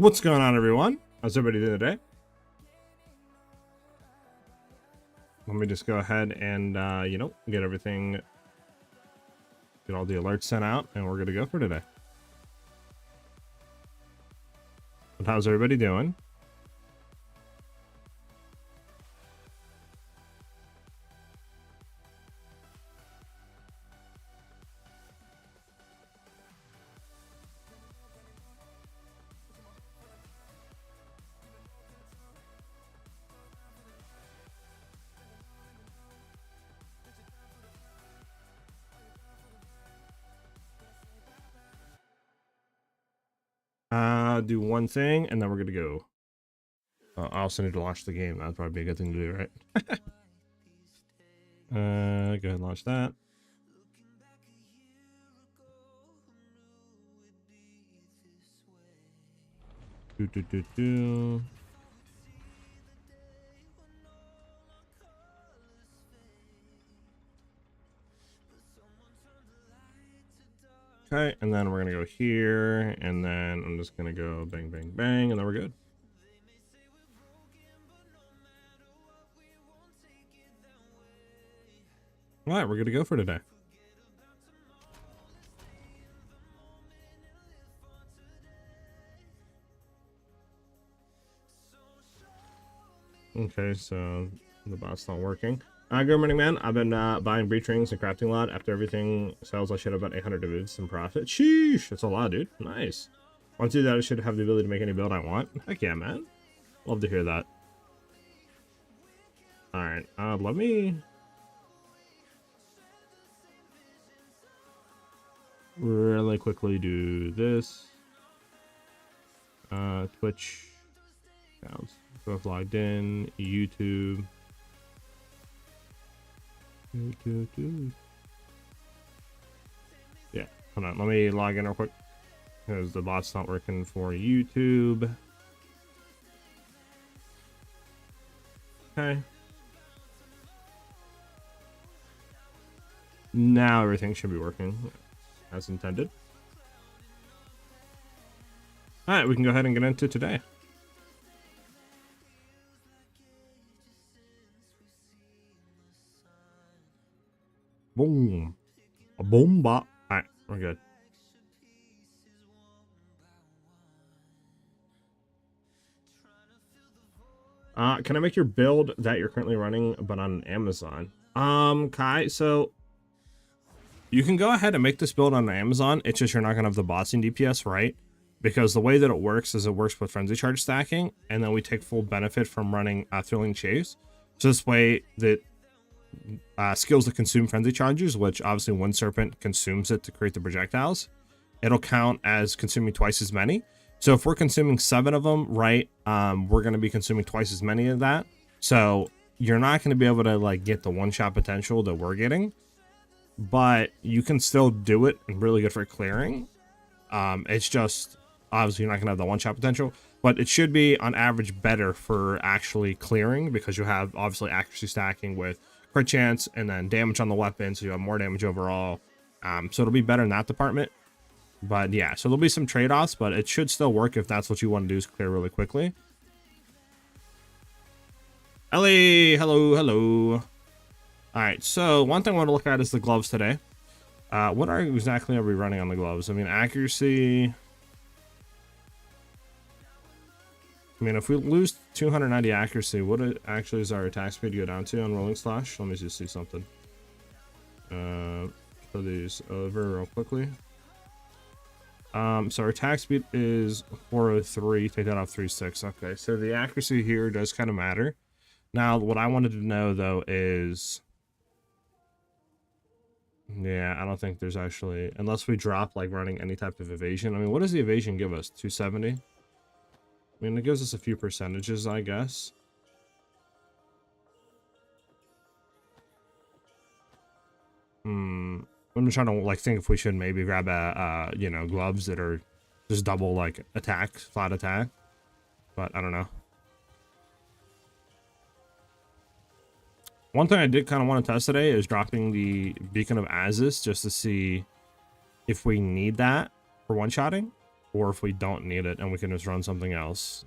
What's going on, everyone? How's everybody doing today? Let me just go ahead and, get everything, get all the alerts sent out, and we're good to go for today. But how's everybody doing? Do one thing, and then we're good to go. I also need to launch the game. That'd probably be a good thing to do, right? Go ahead and launch that. Okay, and then we're gonna go here, and then I'm just gonna go bang, bang, bang, and then we're good. All right, we're good to go for today. Okay, so the bot's not working. Good morning, man. I've been buying breach rings and crafting a lot. After everything sells, I should have about 800 dividends in profit. Sheesh, that's a lot, dude. Nice. Once you do that, I should have the ability to make any build I want. Heck yeah, man. Love to hear that. All right, let me really quickly do this. Twitch accounts. Both logged in. YouTube. Yeah, hold on. Let me log in real quick because the bot's not working for YouTube. Okay. Now everything should be working as intended. All right, we can go ahead and get into today. Boom. A boom bot. Alright, we're good. Can I make your build that you're currently running, but on Amazon? Kai, so you can go ahead and make this build on Amazon. It's just you're not gonna have the bossing DPS, right? Because the way that it works is it works with frenzy charge stacking, and then we take full benefit from running thrilling chase. So this way that skills that consume frenzy charges, which obviously one serpent consumes it to create the projectiles, it'll count as consuming twice as many. So if we're consuming 7 of them, right, we're going to be consuming twice as many of that. So you're not going to be able to like get the one-shot potential that we're getting, but you can still do it and really good for clearing. It's just obviously you're not going to have the one-shot potential, but it should be on average better for actually clearing because you have obviously accuracy stacking with crit chance and then damage on the weapon, so you have more damage overall. So it'll be better in that department. But yeah, so there'll be some trade-offs, but it should still work if that's what you want to do, is clear really quickly. Ellie, hello, hello. All right, so one thing I want to look at is the gloves today. What exactly are we running on the gloves? I mean, accuracy. I mean, if we lose 290 accuracy, what actually is our attack speed go down to on Rolling Slash? Let me just see something. Put these over real quickly. So our attack speed is 403. Take that off 36. Okay, so the accuracy here does kind of matter. Now, what I wanted to know though is, yeah, I don't think there's actually, unless we drop like running any type of evasion. I mean, what does the evasion give us? 270. I mean, it gives us a few percentages, I guess. I'm trying to like think if we should maybe grab a gloves that are just double like attack, flat attack, but I don't know. One thing I did kind of want to test today is dropping the Beacon of SiahZ just to see if we need that for one-shotting. or if we don't need it and we can just run something else.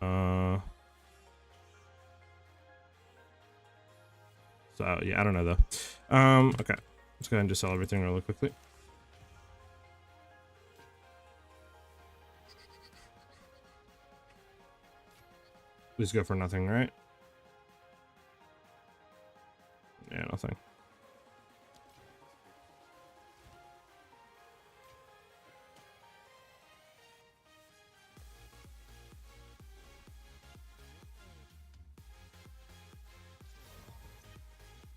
So yeah, I don't know though. Okay, let's go ahead and just sell everything really quickly. Please go for nothing, right? Yeah, nothing.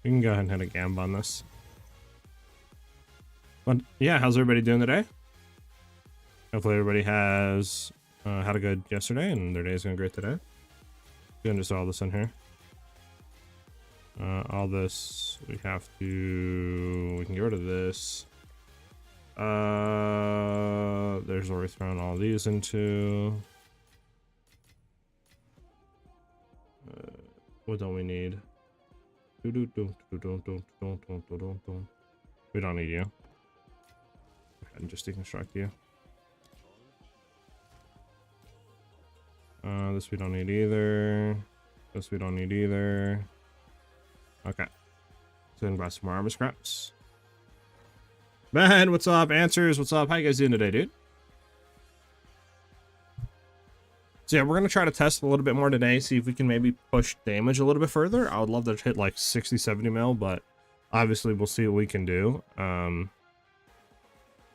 We can go ahead and hit a gamb on this. But yeah, how's everybody doing today? Hopefully everybody has had a good yesterday and their day is going great today. Gonna just all this in here. All this we have to. We can get rid of this. There's where we're throwing all these into. What don't we need? We don't need you. Go ahead and just deconstruct you. This we don't need either. This we don't need either. Okay. So then buy some more armor scraps. Man, what's up? Answers, what's up? How you guys doing today, dude? So yeah, we're gonna try to test a little bit more today, see if we can maybe push damage a little bit further. I would love to hit like 60, 70 mil, but obviously we'll see what we can do. What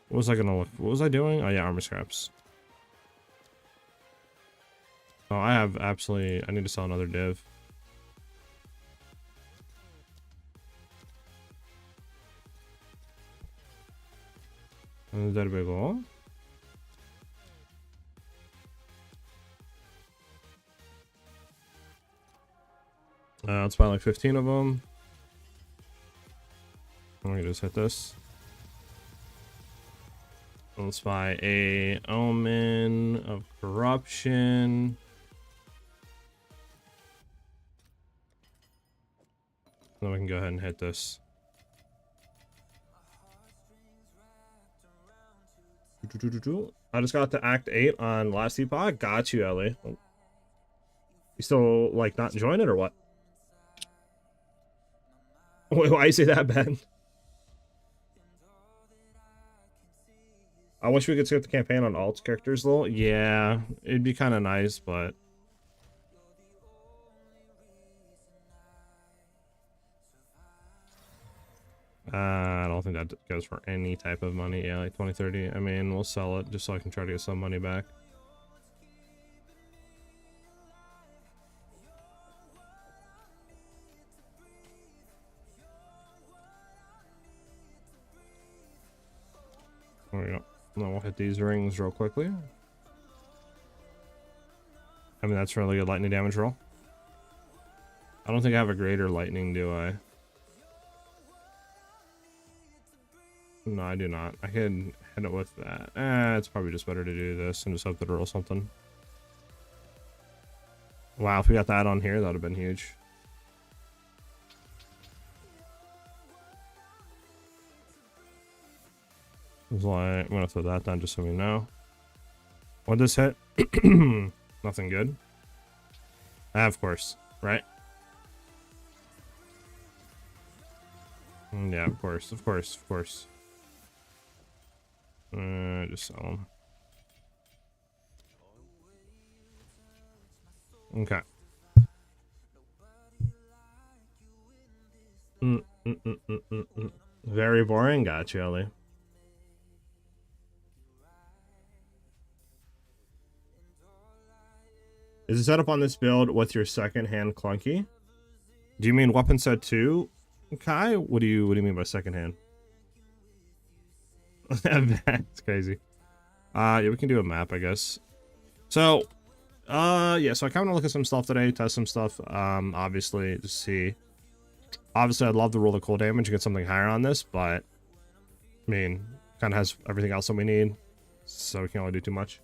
was I gonna look? What was I doing? Oh yeah, armor scraps. Oh, I have absolutely. I need to sell another div. Is that a big wall? Let's buy like 15 of them. Let me just hit this. Let's buy a Omen of Corruption. Then we can go ahead and hit this. I just got to Act 8 on last epoch. Got you, Ellie. You still, like, not enjoying it or what? Wait, why you say that, Ben? I wish we could skip the campaign on alt characters, though. Yeah, it'd be kind of nice, but... I don't think that goes for any type of money. Yeah, like 20, 30. I mean, we'll sell it just so I can try to get some money back. There we go. Then we'll hit these rings real quickly. I mean, that's really good lightning damage roll. I don't think I have a greater lightning, do I? No, I do not. I can hit it with that. It's probably just better to do this and just hope that it rolls something. Wow, if we got that on here, that would have been huge. It's like, I'm gonna throw that down just so we know. What'd this hit? Nothing good. Of course, right? Yeah, of course, of course, of course. Just sell them. Okay. Very boring. Gotcha, Ellie. Is the setup on this build with your second hand clunky? Do you mean weapon set 2, Kai? What do you mean by second hand? That's crazy. Yeah, we can do a map, I guess. So, yeah, so I kind of look at some stuff today, test some stuff, obviously, to see. Obviously, I'd love to roll the cool damage and get something higher on this, but, I mean, kind of has everything else that we need, so we can't really do too much.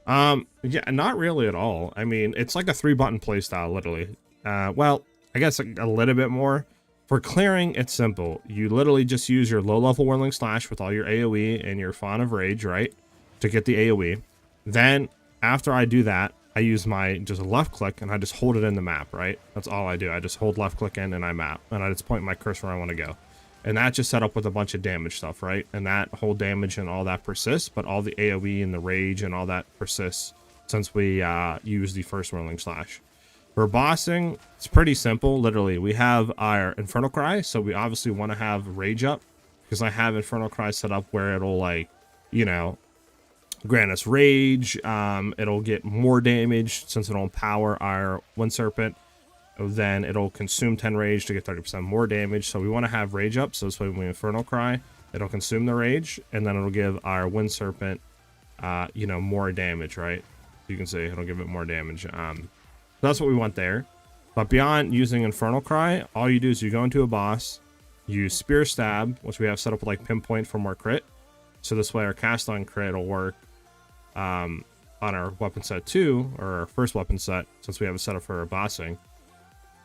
Yeah, not really at all. I mean, it's like a 3-button playstyle, literally. Well, I guess a little bit more. For clearing, it's simple. You literally just use your low-level Whirling Slash with all your AoE and your Fawn of Rage, right? to get the AoE. Then after I do that, I use my just left click and I just hold it in the map, right? That's all I do. I just hold left click in and I map, and I just point my cursor where I want to go. And that just set up with a bunch of damage stuff, right? And that whole damage and all that persists, but all the AoE and the rage and all that persists since we use the first Whirling Slash. For bossing, it's pretty simple. Literally, we have our Infernal Cry, so we obviously want to have rage up, because I have Infernal Cry set up where it'll, like, you know, grant us rage. It'll get more damage since it'll empower our Wind Serpent. Then it'll consume 10 rage to get 30% more damage. So we want to have rage up, so this way when we Infernal Cry, it'll consume the rage, and then it'll give our Wind Serpent, you know, more damage, right? You can see it'll give it more damage. So that's what we want there. But beyond using Infernal Cry, all you do is you go into a boss, you Spear Stab, which we have set up with like Pinpoint for more crit. So this way our cast on crit will work on our weapon set 2, or our first weapon set, since we have it set up for our bossing,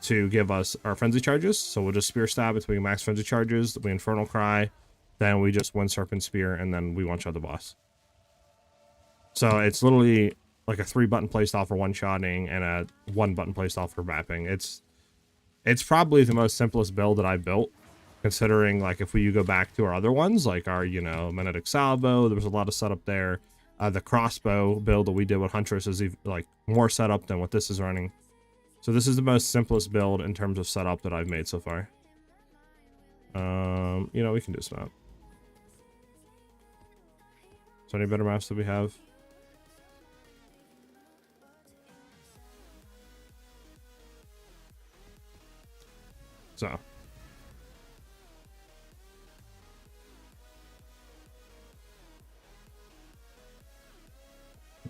to give us our frenzy charges. So we'll just Spear Stab until we max frenzy charges, we Infernal Cry, then we just Wind Serpent Spear, and then we one-shot the boss. So it's literally like a 3-button playstyle for one-shotting and a 1-button playstyle for mapping. It's probably the most simplest build that I built, considering, like, if we go back to our other ones, like our, you know, magnetic salvo, there was a lot of setup there. The crossbow build that we did with Huntress is even, like, more setup than what this is running. So this is the most simplest build in terms of setup that I've made so far. You know, we can dismount. So any better maps that we have? So.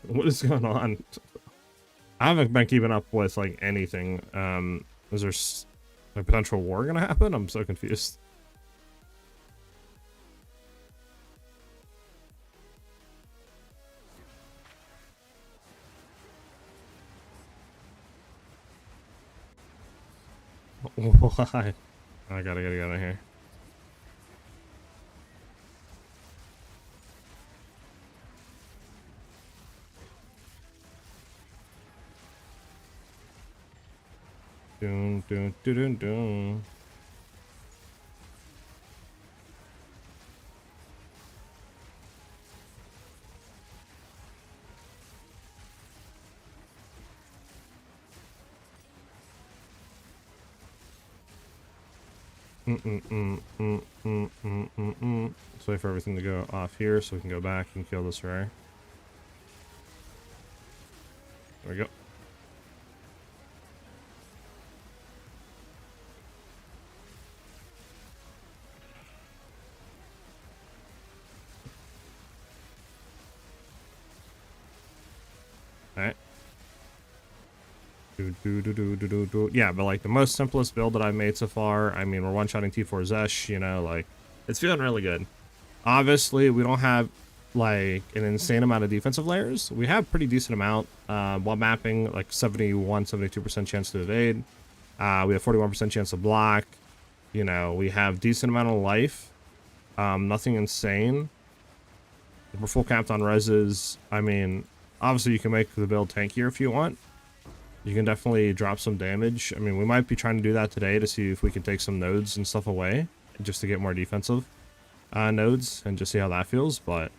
What is going on? I haven't been keeping up with, like, anything. Is there a potential war gonna happen? I'm so confused. Why? I gotta get out of here. Dun, dun, dun, dun, dun. Let's wait for everything to go off here so we can go back and kill this rare. There we go. Alright. Yeah, but like the most simplest build that I've made so far. I mean, we're one-shotting T4 Zesh, you know, like, it's feeling really good. Obviously, we don't have like an insane amount of defensive layers. We have pretty decent amount while mapping, like 72% chance to evade. We have 41% chance to block. You know, we have decent amount of life. Nothing insane. We're full capped on reses. I mean, obviously you can make the build tankier if you want. You can definitely drop some damage. I mean, we might be trying to do that today to see if we can take some nodes and stuff away, just to get more defensive nodes and just see how that feels, but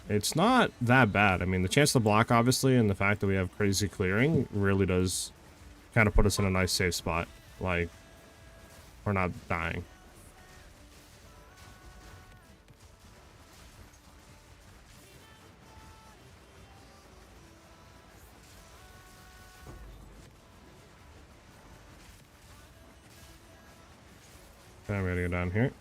it's not that bad. I mean, the chance to block, obviously, and the fact that we have crazy clearing really does kind of put us in a nice safe spot. Like, we're not dying. I'm gonna go down here.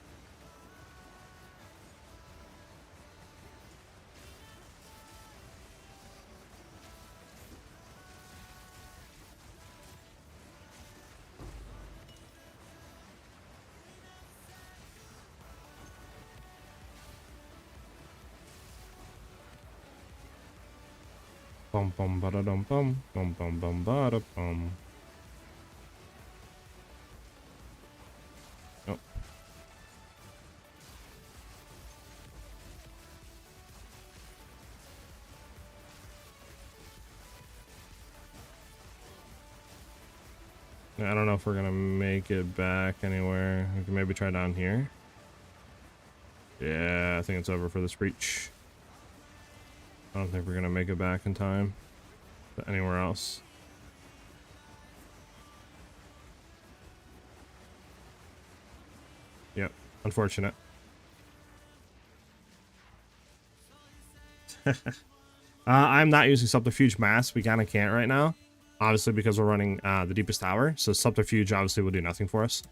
Bum bum ba da dum bum bum bum bum ba da bum. Oh. I don't know if we're gonna make it back anywhere. We can maybe try down here. Yeah, I think it's over for this breach. I don't think we're gonna make it back in time to anywhere else. Yep, unfortunate. I'm not using Subterfuge Mass. We kind of can't right now. Obviously, because we're running the Deepest Tower. So Subterfuge obviously will do nothing for us.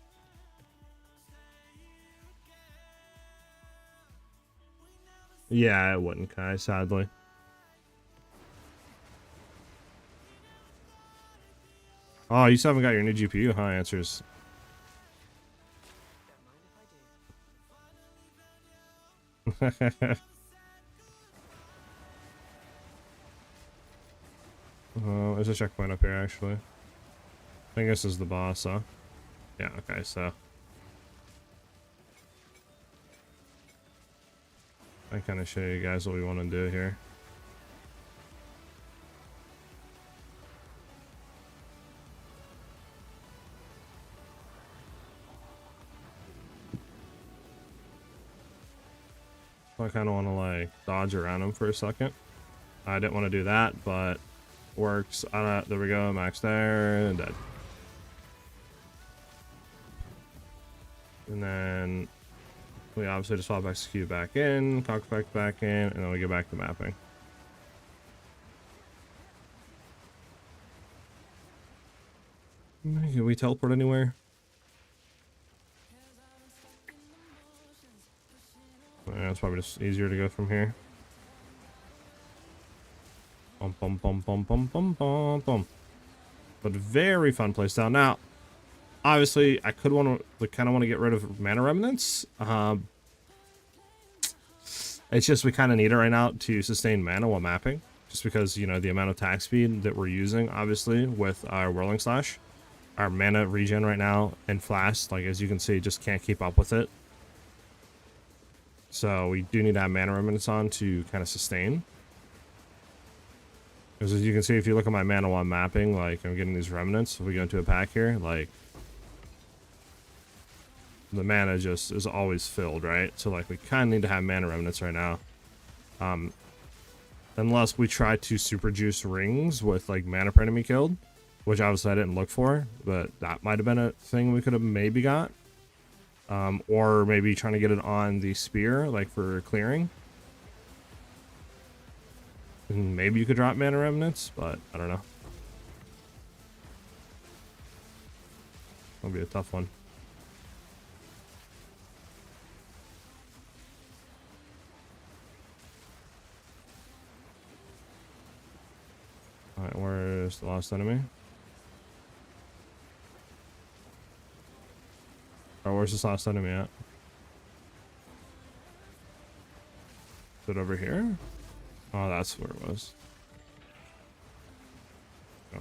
Yeah, it wouldn't, Kai, sadly. Oh, you still haven't got your new GPU, huh? Answers. There's a checkpoint up here, actually. I think this is the boss, huh? Yeah, okay, so. I kind of show you guys what we want to do here. I kind of want to like dodge around him for a second. I didn't want to do that, but works. There we go, max there, and dead. And then we obviously just swap execute back in, cock effect back in, and then we get back to mapping. Can we teleport anywhere? Yeah, it's probably just easier to go from here. Bum bum bum bum bum bum bum bum. But very fun playstyle. Now, obviously, I could want to kind of want to get rid of mana remnants. It's just we kind of need it right now to sustain mana while mapping, just because, you know, the amount of attack speed that we're using, obviously, with our Whirling Slash, our mana regen right now and flash, like as you can see, just can't keep up with it. So we do need to have mana remnants on to kind of sustain. Because as you can see, if you look at my mana while mapping, like I'm getting these remnants. If we go into a pack here, like the mana just is always filled, right? So like we kind of need to have mana remnants right now. Unless we try to super juice rings with like mana per enemy killed, which obviously I didn't look for, but that might have been a thing we could have maybe got. Or maybe trying to get it on the spear, like for clearing. And maybe you could drop mana remnants, but I don't know. That'll be a tough one. Alright, where's the last enemy? Oh, where's this last enemy at? Is it over here? Oh, that's where it was. Oh.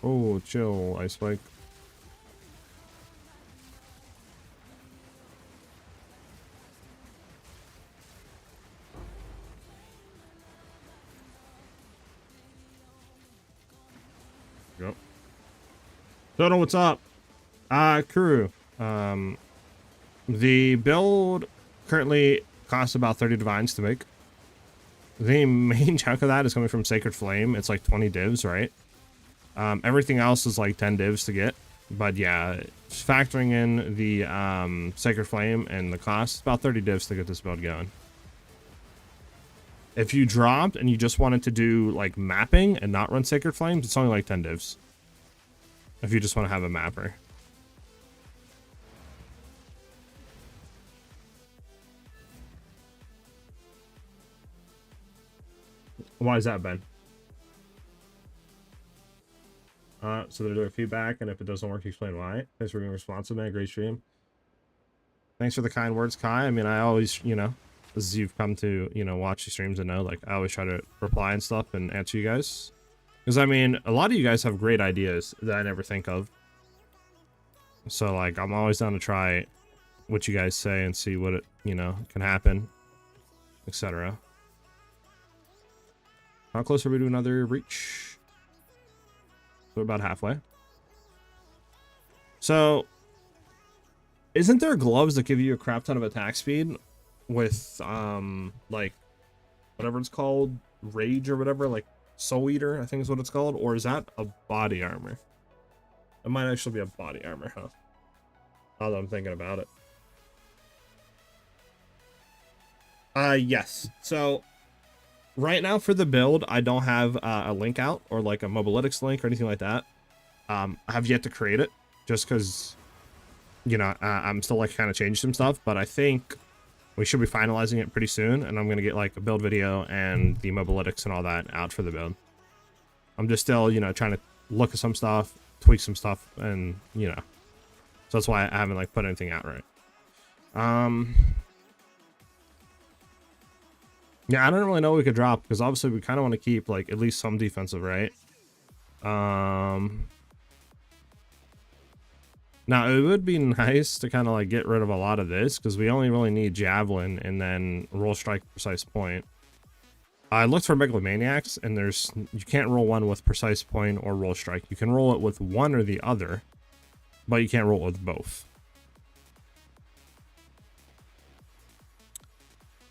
Oh, chill, ice spike. Yep. Toto, what's up? Crew. The build currently costs about 30 divines to make. The main chunk of that is coming from Sacred Flame. It's like 20 divs, right? Everything else is like 10 divs to get. But yeah, factoring in the Sacred Flame and the cost, it's about 30 divs to get this build going. If you dropped and you just wanted to do like mapping and not run Sacred Flames, it's only like 10 divs. If you just want to have a mapper. Why is that, Ben? So they're doing feedback, and if it doesn't work, explain why. Thanks for being responsive, man. Great stream. Thanks for the kind words, Kai. I mean, I always, you know, as you've come to, you know, watch the streams and know, like, I always try to reply and stuff and answer you guys. Because, I mean, a lot of you guys have great ideas that I never think of. So, like, I'm always down to try what you guys say and see what it, you know, can happen, etc. How close are we to another reach? We're about halfway. So, isn't there gloves that give you a crap ton of attack speed with, like, whatever it's called, Rage or whatever, like Soul Eater, I think is what it's called? Or is that a body armor? It might actually be a body armor, huh? Now that I'm thinking about it. Yes. So, right now for the build, I don't have a link out or like a Mobalytics link or anything like that. I have yet to create it just because, you know, I'm still like kind of changing some stuff, but I think we should be finalizing it pretty soon, and I'm going to get like a build video and the Mobalytics and all that out for the build. I'm just still, you know, trying to look at some stuff, tweak some stuff, and, you know, so that's why I haven't like put anything out right. Yeah, I don't really know what we could drop, because obviously we kind of want to keep like at least some defensive, right? Now it would be nice to kind of like get rid of a lot of this, because we only really need Javelin and then Roll Strike, Precise Point. I looked for Megalomaniacs, and you can't roll one with Precise Point or Roll Strike. You can roll it with one or the other, but you can't roll it with both.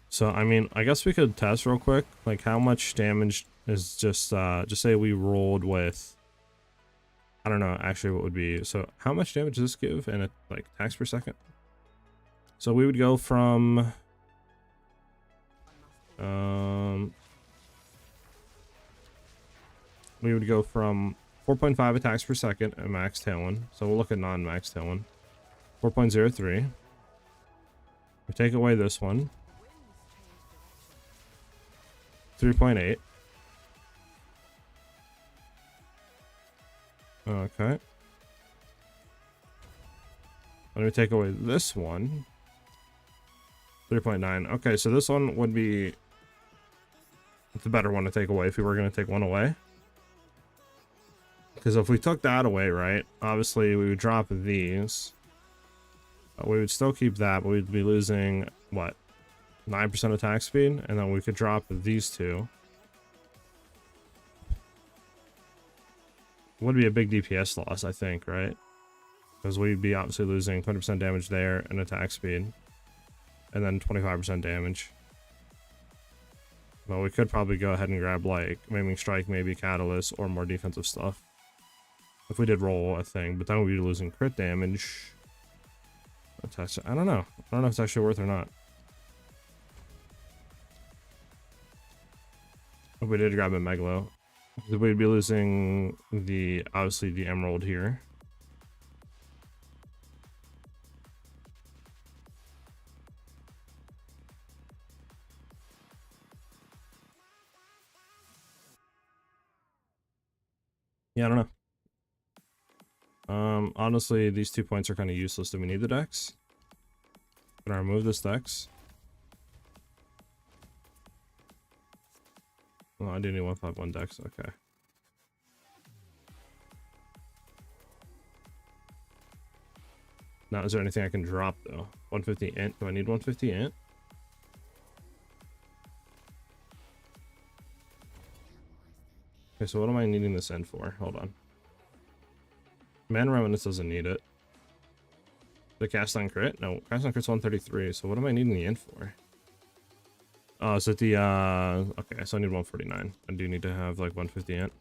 So, I mean, I guess we could test real quick, like how much damage is just say we rolled with, I don't know actually what would be, so how much damage does this give in like attacks per second? So we would go from, we would go from 4.5 attacks per second at max Tailwind. So we'll look at non-max Tailwind. 4.03. We take away this one. 3.8. Okay. Let me take away this one. 3.9. Okay, so this one would be the better one to take away if we were going to take one away. Because if we took that away, right, obviously we would drop these. We would still keep that, but we'd be losing, what, 9% attack speed? And then we could drop these two. Would be a big DPS loss, I think, right? Because we'd be obviously losing 20% damage there and attack speed. And then 25% damage. Well, we could probably go ahead and grab, like, Maiming Strike, maybe Catalyst, or more defensive stuff. If we did roll a thing, but then we'd be losing crit damage. I don't know. I don't know if it's actually worth or not. If we did grab a Megalo, we'd be losing obviously the Emerald here. Yeah, I don't know. Honestly, these 2 points are kind of useless. Do we need the dex? Can I remove this dex? Oh, I do need 151 dex. Okay. Now, is there anything I can drop though? 150 int. Do I need 150 int? Okay, so what am I needing this int for? Hold on. Man Remnants doesn't need it. The cast on crit? No, cast on crit's 133. So what am I needing the int for? Oh, is it the okay, so I need 149. I do need to have like 150 int.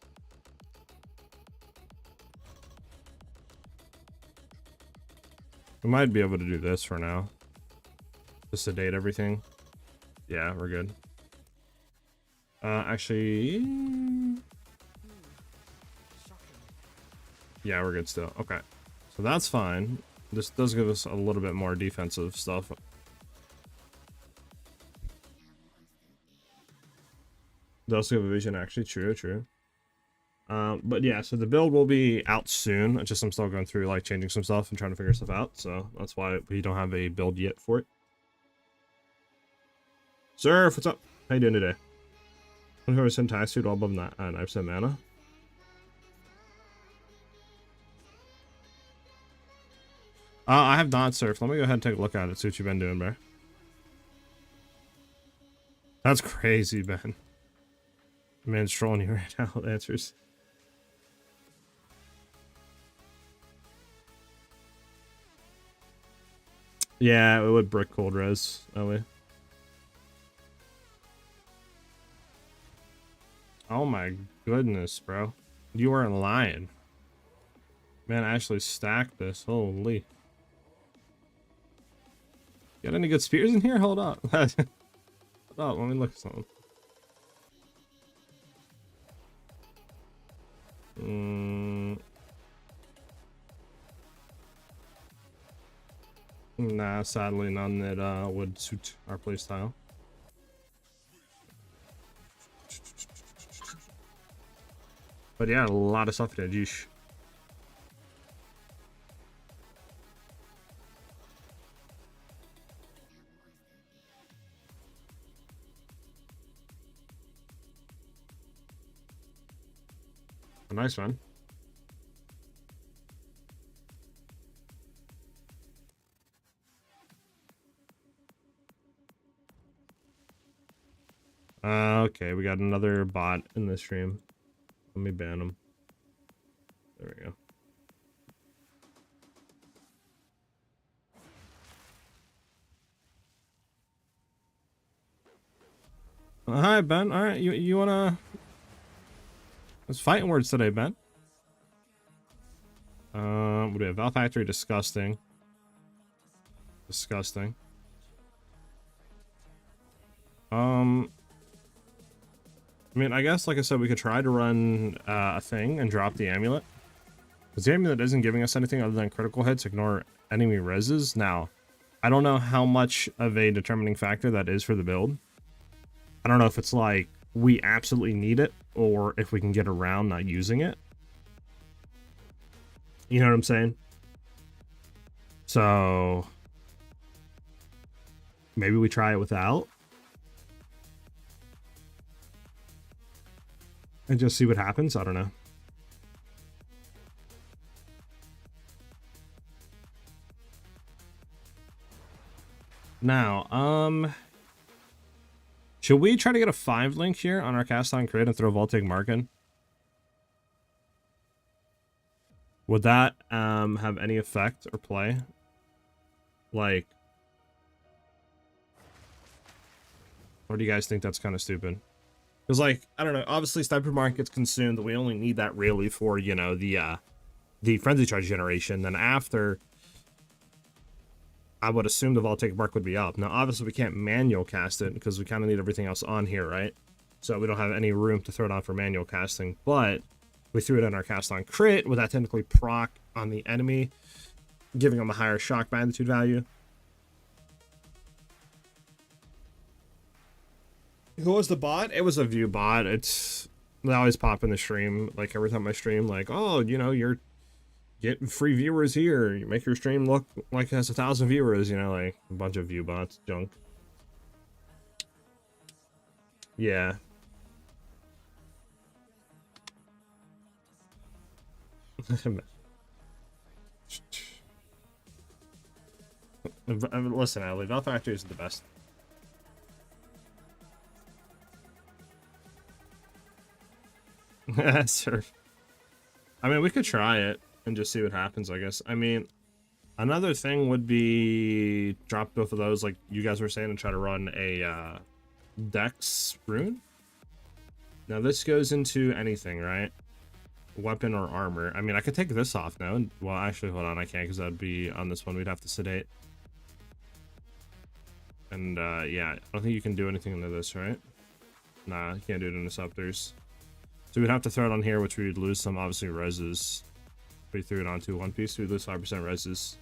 We might be able to do this for now. Just sedate everything. Yeah, we're good. Actually, yeah, we're good still. Okay, so that's fine. This does give us a little bit more defensive stuff. Does give a vision, actually. True. But yeah, so the build will be out soon. It's just I'm still going through like changing some stuff and trying to figure stuff out. So that's why we don't have a build yet for it. Surf, what's up? How you doing today? 100% attack speed, all above 9% mana. I have not surfed. Let me go ahead and take a look at it, see what you've been doing, bro. That's crazy, Ben. Man's trolling you right now with answers. Yeah, it would brick cold res that way. Oh my goodness, bro. You weren't lying. Man, I actually stacked this. Holy. Got any good spears in here? Hold up. Hold up, let me look at something. Nah, sadly none that would suit our playstyle. But yeah, a lot of stuff there, geesh. A nice one. Okay, we got another bot in the stream. Let me ban him. There we go. Hi, Ben. All right, you wanna? It's fighting words today, Ben. What do we have? Val Factory, disgusting. Disgusting. I mean, I guess, like I said, we could try to run a thing and drop the amulet. Because the amulet isn't giving us anything other than critical hits, ignore enemy reses. Now, I don't know how much of a determining factor that is for the build. I don't know if it's like, we absolutely need it, or if we can get around not using it. You know what I'm saying? So, maybe we try it without. And just see what happens. I don't know. Now, should we try to get a 5 link here on our cast on crit and throw Voltaic Mark in? Would that have any effect or play? Like, or do you guys think that's kind of stupid? Because, like, I don't know, obviously Sniper Mark gets consumed, we only need that really for, you know, the Frenzy Charge generation. Then after, I would assume the Voltaic Mark would be up. Now, obviously we can't manual cast it, because we kind of need everything else on here, right? So we don't have any room to throw it on for manual casting, but we threw it on our cast on crit, would that technically proc on the enemy, giving them a higher shock magnitude value? Who was the bot? It was a view bot. They always pop in the stream, like every time I stream, like, oh, you know, you're getting free viewers here. You make your stream look like it has 1,000 viewers, you know, like a bunch of view bots, junk. Yeah. Listen, Ali, Val Factory is the best. Sir. I mean, we could try it and just see what happens, I guess. I mean, another thing would be drop both of those, like you guys were saying, and try to run a Dex rune. Now, this goes into anything, right? Weapon or armor. I mean, I could take this off now. Well, actually, hold on. I can't, because that would be on this one. We'd have to sedate. And, yeah, I don't think you can do anything into this, right? Nah, you can't do it in the scepters. So we'd have to throw it on here, which we'd lose some, obviously, reses. If we threw it onto one piece, we'd lose 5% reses.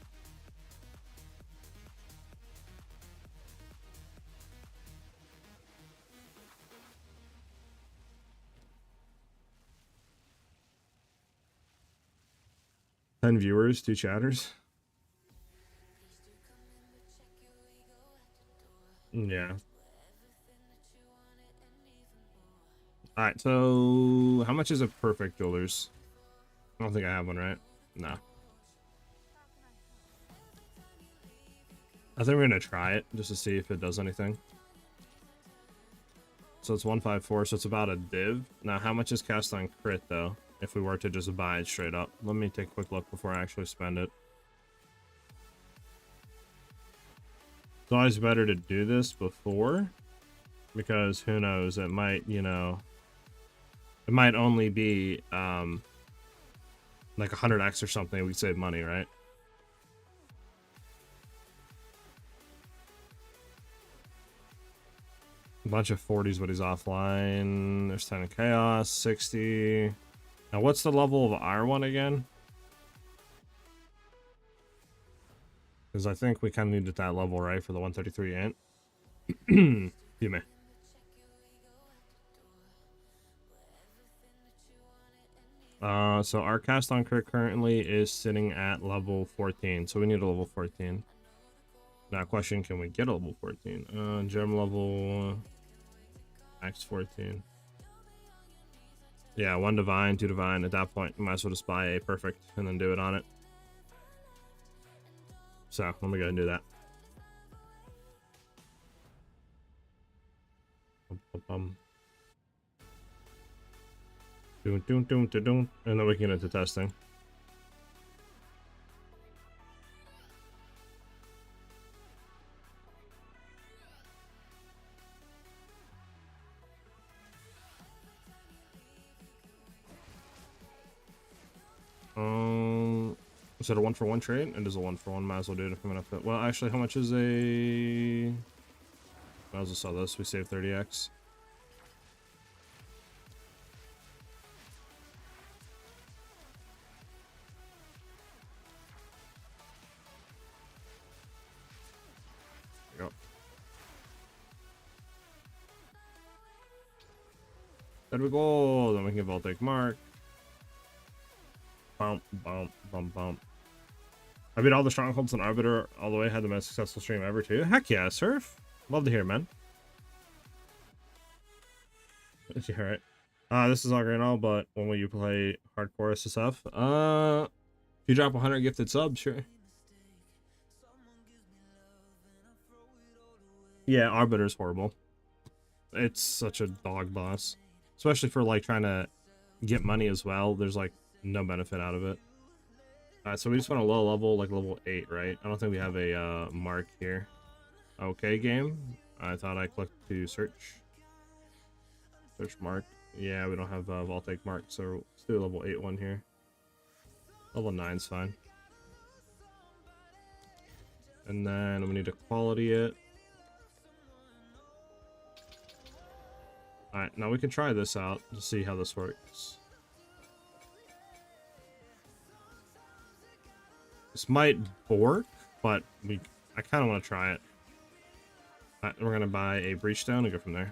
Ten viewers, 2 chatters. Yeah. Alright, so how much is a perfect jewelers? I don't think I have one, right? No. I think we're gonna try it just to see if it does anything. So it's 154, so it's about a div. Now, how much is cast on crit, though, if we were to just buy it straight up? Let me take a quick look before I actually spend it. It's always better to do this before, because who knows, it might, you know, it might only be, like 100x or something, we save money, right? A bunch of 40s, but he's offline. There's 10 in chaos, 60. Now, what's the level of our one again? Because I think we kind of need at that level, right, for the 133 ant. You may. So our cast on crit currently is sitting at level 14, so we need a level 14. Now, question: can we get a level 14? Gem level max 14. Yeah, 1 divine, 2 divine. At that point, you might as well just buy a perfect and then do it on it. So let me go and do that. And then we can get into testing. Is it a 1-for-1 trade? It is a 1-for-1. Might as well do it if I'm gonna fit. Well, actually, how much is a? Might as well sell this. We save 30x. There we go. There we go. Then we can give Voltaic Mark. Bump, bump, bump, bump. I beat all the strongholds on Arbiter all the way. Had the most successful stream ever too. Heck yeah, Surf. Love to hear, man. Yeah, right. This is all great and all, but when will you play hardcore SSF? If you drop 100 gifted subs, sure. Yeah, Arbiter's horrible. It's such a dog boss, especially for like trying to get money as well. There's like no benefit out of it. Alright, so we just want a low level, like level 8, right? I don't think we have a mark here. Okay, game. I thought I clicked to search. Search mark. Yeah, we don't have Voltaic mark, so let's do a level 8 one here. Level 9's fine. And then we need to quality it. Alright, now we can try this out to see how this works. This might work, but I kind of want to try it. Alright, we're going to buy a breach stone and go from there.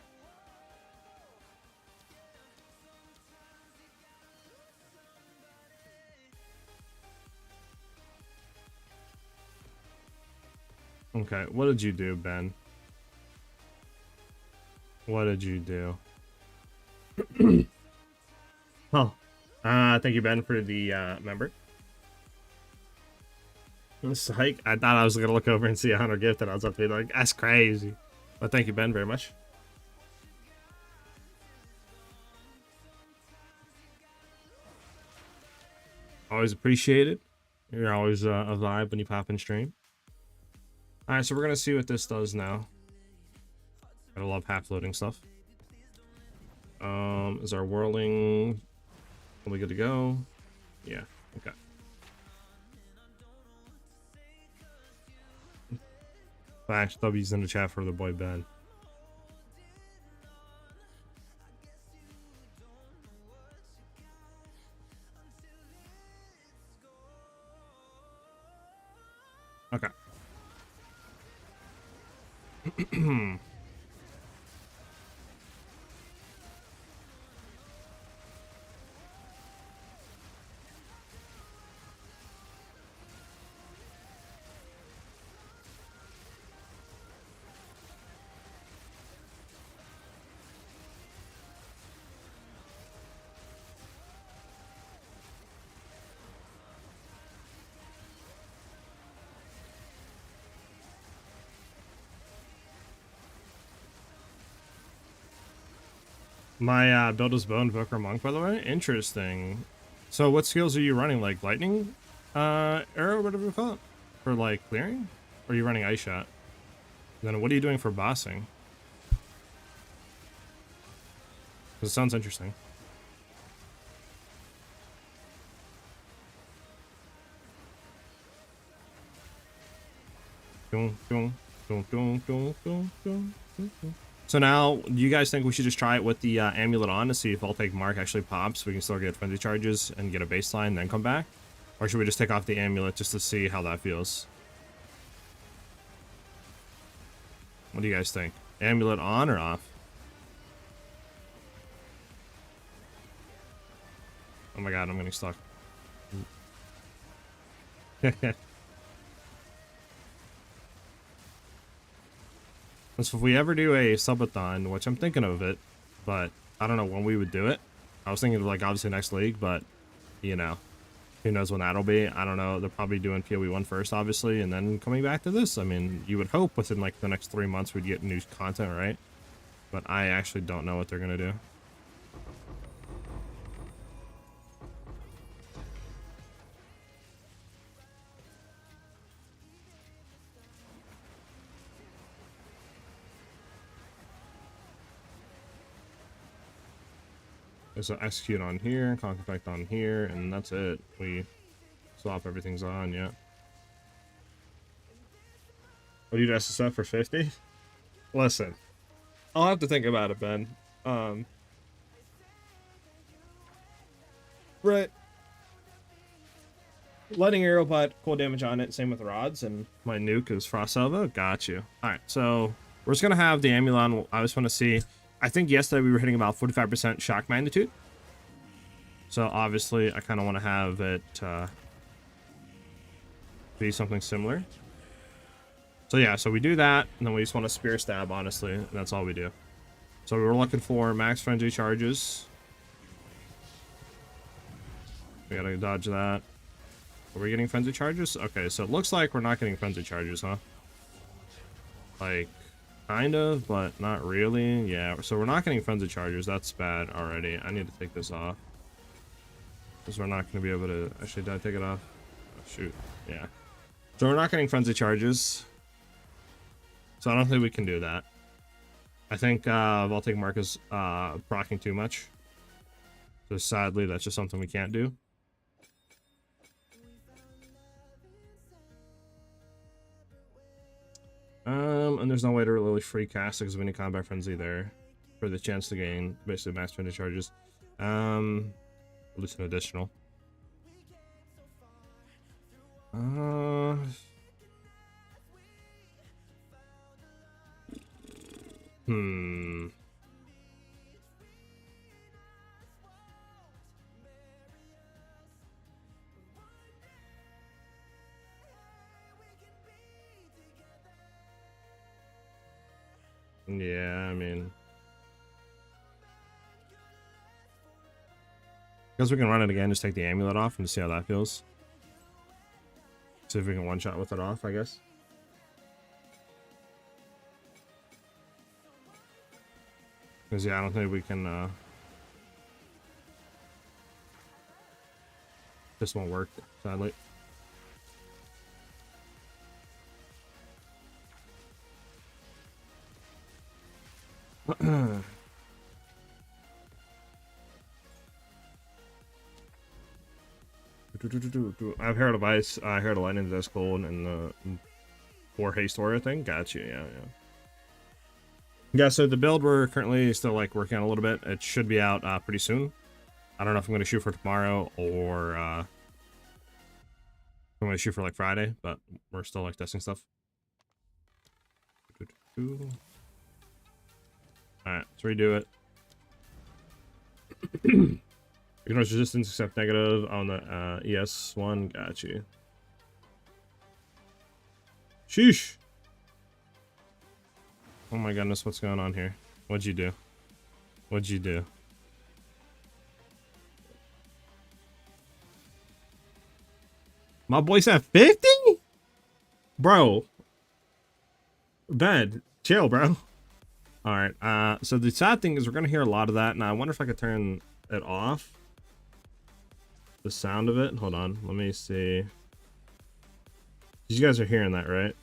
Okay, what did you do, Ben? What did you do? Oh, thank you, Ben, for the member. Psych. I thought I was gonna look over and see 100 gift, and I was up to be like, that's crazy. But thank you, Ben, very much. Always appreciated. You're always a vibe when you pop in stream. All right, so we're gonna see what this does now. I love half loading stuff. Is our whirling? Are we good to go? Yeah. Okay. Flash W's in the chat for the boy Ben. Okay. My build is Bow Invoker Monk, by the way. Interesting. So what skills are you running? Like lightning arrow, whatever you call it? For like clearing? Or are you running ice shot? Then what are you doing for bossing? Because it sounds interesting. So now, do you guys think we should just try it with the amulet on to see if I'll take Mark actually pops? We can still get frenzy charges and get a baseline, then come back? Or should we just take off the amulet just to see how that feels? What do you guys think? Amulet on or off? Oh my god, I'm getting stuck. So if we ever do a subathon, which I'm thinking of it, but I don't know when we would do it. I was thinking of like obviously next league, but you know, who knows when that'll be. I don't know. They're probably doing PoE 1 first, obviously, and then coming back to this. I mean, you would hope within like the next 3 months we'd get new content, right? But I actually don't know what they're gonna do. So execute on here, conk effect on here, and that's it. We swap everything's on, yeah. What do you SSF for 50? Listen, I'll have to think about it, Ben. Right. Lightning arrow, but cool damage on it. Same with rods, and my nuke is Frost Salvo. Got you. All right, so we're just gonna have the amulet. I just want to see. I think yesterday we were hitting about 45% shock magnitude. So obviously I kind of want to have it be something similar. So yeah, so we do that, and then we just want to spear stab, honestly, and that's all we do. So we're looking for max frenzy charges. We gotta dodge that. Are we getting frenzy charges? Okay, so it looks like we're not getting frenzy charges, huh? Like, kind of, but not really. Yeah, so we're not getting frenzy charges. That's bad already. I need to take this off. Because we're not going to be able to... Actually, did I take it off? Oh, shoot. Yeah. So we're not getting frenzy charges. So I don't think we can do that. I think Voltaic Mark is proccing too much. So sadly, that's just something we can't do. And there's no way to really free cast because of any combat frenzy there for the chance to gain basically max frenzy charges. At least an additional. Yeah, I mean, because we can run it again, just take the amulet off and see how that feels. See if we can one-shot with it off, I guess. Because yeah, I don't think we can. This won't work, sadly. I've heard of ice. I heard of lightning that's cold and the 4 haste warrior thing. Got you. Yeah. Yeah. So the build we're currently still like working on a little bit. It should be out pretty soon. I don't know if I'm going to shoot for tomorrow or I'm going to shoot for like Friday, but we're still like testing stuff. All right, let's redo it. Ignores resistance except negative on the ES1. Got you. Sheesh. Oh my goodness, what's going on here? What'd you do? What'd you do? My boy's at 50? Bro. Ben, chill, bro. All right. So the sad thing is we're gonna hear a lot of that, and I wonder if I could turn it off. The sound of it. Hold on. Let me see. You guys are hearing that, right?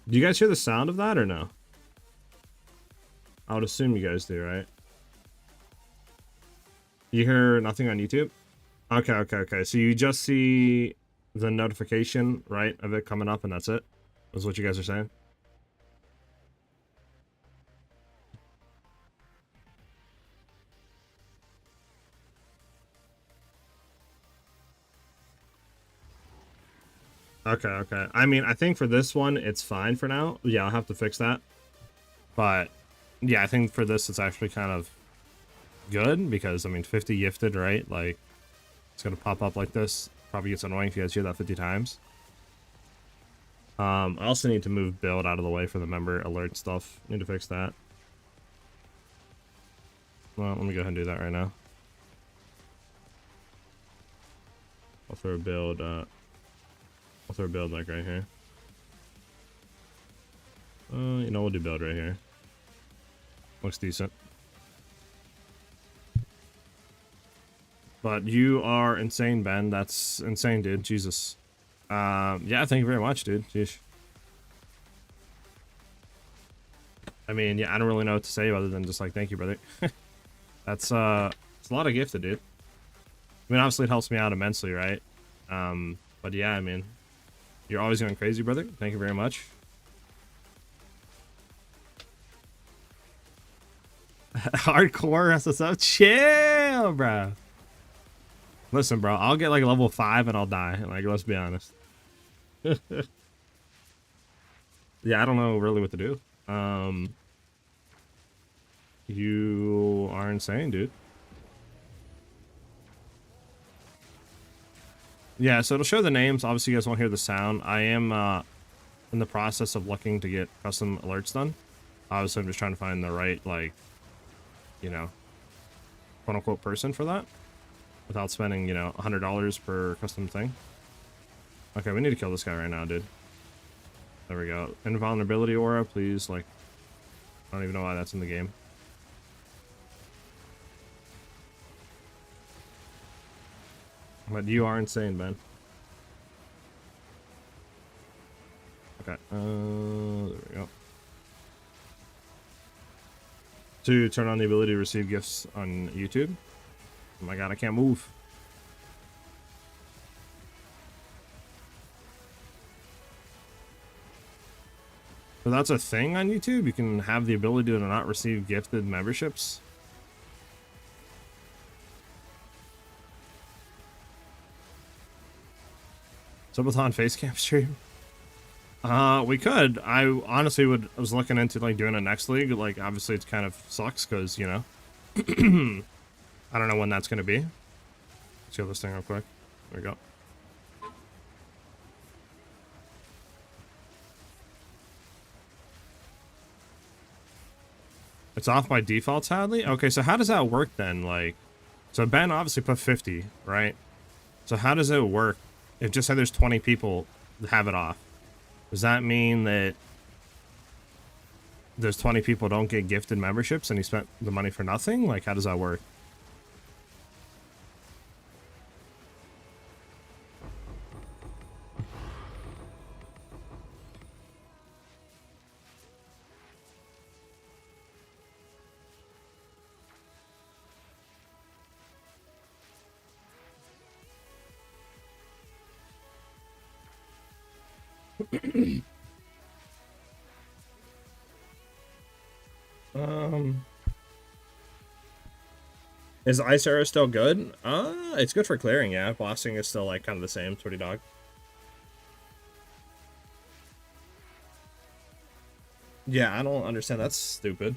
Do you guys hear the sound of that or no? I would assume you guys do, right? You hear nothing on YouTube? Okay. So you just see the notification, right, of it coming up, and that's it? That's what you guys are saying? Okay. I mean, I think for this one, it's fine for now. Yeah, I'll have to fix that. But, yeah, I think for this, it's actually kind of good because, I mean, 50 gifted, right? Like, it's going to pop up like this. Probably gets annoying if you guys hear that 50 times. I also need to move build out of the way for the member alert stuff. Need to fix that. Well, let me go ahead and do that right now. I'll throw a build, like right here. You know, we'll do build right here. Looks decent. But you are insane, Ben. That's insane, dude. Jesus. Yeah, thank you very much, dude. Jeez. I mean, yeah, I don't really know what to say other than just like, thank you, brother. That's, it's a lot of gifted, dude. I mean, obviously it helps me out immensely, right? But yeah, I mean, you're always going crazy, brother. Thank you very much. Hardcore SSF? Chill, bro. Listen, bro, I'll get like level 5 and I'll die. Like, let's be honest. Yeah, I don't know really what to do. You are insane, dude. Yeah, so it'll show the names. Obviously, you guys won't hear the sound. I am in the process of looking to get custom alerts done. Obviously, I'm just trying to find the right, like, you know, quote-unquote person for that. Without spending, you know, $100 per custom thing. Okay, we need to kill this guy right now, dude. There we go. Invulnerability aura, please. Like, I don't even know why that's in the game. But you are insane, man. Okay, there we go. To turn on the ability to receive gifts on YouTube. Oh my god, I can't move. So that's a thing on YouTube? You can have the ability to not receive gifted memberships? Subathon facecam stream? We could. I honestly was looking into like doing a next league. Like, obviously it's kind of sucks because, you know, I don't know when that's gonna be. Let's kill this thing real quick. There we go. It's off by default, sadly? Okay, so how does that work then? Like, so Ben obviously put 50, right? So how does it work? If just say there's 20 people that have it off, does that mean that those 20 people don't get gifted memberships and he spent the money for nothing? Like, how does that work? Is Ice Arrow still good? It's good for clearing, yeah. Bossing is still like kind of the same, Twitty Dog. Yeah, I don't understand. That's stupid.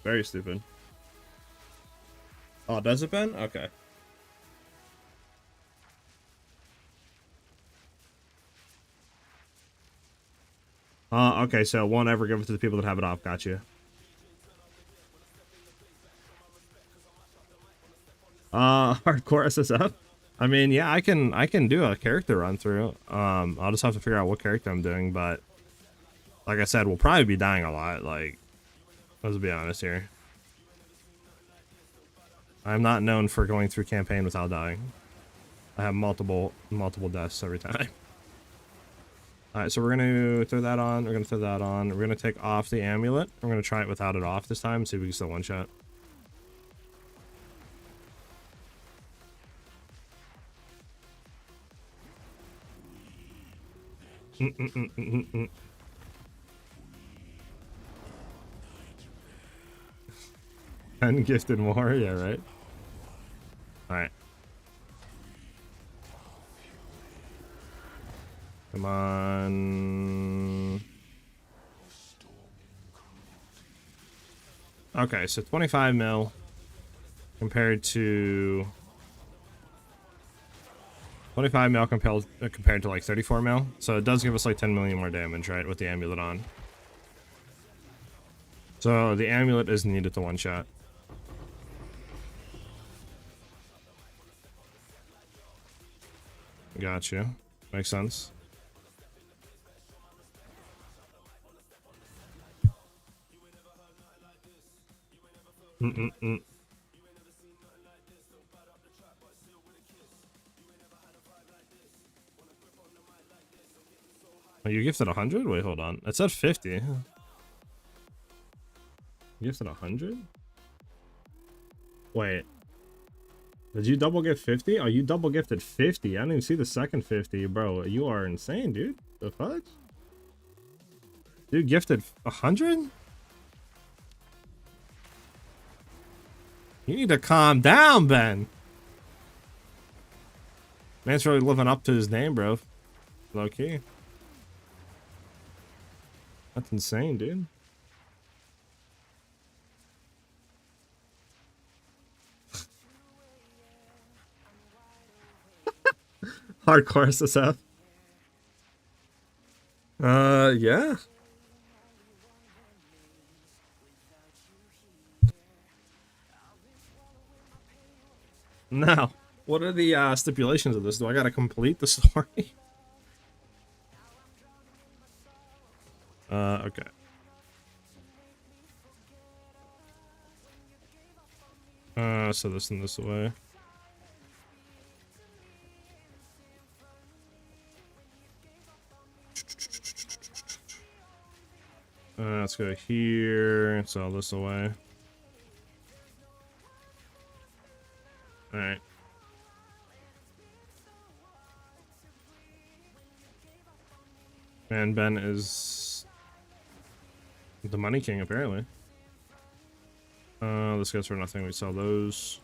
Very stupid. Oh, does it, Ben? Okay. Okay, so won't ever give it to the people that have it off. Gotcha. Hardcore SSF? I mean, yeah, I can do a character run through. I'll just have to figure out what character I'm doing, but like I said, we'll probably be dying a lot. Like, let's be honest here. I'm not known for going through campaign without dying. I have multiple deaths every time. Alright, so we're gonna throw that on, we're gonna throw that on, we're gonna take off the amulet. We're gonna try it without it off this time, see if we can still one shot. Ungifted more, yeah, right? Alright. Come on. Okay, so 25 mil compared to 25 mil compared to like 34 mil. So it does give us like 10 million more damage, right, with the amulet on. So the amulet is needed to one shot. Got you. Makes sense. Oh, you gifted 100? Wait, hold on. It said 50. You gifted 100? Wait. Did you double gift 50? Oh, you double gifted 50. I didn't even see the second 50, bro. You are insane, dude. The fuck? Dude gifted 100? You need to calm down, Ben. Man's really living up to his name, bro. Low key. That's insane, dude. Hardcore SSF. Yeah. Now, what are the stipulations of this? Do I gotta complete the story? Okay. So this and this away. Let's go here. Sell this away. Alright. And Ben is the money king, apparently. This goes for nothing. We sell those.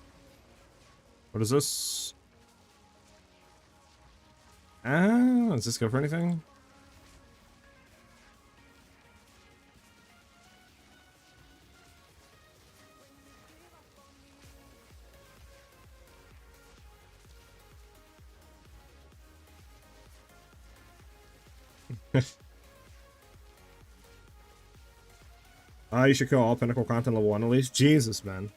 What is this? Does this go for anything? You should kill all pinnacle content level 1 at least. Jesus, man.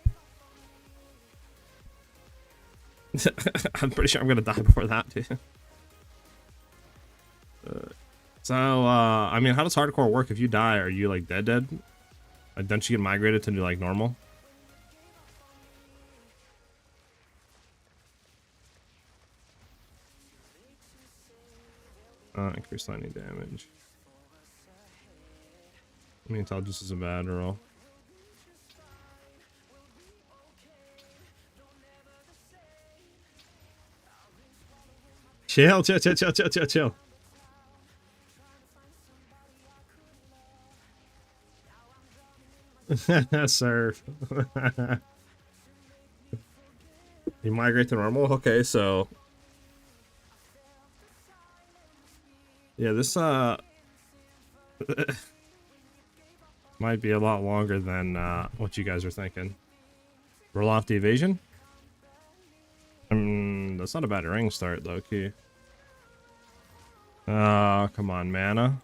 I'm pretty sure I'm gonna die before that, too. I mean, how does hardcore work? If you die, are you like dead? Like, don't you get migrated to do like normal? Increase lightning damage. I mean, intelligence isn't bad at all. Chill. Surf. You migrate to normal? Okay, so... Yeah, this, might be a lot longer than, what you guys are thinking. Roll off the evasion? That's not a bad ring start, though, key. Come on, mana.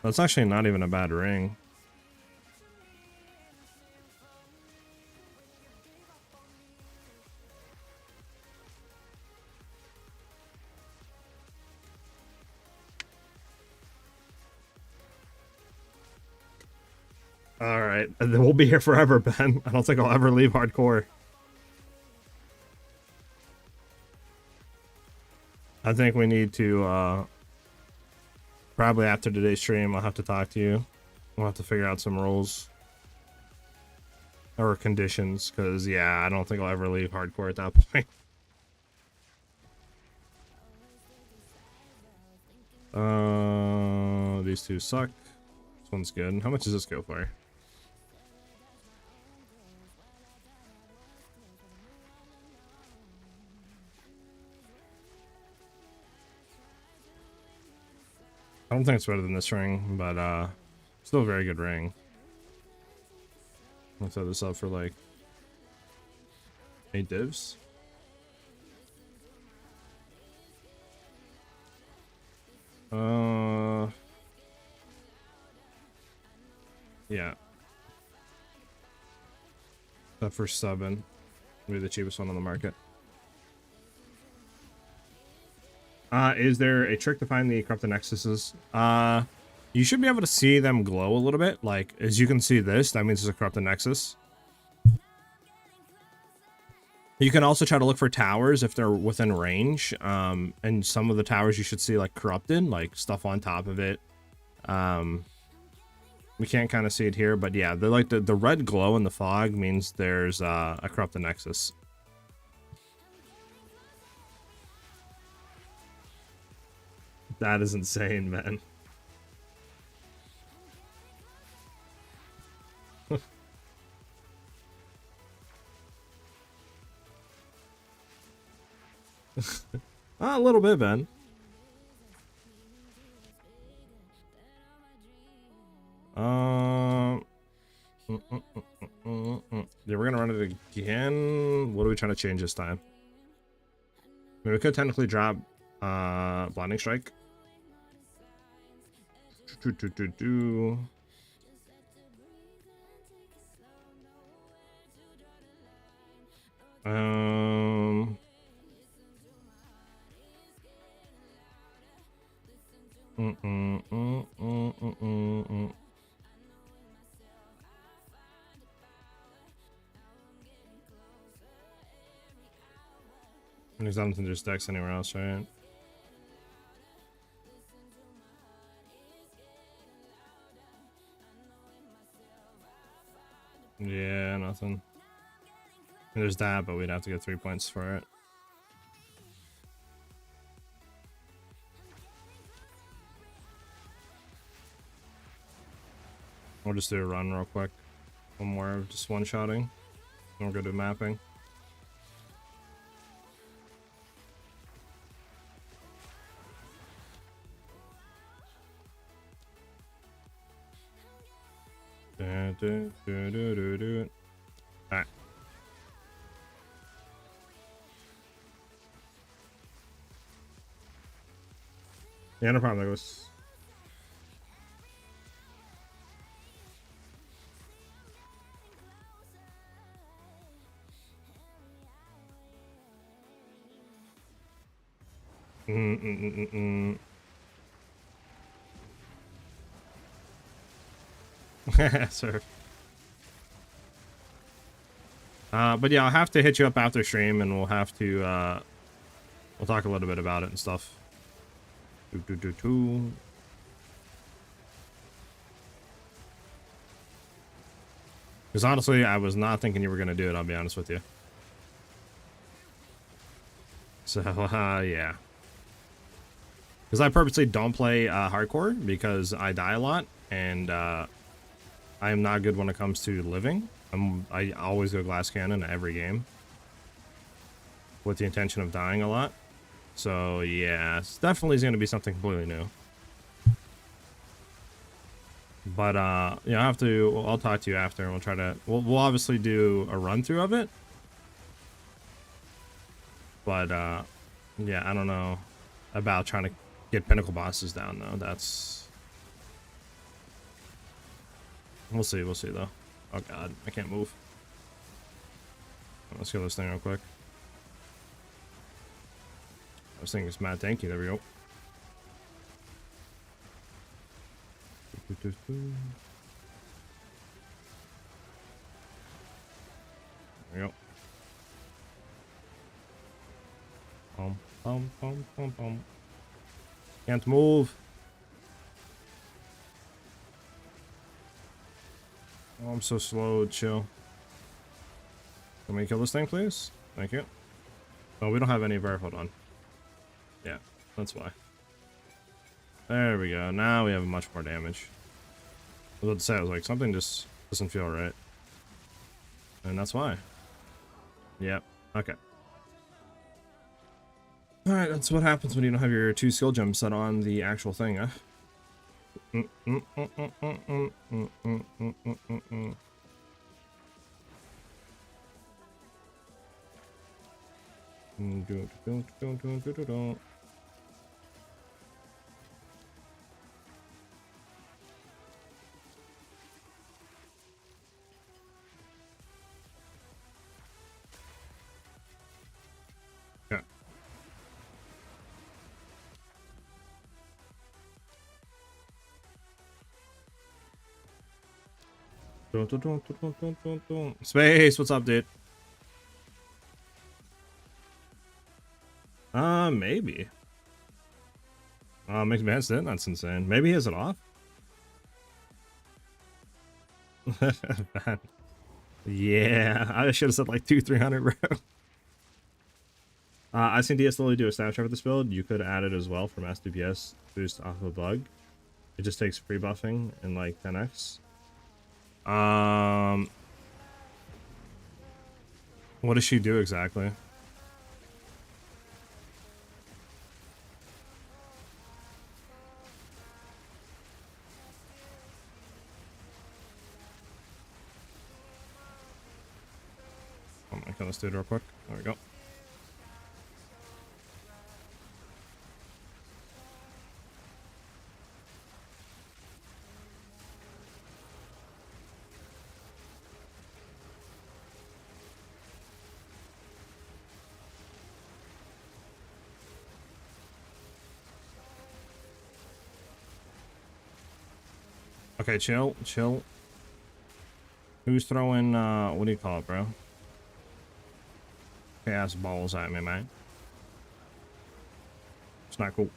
That's actually not even a bad ring. All right, and then we'll be here forever, Ben. I don't think I'll ever leave hardcore. I think we need to, probably after today's stream, I'll have to talk to you. We'll have to figure out some rules. Or conditions, because, yeah, I don't think I'll ever leave hardcore at that point. These two suck. This one's good. How much does this go for? I don't think it's better than this ring, but still a very good ring. I'll throw this up for like 8 divs. Yeah. That for subbing will be the cheapest one on the market. Is there a trick to find the corrupted nexuses? You should be able to see them glow a little bit. Like, as you can see this, that means it's a corrupted nexus. You can also try to look for towers if they're within range. And some of the towers you should see like corrupted, like stuff on top of it. We can't kind of see it here, but yeah, they're like the red glow in the fog means there's a corrupted nexus. That is insane, man. A little bit, Ben. Yeah, we're gonna run it again. What are we trying to change this time? I mean, we could technically drop blinding strike. There's nothing there's decks anywhere else, right? Yeah, nothing. There's that, but we'd have to get 3 points for it. We'll just do a run real quick. One more of just one-shotting. Then we'll go do mapping. Alright. Yeah, no problem, Douglas. Sir. But yeah, I'll have to hit you up after stream, and we'll have to we'll talk a little bit about it and stuff. Because honestly, I was not thinking you were gonna do it. I'll be honest with you. So yeah. Because I purposely don't play hardcore because I die a lot, and I am not good when it comes to living. I always go glass cannon in every game with the intention of dying a lot. So yeah, it's definitely going to be something completely new. But yeah, I'll talk to you after, and we'll try to. We'll obviously do a run through of it. But yeah, I don't know about trying to get pinnacle bosses down though. That's we'll see though. Oh god, I can't move. Let's kill this thing real quick. This thing is mad tanky. There we go. There we go. Pum, pum, pum, pum, pum. Can't move. Oh, I'm so slow. Chill. Can we kill this thing, please? Thank you. Oh, we don't have any verb. Hold on. Yeah, that's why. There we go. Now we have much more damage. I was about to say, I was like, something just doesn't feel right. And that's why. Yep. Okay. Alright, that's what happens when you don't have your 2 skill gems set on the actual thing, huh? Okay. Space, what's up, dude? Maybe. Makes me hesitant. That's insane. Maybe he has it off. Yeah, I should have said like 300, bro. I've seen DS slowly do a snapshot with this build. You could add it as well for mass DPS boost off of a bug. It just takes free buffing in like 10x. What does she do exactly? Oh my god, let's do it real quick. There we go. Okay, chill, chill. Who's throwing, what do you call it, bro? Chaos balls at me, man. It's not cool.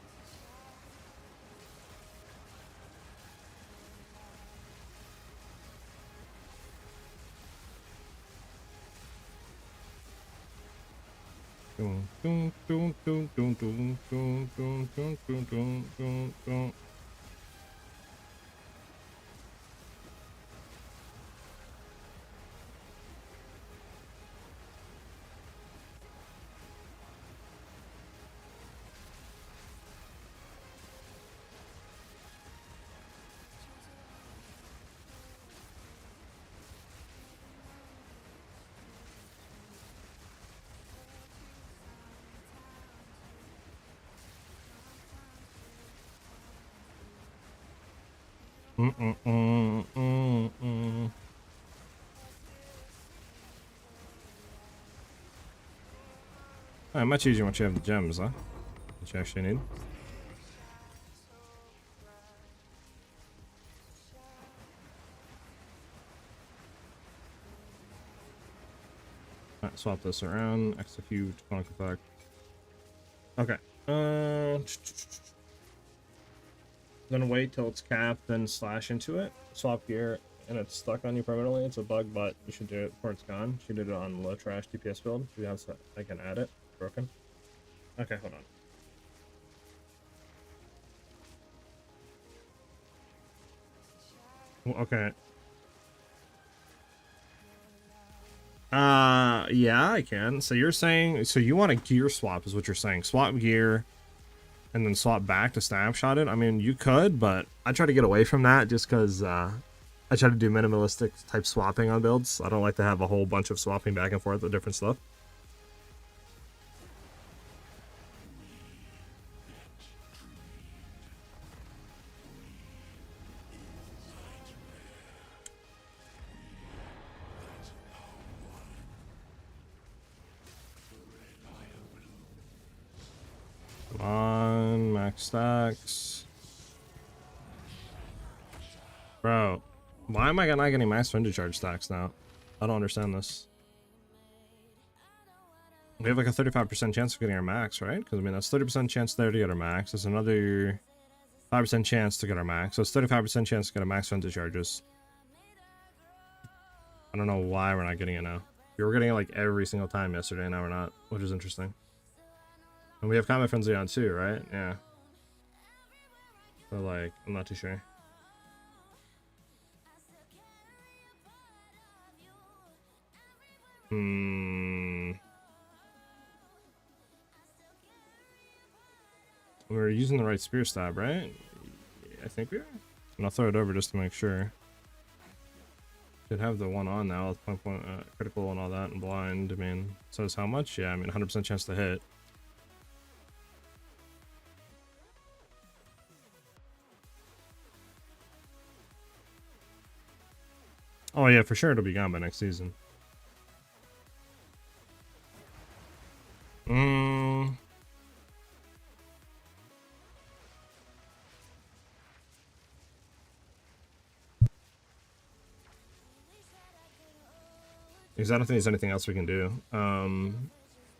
Much easier once you have the gems, huh? That you actually need. Alright, swap this around. Execute. Clunk effect. Okay. Gonna wait till it's capped, then slash into it. Swap gear, and it's stuck on you permanently. It's a bug, but you should do it before it's gone. She did it on low trash DPS build. I can add it. Broken. Okay, hold on. Okay. Yeah, I can. So you're saying, so you want a gear swap is what you're saying. Swap gear and then swap back to snapshot it. I mean, you could, but I try to get away from that just because I try to do minimalistic type swapping on builds. I don't like to have a whole bunch of swapping back and forth with different stuff. Come on, max stacks. Bro, why am I not getting max vintage charge stacks now? I don't understand this. We have like a 35% chance of getting our max, right? Because I mean, that's 30% chance there to get our max. There's another 5% chance to get our max. So it's 35% chance to get a max frenzy charges. I don't know why we're not getting it now. We were getting it like every single time yesterday, now we're not, which is interesting. And we have combat frenzy on too, right? Yeah. So like, I'm not too sure. We're using the right spear stab, right? I think we are. And I'll throw it over just to make sure. Should have the one on now with point critical and all that and blind. I mean, says how much? Yeah, I mean 100% chance to hit. Oh yeah, for sure it'll be gone by next season. Because I don't think there's anything else we can do.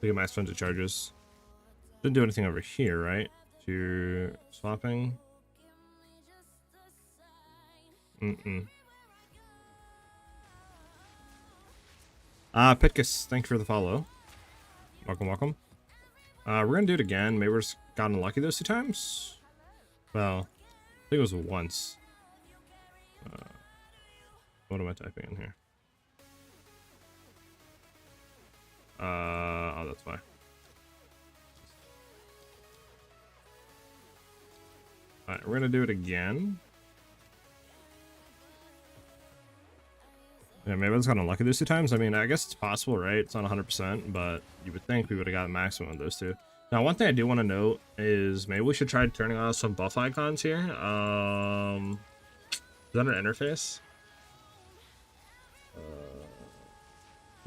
We get max 100 charges. Didn't do anything over here, right? To swapping. Pitkus, thank you for the follow. Welcome, welcome. We're gonna do it again. Maybe we're just gotten lucky those 2 times. Well, I think it was once. What am I typing in here? Oh, that's why. Alright, we're gonna do it again. Yeah, maybe I was gotten unlucky those 2 times. I mean, I guess it's possible, right? It's not 100%, but you would think we would have got a maximum of those 2. Now, one thing I do want to note is maybe we should try turning on some buff icons here. Is that an interface?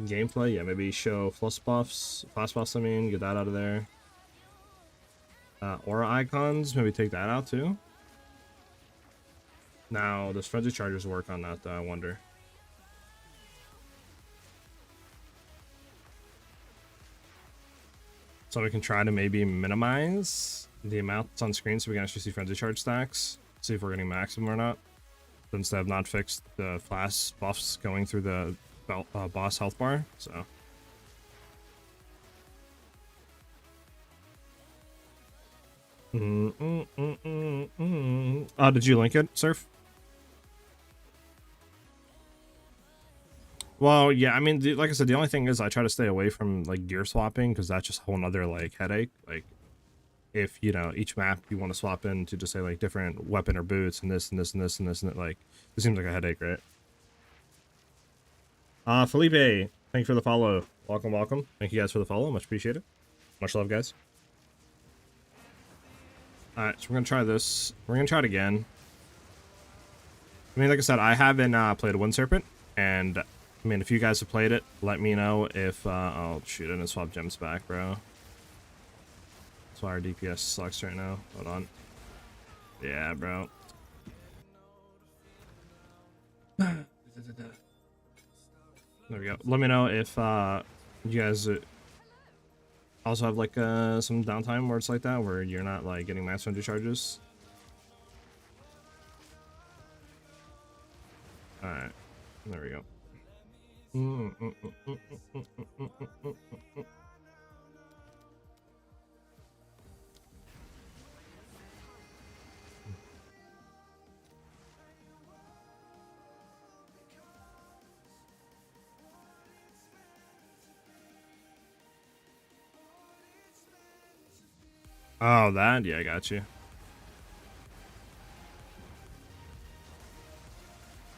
Gameplay, yeah, maybe show flash buffs, I mean, get that out of there. Aura icons, maybe take that out too. Now, does frenzy chargers work on that though, I wonder. So we can try to maybe minimize the amount that's on screen so we can actually see frenzy charge stacks. See if we're getting maximum or not. Since they have not fixed the flash buffs going through the boss health bar, so. Did you link it, Surf? Well, yeah, I mean, like I said, the only thing is I try to stay away from like gear swapping because that's just a whole nother like headache. Like, if you know each map you want to swap in to just say like different weapon or boots and this and this and this and this and like it seems like a headache, right? Felipe, thank you for the follow. Welcome, welcome. Thank you guys for the follow. Much appreciated. Much love, guys. Alright, so we're gonna try this. We're gonna try it again. I mean, like I said, I haven't played a Wind Serpent, and I mean, if you guys have played it, let me know if oh shoot, I didn't swap gems back, bro. That's why our DPS sucks right now. Hold on. Yeah, bro. There we go. Let me know if you guys also have like some downtime where it's like that, where you're not like getting max 100 charges. Alright, there we go. Oh, that? Yeah, I got you.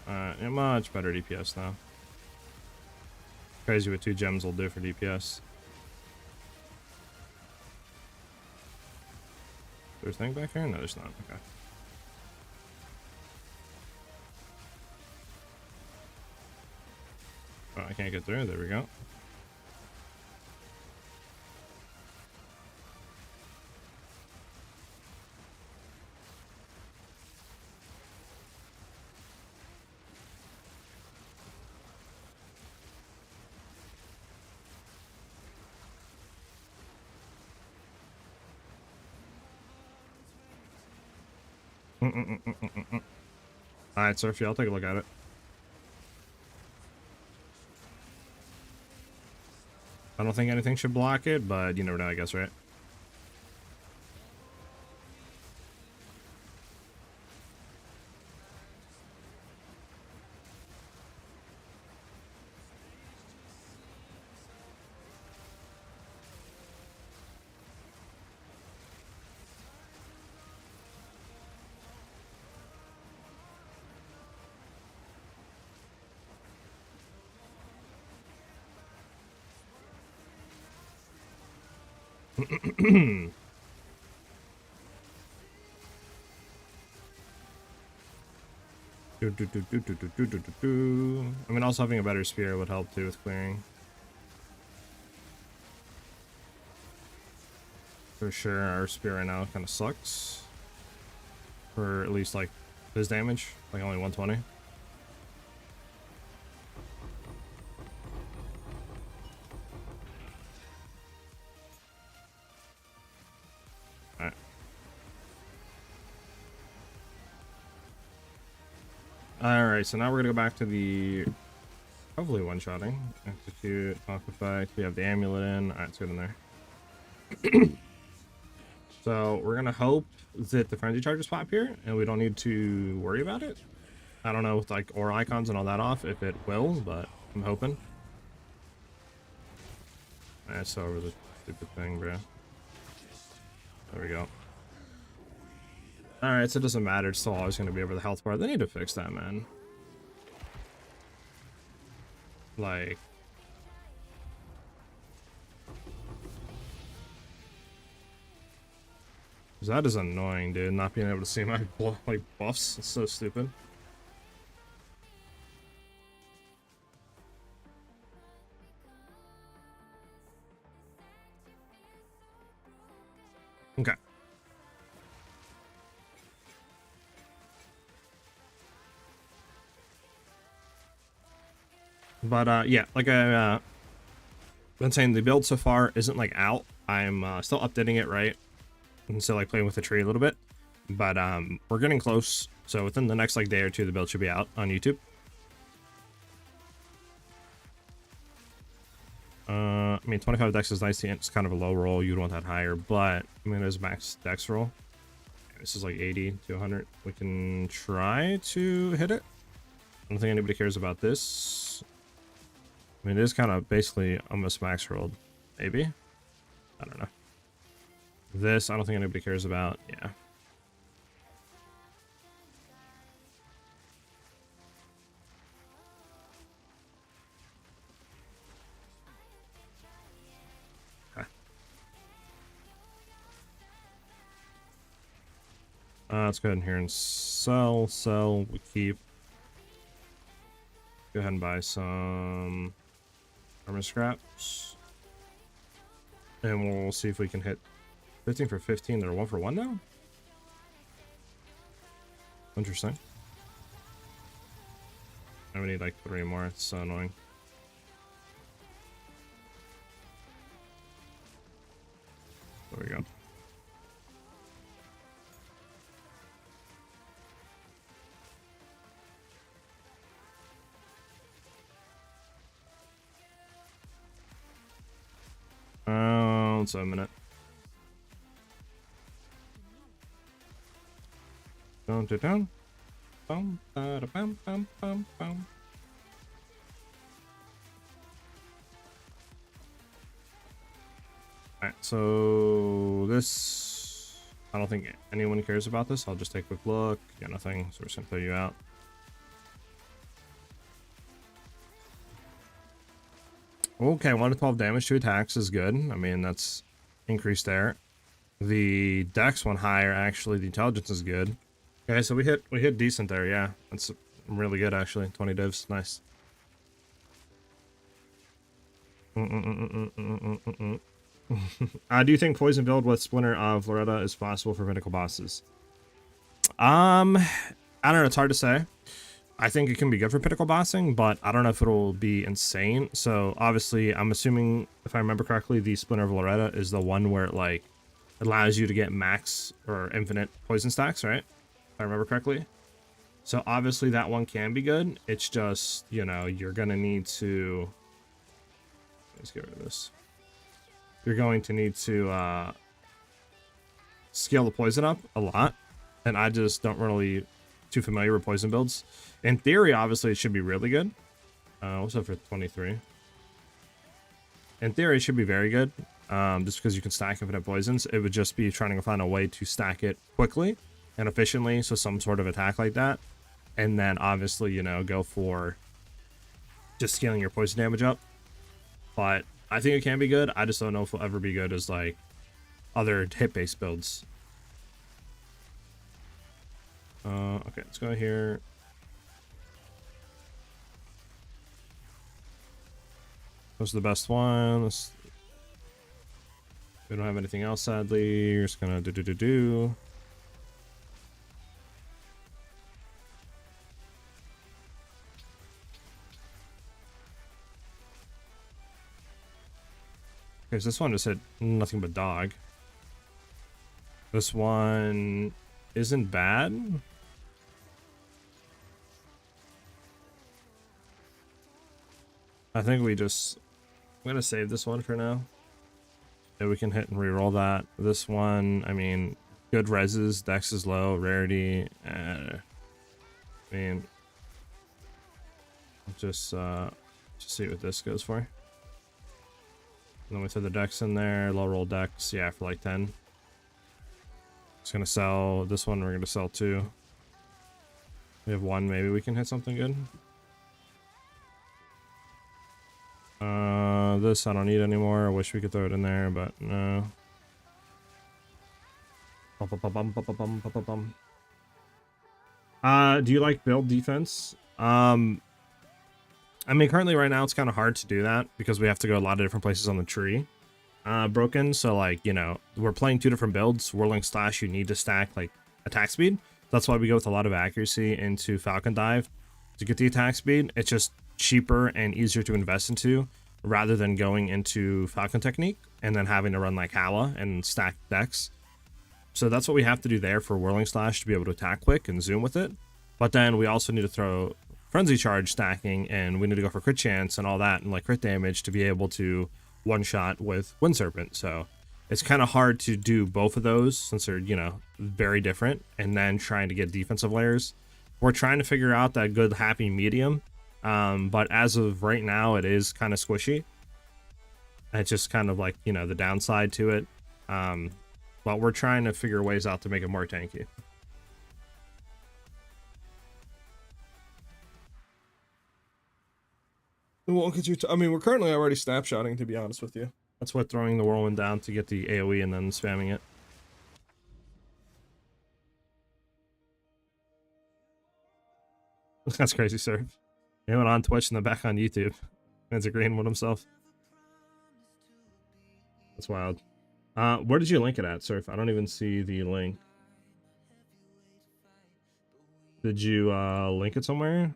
Yeah, much better DPS now. Crazy what 2 gems will do for DPS. There's a thing back here? No, there's not. Okay. Oh, I can't get through. There we go. Alright, Surfy, I'll take a look at it. I don't think anything should block it, but you never know, I guess, right? I mean, also having a better spear would help too with clearing. For sure, our spear right now kind of sucks. For at least like his damage, like only 120. Alright. Alright, so now we're gonna go back to the hopefully one-shotting. Execute, talk effect. We have the amulet in. Alright, let's get in there. So we're gonna hope that the frenzy charges pop here and we don't need to worry about it. I don't know with like aura icons and all that off if it will, but I'm hoping. I saw over the stupid thing, bro. There we go. Alright, so it doesn't matter, it's still always gonna be over the health bar. They need to fix that, man. Like, that is annoying, dude. Not being able to see my like buffs. It's so stupid. Okay. But yeah, like I been saying, the build so far isn't like out. I'm still updating it, right? And still like playing with the tree a little bit. But we're getting close. So within the next like day or two, the build should be out on YouTube. I mean, 25 dex is nice. It's kind of a low roll. You'd want that higher, but I mean, there's max dex roll. This is like 80 to 100. We can try to hit it. I don't think anybody cares about this. I mean, it is kind of basically almost max rolled. Maybe. I don't know. This, I don't think anybody cares about. Yeah. Okay. Let's go ahead in here and sell. We keep. Go ahead and buy some armor scraps. And we'll see if we can hit 15 for 15. They're 1 for 1 now? Interesting. I would need like 3 more. It's so annoying. There we go. Let's a minute. Down to down. Bum, ba, da, bum, bum, bum, bum. Alright, so this, I don't think anyone cares about this. I'll just take a quick look. Got nothing, so we're just gonna throw you out. Okay, 1 to 12 damage to attacks is good. I mean, that's increased there. The dex one higher, actually, the intelligence is good. Okay, so we hit decent there, yeah. That's really good, actually. 20 divs, nice. Do you think poison build with Splinter of Loretta is possible for mythical bosses? I don't know, it's hard to say. I think it can be good for pinnacle bossing, but I don't know if it'll be insane. So obviously, I'm assuming, if I remember correctly, the Splinter of Loretta is the one where it like allows you to get max or infinite poison stacks, right? if I remember correctly. So obviously that one can be good. It's just, you know, you're gonna need to, let's get rid of this. You're going to need to scale the poison up a lot, and I just don't really too familiar with poison builds. In theory, obviously it should be really good. What's up for 23? In theory, it should be very good. Just because you can stack infinite poisons, it would just be trying to find a way to stack it quickly and efficiently, so some sort of attack like that, and then obviously, you know, go for just scaling your poison damage up. But I think it can be good. I just don't know if it'll ever be good as like other hit-based builds. Okay, let's go here. What's the best one? We don't have anything else, sadly. You're just gonna do. Okay, so this one just hit nothing but dog. This one isn't bad. I think I'm gonna save this one for now. Yeah, we can hit and reroll that. This one, I mean, good reses, dex is low, rarity. I mean, just see what this goes for. And then we throw the dex in there, low roll dex, yeah, for like 10. Just gonna sell this one. We're gonna sell 2. We have 1. Maybe we can hit something good. This I don't need anymore. I wish we could throw it in there, but no. Do you like build defense? I mean, currently right now it's kind of hard to do that because we have to go a lot of different places on the tree. Broken, so like, you know, we're playing 2 different builds. Whirling Slash, you need to stack like attack speed. That's why we go with a lot of accuracy into Falcon Dive to get the attack speed. It's just cheaper and easier to invest into rather than going into Falcon Technique and then having to run like Hala and stack decks. So that's what we have to do there for Whirling Slash to be able to attack quick and zoom with it. But then we also need to throw Frenzy Charge stacking, and we need to go for crit chance and all that and like crit damage to be able to one shot with Wind Serpent. So it's kind of hard to do both of those since they're, you know, very different, and then trying to get defensive layers. We're trying to figure out that good happy medium. But as of right now, it is kind of squishy. It's just kind of like, you know, the downside to it. But we're trying to figure ways out to make it more tanky. It won't get you. I mean, we're currently already snapshotting, to be honest with you. That's what throwing the whirlwind down to get the AoE and then spamming it. That's crazy, sir. He went on Twitch and then back on YouTube. Man's agreeing with himself. That's wild. Where did you link it at, Surf? I don't even see the link. Did you link it somewhere?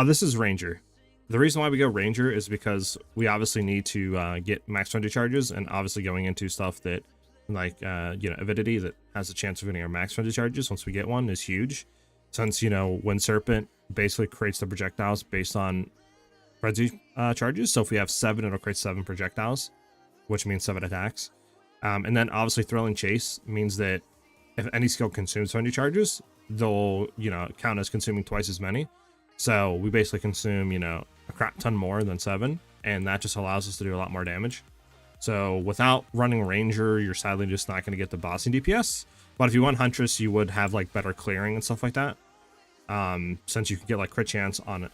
This is Ranger. The reason why we go Ranger is because we obviously need to get max 20 charges, and obviously going into stuff that like you know, Avidity that has a chance of getting our max 20 charges once we get one is huge. Since, you know, Wind Serpent basically creates the projectiles based on frenzy charges. So if we have 7, it'll create 7 projectiles, which means 7 attacks. And then obviously Thrilling Chase means that if any skill consumes 20 charges, they'll, you know, count as consuming twice as many. So we basically consume, you know, a crap ton more than 7, and that just allows us to do a lot more damage. So without running Ranger, you're sadly just not going to get the bossing DPS. But if you want Huntress, you would have like better clearing and stuff like that. Since you could get like crit chance on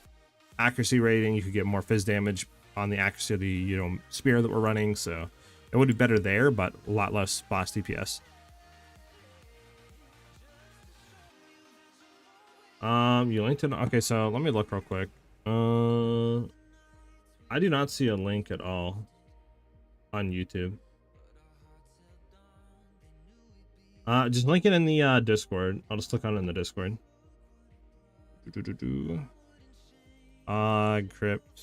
accuracy rating, you could get more fizz damage on the accuracy of the, you know, spear that we're running. So it would be better there, but a lot less boss DPS. You linked it. Okay, so let me look real quick. I do not see a link at all on YouTube. Just link it in the Discord. I'll just click on it in the Discord. Crypt.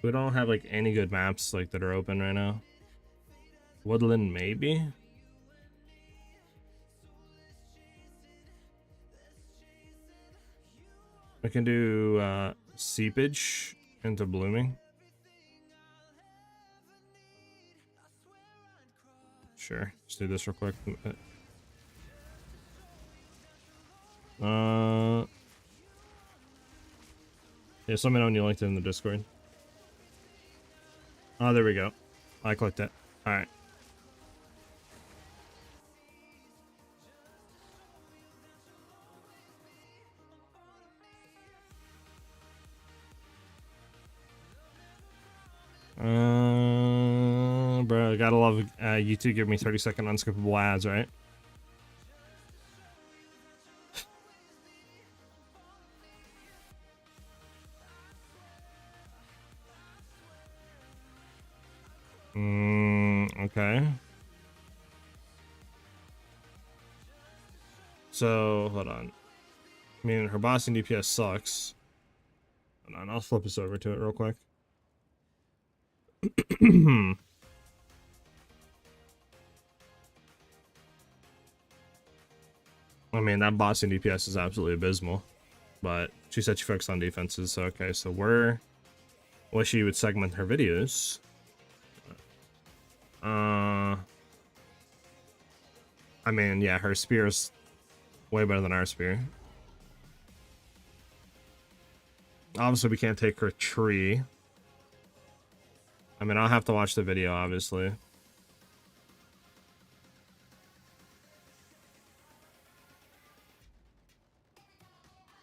We don't have like any good maps like that are open right now. Woodland maybe. I can do seepage into blooming. Sure, let's do this real quick. Yeah, let me know when you liked it in the Discord. Oh, there we go. I clicked it. All right. Bro, gotta love YouTube give me 30-second unskippable ads, right? Okay. So, hold on. I mean, her bossing DPS sucks. Hold on, I'll flip this over to it real quick. I mean, that bossing DPS is absolutely abysmal. But she said she focused on defenses, so okay, so where wish she would segment her videos. I mean, yeah, her spear is way better than our spear. Obviously, we can't take her tree. I mean, I'll have to watch the video, obviously.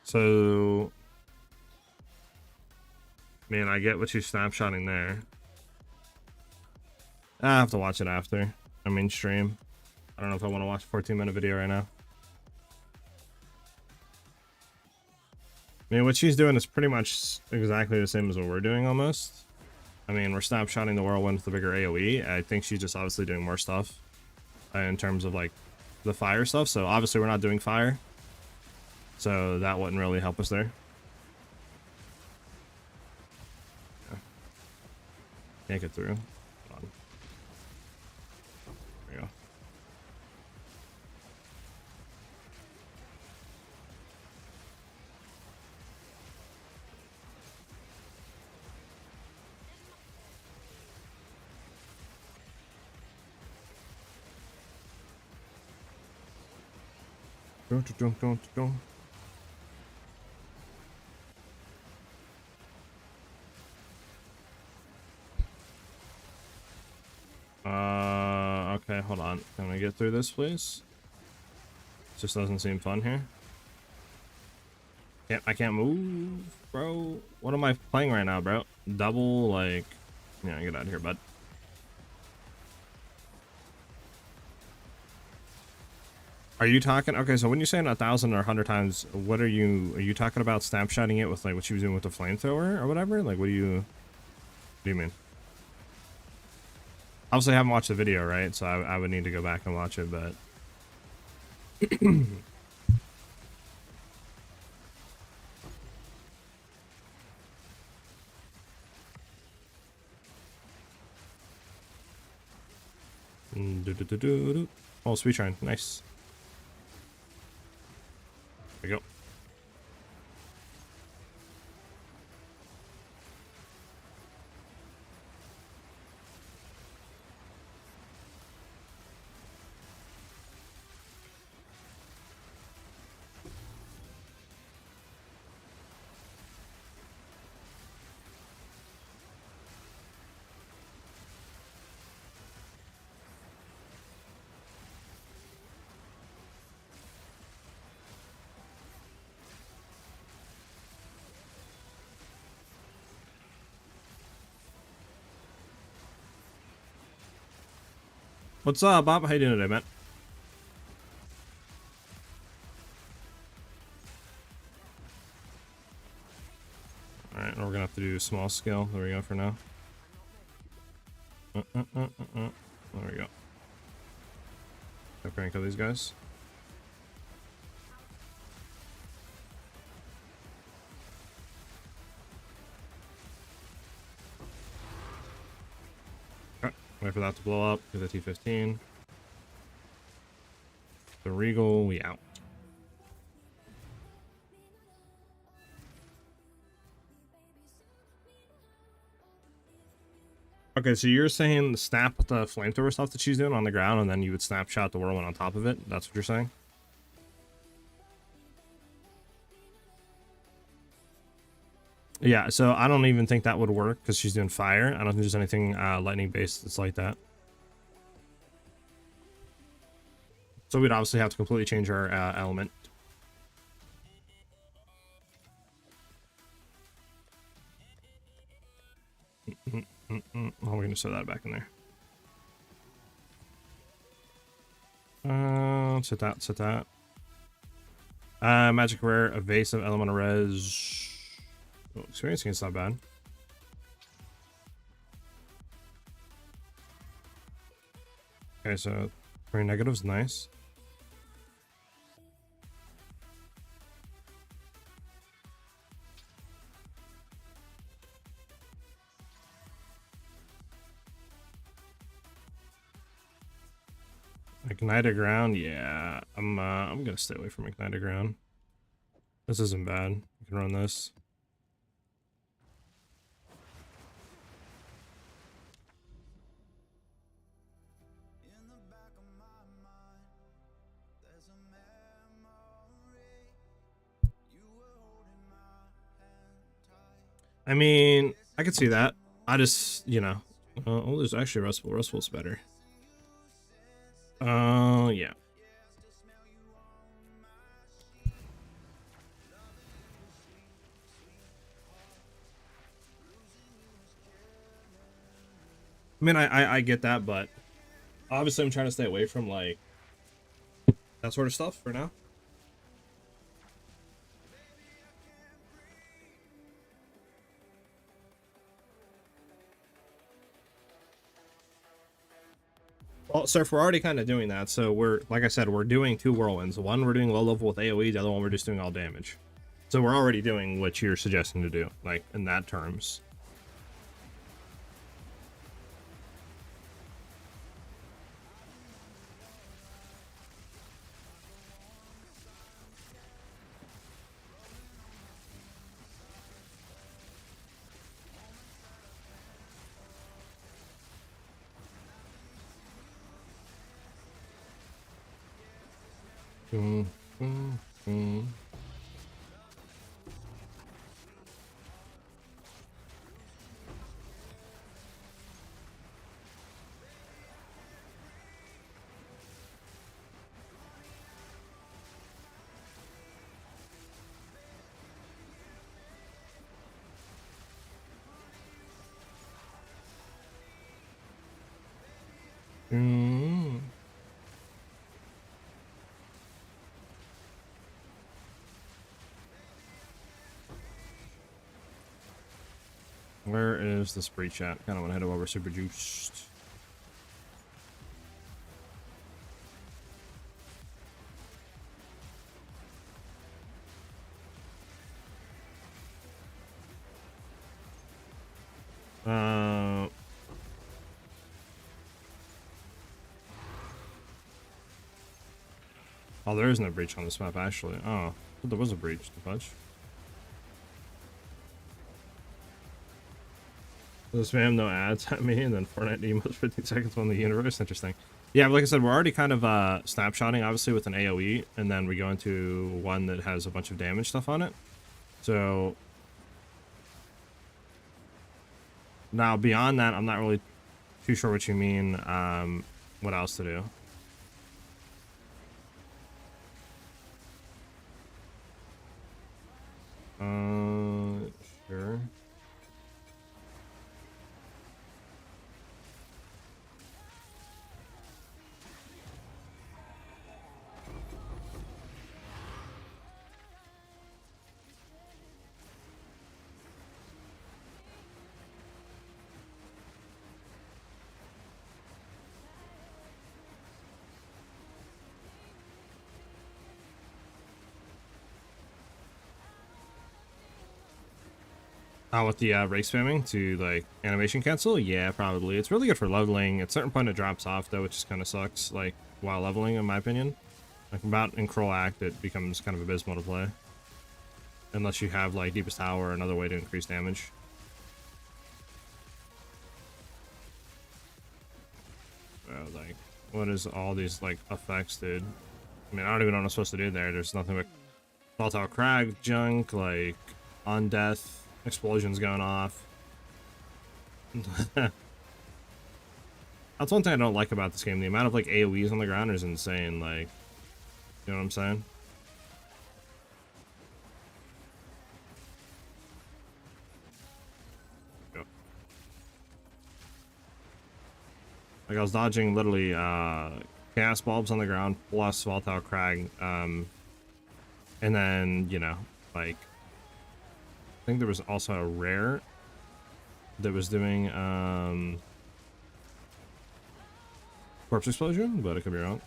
So, man, I get what she's snapshotting there. I have to watch it after. I mean, stream. I don't know if I want to watch a 14-minute video right now. I mean, what she's doing is pretty much exactly the same as what we're doing, almost. I mean, we're snapshotting the whirlwind with the bigger AoE. I think she's just obviously doing more stuff in terms of, like, the fire stuff. So, obviously, we're not doing fire. So, that wouldn't really help us there. Yeah. Can't get through. Hold on. There we go. Don't. Okay, hold on. Can we get through this, please? Just doesn't seem fun here. I can't move, bro. What am I playing right now, bro? Double, like... Yeah, get out of here, bud. Are you talking... Okay, so when you're saying 1,000 or 100 times, what are you talking about snapshotting it with, like, what she was doing with the flamethrower or whatever? Like, what do you mean? Obviously, I haven't watched the video, right? So I would need to go back and watch it, but... Oh, sweet shrine. Nice. There we go. What's up, Bob? How you doing today, man? Alright, we're gonna have to do small scale. There we go for now. There we go. Go prank kill these guys. Okay, wait for that to blow up. Do the T15. The Regal, we out. Okay, so you're saying snap the flamethrower stuff that she's doing on the ground, and then you would snapshot the whirlwind on top of it? That's what you're saying? Yeah, so I don't even think that would work because she's doing fire. I don't think there's anything lightning based that's like that. So we'd obviously have to completely change our element. Oh, we're gonna set that back in there. Set that, set that. Magic rare, evasive, elemental res. Oh, experience gain's not bad. Okay, so very negative's nice. Ignited ground, yeah. I'm gonna stay away from ignited ground. This isn't bad. You can run this. I mean, I could see that. I just, you know, oh, there's actually Rustful. Rustful's better. Yeah. I mean, I get that, but obviously I'm trying to stay away from like that sort of stuff for now. Well, so if we're already kind of doing that, so we're, like I said, we're doing two whirlwinds. One we're doing low level with AoE, the other one we're just doing all damage. So we're already doing what you're suggesting to do, like in that terms. Where is the spray chat? Kind of want to head over super juiced. Oh, there is no breach on this map, actually. Oh, there was a breach. The fudge. So spam no ads at me, and then Fortnite emos 15 seconds on the universe. Interesting. Yeah, but like I said, we're already kind of snapshotting, obviously, with an AoE, and then we go into one that has a bunch of damage stuff on it. So now beyond that, I'm not really too sure what you mean. What else to do? Sure. With the rake spamming to like animation cancel, yeah, probably. It's really good for leveling. At a certain point it drops off though, which just kind of sucks. Like while leveling, in my opinion, like about in Kroll Act, it becomes kind of abysmal to play unless you have like Deepest Tower or another way to increase damage. like, what is all these, like, effects, dude? I mean, I don't even know what I'm supposed to do there. There's nothing but volatile crag, junk, like, on death, explosions going off. That's one thing I don't like about this game. The amount of, like, AoEs on the ground is insane, like, you know what I'm saying? Go. Like, I was dodging literally, chaos bulbs on the ground plus volatile crag, and then, you know, like, I think there was also a rare that was doing, corpse explosion, but I could be wrong.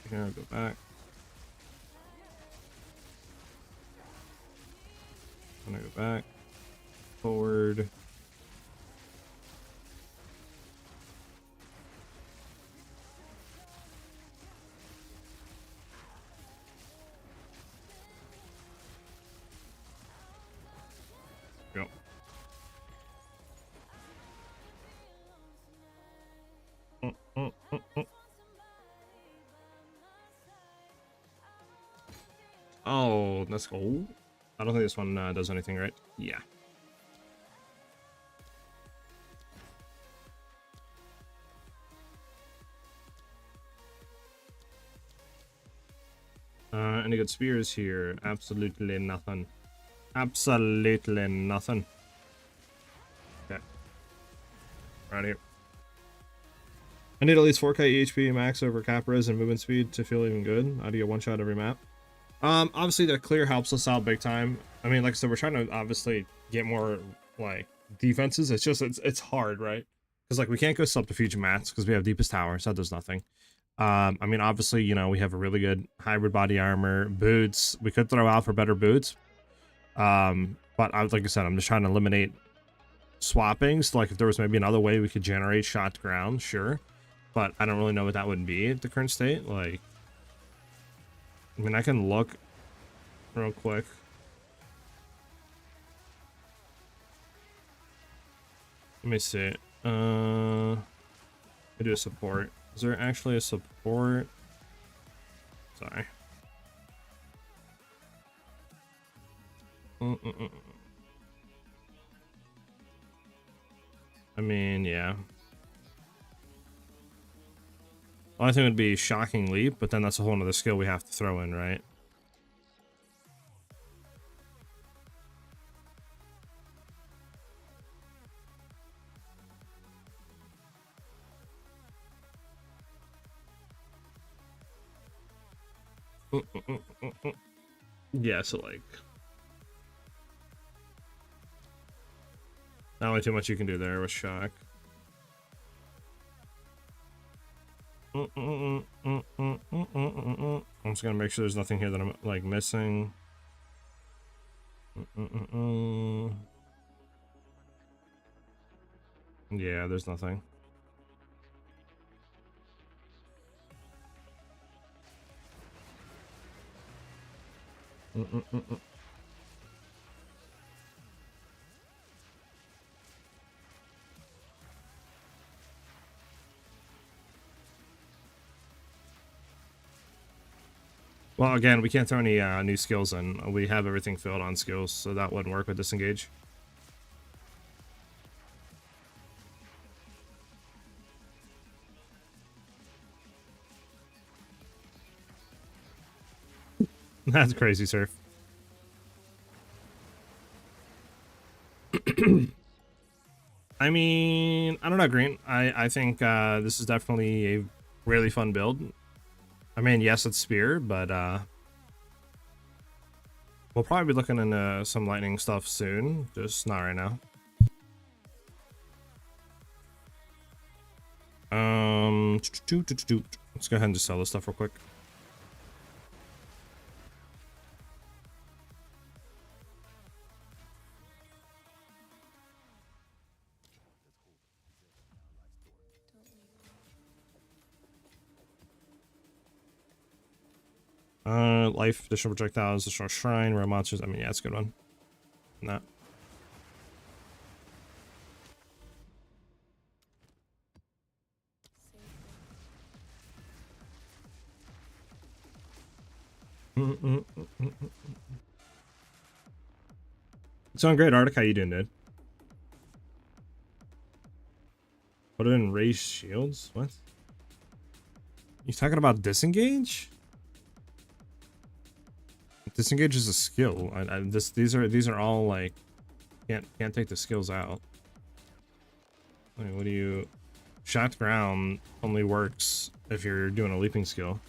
Here, I'll go back. I'm gonna go back, forward. Go. Oh, let's go. I don't think this one does anything, right? Yeah. Any good spears here? Absolutely nothing. Absolutely nothing. Okay. Right here. I need at least 4k HP max over cap res and movement speed to feel even good. How do you get one shot every map? Obviously the clear helps us out big time. I mean, like I said, we're trying to obviously get more, like, defenses. It's just, it's hard, right? Because, like, we can't go subterfuge mats because we have deepest tower, so that does nothing. I mean, obviously, you know, we have a really good hybrid body armor, boots. We could throw out for better boots. But like I said, I'm just trying to eliminate swappings. Like, if there was maybe another way we could generate shot ground, sure. But I don't really know what that would be at the current state. Like, I mean, I can look real quick. Let me see. I do a support. Is there actually a support? Sorry. I mean, yeah. Well, I think it would be Shocking Leap, but then that's a whole nother skill we have to throw in, right? Yeah, so like, not only too much you can do there with shock. I'm just gonna make sure there's nothing here that I'm like missing. Yeah, there's nothing. Well, again, we can't throw any new skills in. We have everything filled on skills, so that wouldn't work with disengage. That's crazy, Surf. I mean, I don't know, Green. I think this is definitely a really fun build. I mean, yes, it's Spear, but we'll probably be looking into some lightning stuff soon. Just not right now. Let's go ahead and just sell this stuff real quick. Life, additional projectiles, additional shrine, rare monsters. I mean, yeah, it's a good one. No. It's going great, Arctic. How you doing, dude? Put it in raised shields? What? You talking about disengage? Disengage is a skill. These are all like can't take the skills out. I mean, what do you? Shot ground only works if you're doing a leaping skill.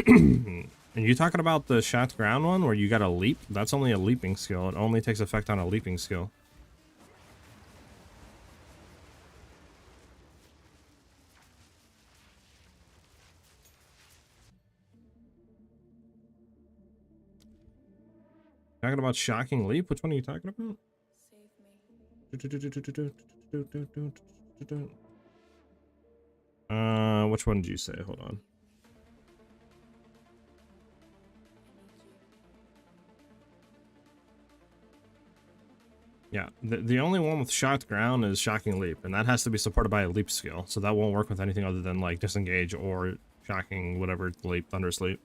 And you talking about the shot ground one where you got to leap? That's only a leaping skill. It only takes effect on a leaping skill. Talking about shocking leap? Which one are you talking about? Which one did you say? Hold on. Yeah, the only one with shot ground is shocking leap, and that has to be supported by a leap skill, so that won't work with anything other than like disengage or shocking whatever leap, thunder sleep.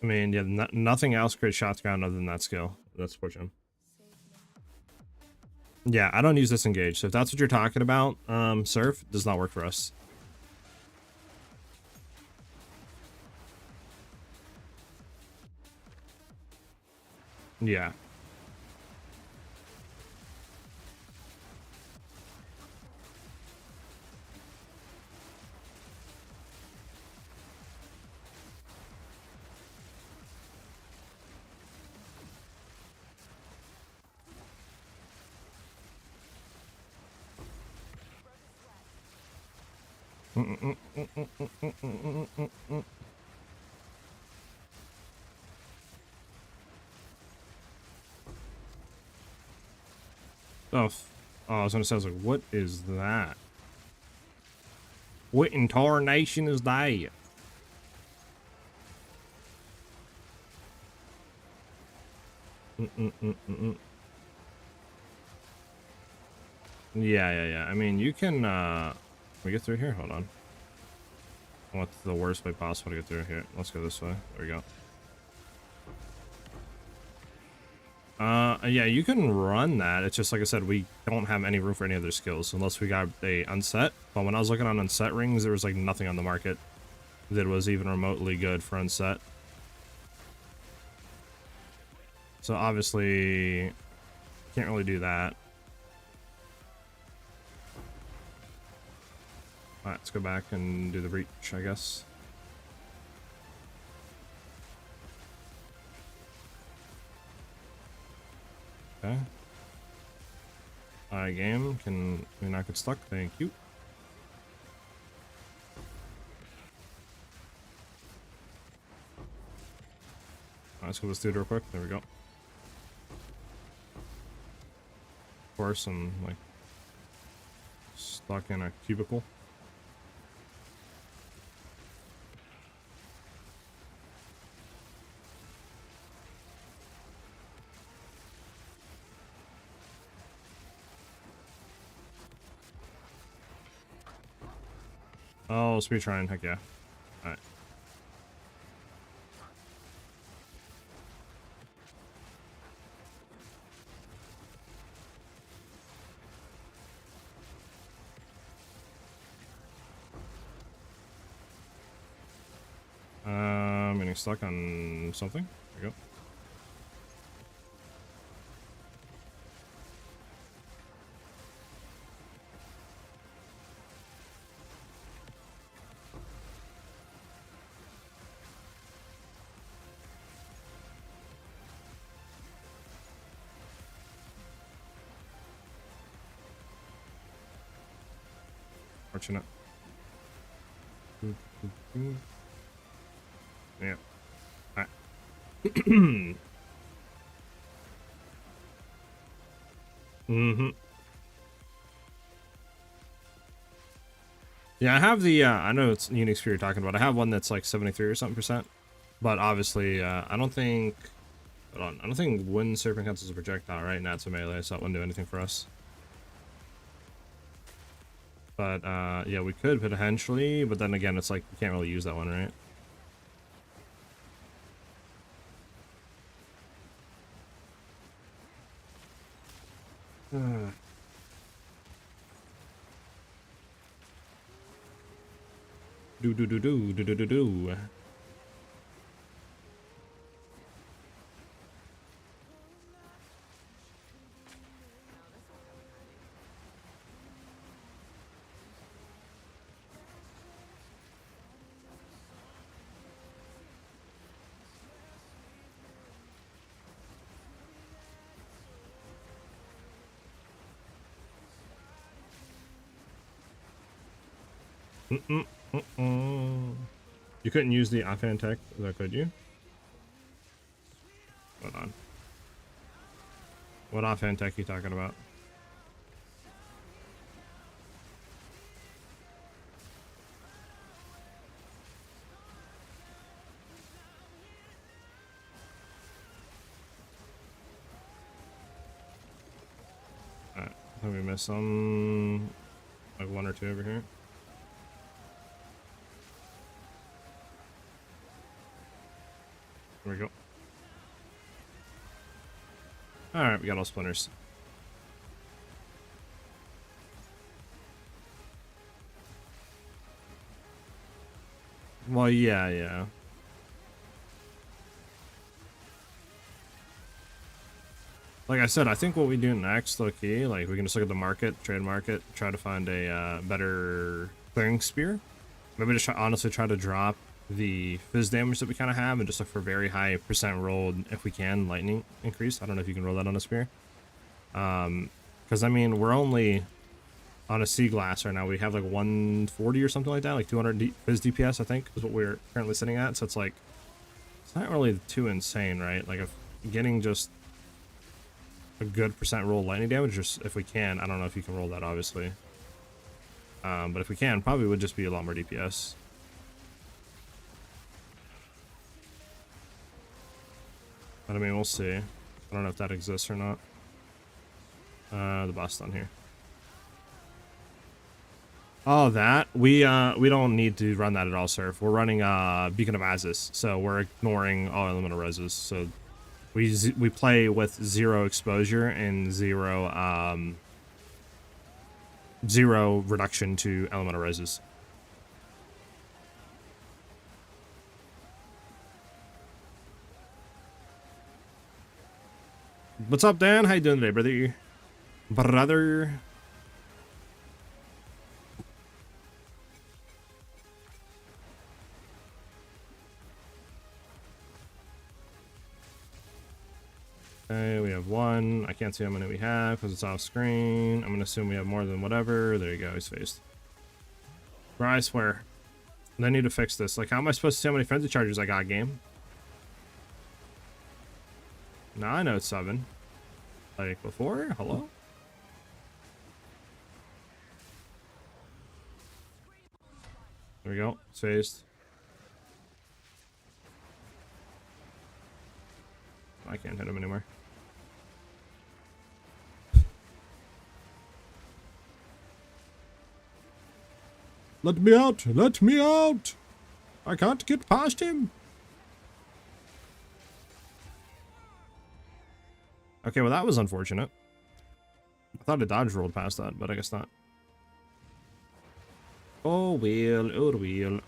I mean, yeah, nothing else creates shot ground other than that skill. That's fortune. Yeah, I don't use disengage, so if that's what you're talking about, surf does not work for us. Yeah. Oh, I was gonna say, I was like, what is that? What in tarnation is that? Yeah. I mean, you can, can we get through here? Hold on. What's the worst way possible to get through here? Let's go this way. There we go. Yeah, you can run that. It's just, like I said, we don't have any room for any other skills unless we got a unset. But when I was looking on unset rings, there was, like, nothing on the market that was even remotely good for unset. So, obviously, can't really do that. Alright, let's go back and do the breach, I guess. Okay. Game, can we not get stuck? Thank you. Let's go this dude real quick. There we go. Of course, I'm like stuck in a cubicle. Oh, speed trying, heck yeah. Alright. I'm getting stuck on something. There we go. Fortunate. Yeah. Alright. Yeah, I have the, I know it's unique sphere you're talking about. I have one that's like 73 or something percent. But obviously, I don't think, hold on, I don't think Wind Serpent counts as a projectile, right? Now it's a melee, so that wouldn't do anything for us. But, yeah, we could potentially, but then again, it's like, you can't really use that one, right? Do do do do do do do do. You couldn't use the offhand tech, could you? Hold on. What offhand tech are you talking about? Alright, I think we missed some, like one or two over here. There we go. Alright, we got all splinters. Well, yeah. Like I said, I think what we do next, low key, like we can just look at the market, trade market, try to find a better clearing spear. Maybe just honestly try to drop the fizz damage that we kind of have and just look for very high percent rolled, if we can, lightning increase. I don't know if you can roll that on a spear. Because I mean, we're only on a sea glass right now. We have like 140 or something like that, like 200 fizz DPS, I think, is what we're currently sitting at. So it's like, it's not really too insane, right? Like if getting just a good percent roll lightning damage, just if we can. I don't know if you can roll that, obviously. But if we can, probably would just be a lot more DPS. But I mean, we'll see. I don't know if that exists or not. The boss down here. Oh, that we don't need to run that at all, Surf. We're running Beacon of Azis, so we're ignoring all elemental reses. So we play with 0 exposure and 0 0 reduction to elemental reses. What's up, Dan? How you doing today, brother? Brother. Okay, we have one. I can't see how many we have because it's off screen. I'm gonna assume we have more than whatever. There you go, he's faced. Bro, I swear. I need to fix this. Like, how am I supposed to see how many frenzy charges I got, game? Now I know it's 7. Like before? Hello? There we go. It's phased. I can't hit him anymore. Let me out! Let me out! I can't get past him! Okay, well that was unfortunate. I thought a dodge rolled past that, but I guess not. Oh well, oh well.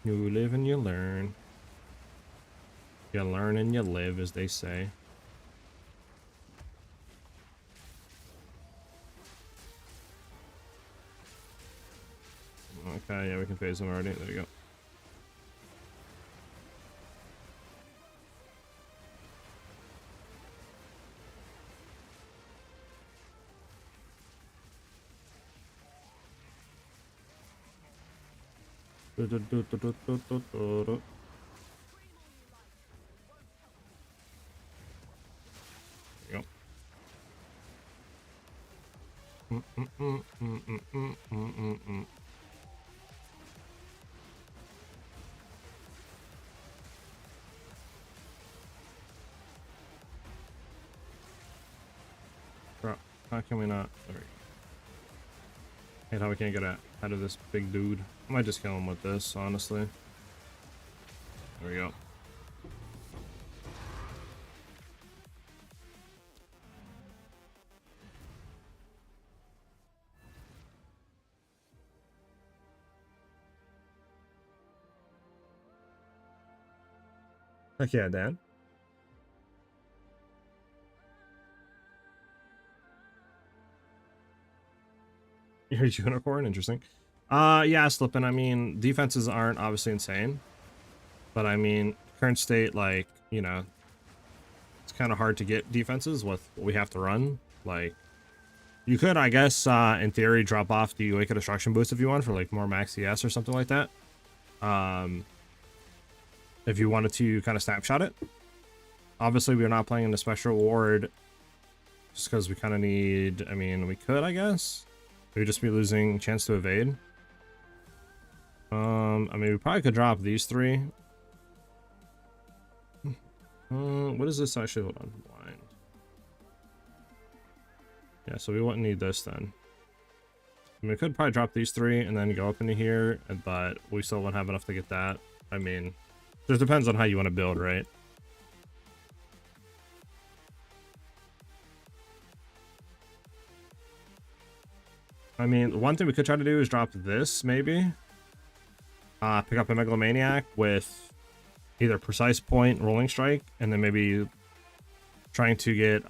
You live and you learn. You learn and you live, as they say. Okay, yeah, we can phase them already. There you go. There you go. Bro, how can we not? There we go. Hate how we can't get ahead of this big dude. I might just kill him with this, honestly. There we go. Heck yeah, Dan. You're a unicorn? Interesting. Yeah, Slippin'. I mean, defenses aren't obviously insane. But I mean, current state, like, you know, it's kind of hard to get defenses with what we have to run. Like, you could, I guess, in theory, drop off the Wake of Destruction boost if you want for, like, more max ES or something like that. If you wanted to kind of snapshot it. Obviously, we're not playing in the special reward just because we kind of need, I mean, we could, I guess. We would just be losing chance to evade. I mean, we probably could drop these three. What is this actually? Hold on. Blind. Yeah, so we wouldn't need this then. I mean, we could probably drop these three and then go up into here, but we still won't have enough to get that. I mean, it just depends on how you want to build, right? I mean, one thing we could try to do is drop this, maybe. Pick up a Megalomaniac with either Precise Point, Rolling Strike, and then maybe trying to get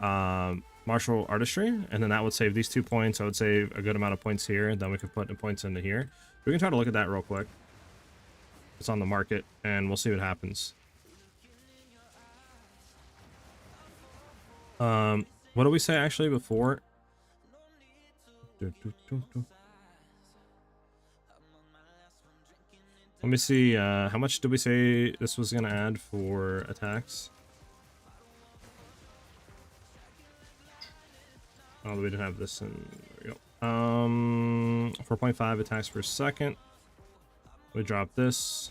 Martial Artistry, and then that would save these 2 points. I would save a good amount of points here, and then we could put the points into here. We can try to look at that real quick. It's on the market, and we'll see what happens. What did we say actually before? Let me see, how much did we say this was gonna add for attacks? Oh, we didn't have this in, there we go. 4.5 attacks per second. We drop this.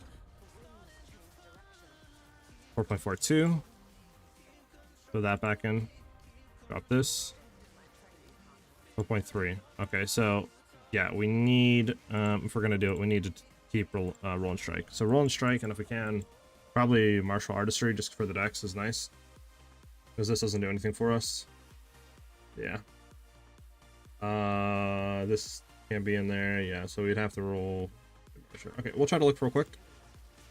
4.42. Put that back in. Drop this. 4.3. Okay, so yeah, we need, if we're gonna do it, we need to keep Rolling Strike. So Rolling Strike, and if we can, probably Martial Artistry just for the dex is nice. Because this doesn't do anything for us. Yeah. This can't be in there. Yeah, so we'd have to roll. Okay, we'll try to look real quick.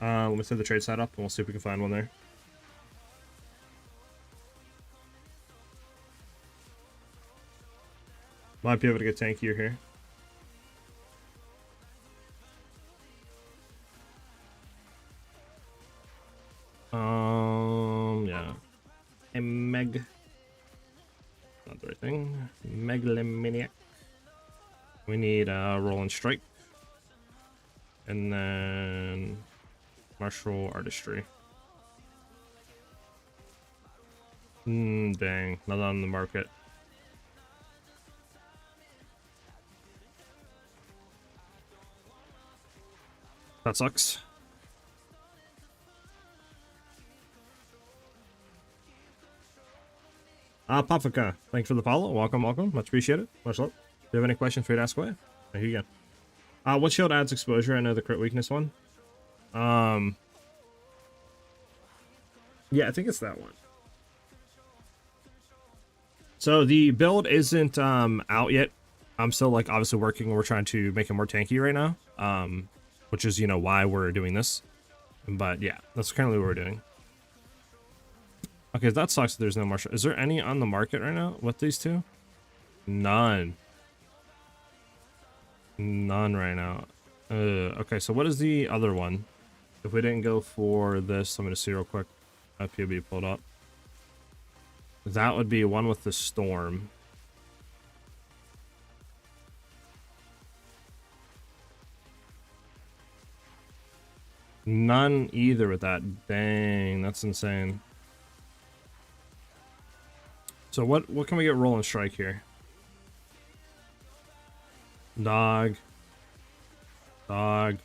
Let me set the trade side up, and we'll see if we can find one there. Might be able to get tankier here. Yeah. A not the right thing. Megalomaniac. We need Roll and Strike. And then Martial Artistry. Dang, not on the market. That sucks. Papaka, thanks for the follow. Welcome, welcome. Much appreciated. Much love. Do you have any questions for you to ask away? Here you go. What shield adds exposure? I know the crit weakness one. Yeah, I think it's that one. So the build isn't out yet. I'm still like obviously working. We're trying to make it more tanky right now. Which is, you know, why we're doing this. But yeah, that's currently what we're doing. Okay, that sucks that there's no martial. Is there any on the market right now with these two? None. None right now. Okay, so what is the other one? If we didn't go for this, I'm going to see real quick. PoE pulled up. That would be one with the storm. None either with that. Dang, that's insane. So what can we get Roll and Strike here? Dog. Dog.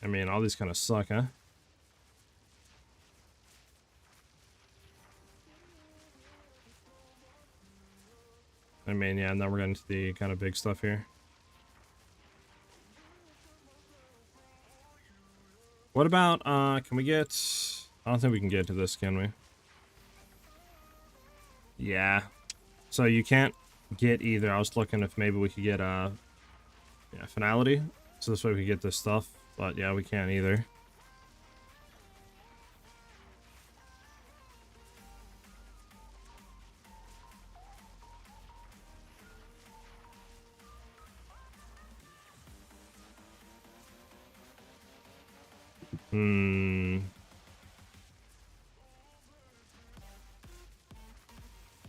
I mean, all these kind of suck, huh? I mean, yeah, now we're getting to the kind of big stuff here. What about, can we get... I don't think we can get to this, can we? Yeah. So you can't get either. I was looking if maybe we could get, yeah, finality. So this way we could get this stuff. But yeah, we can't either.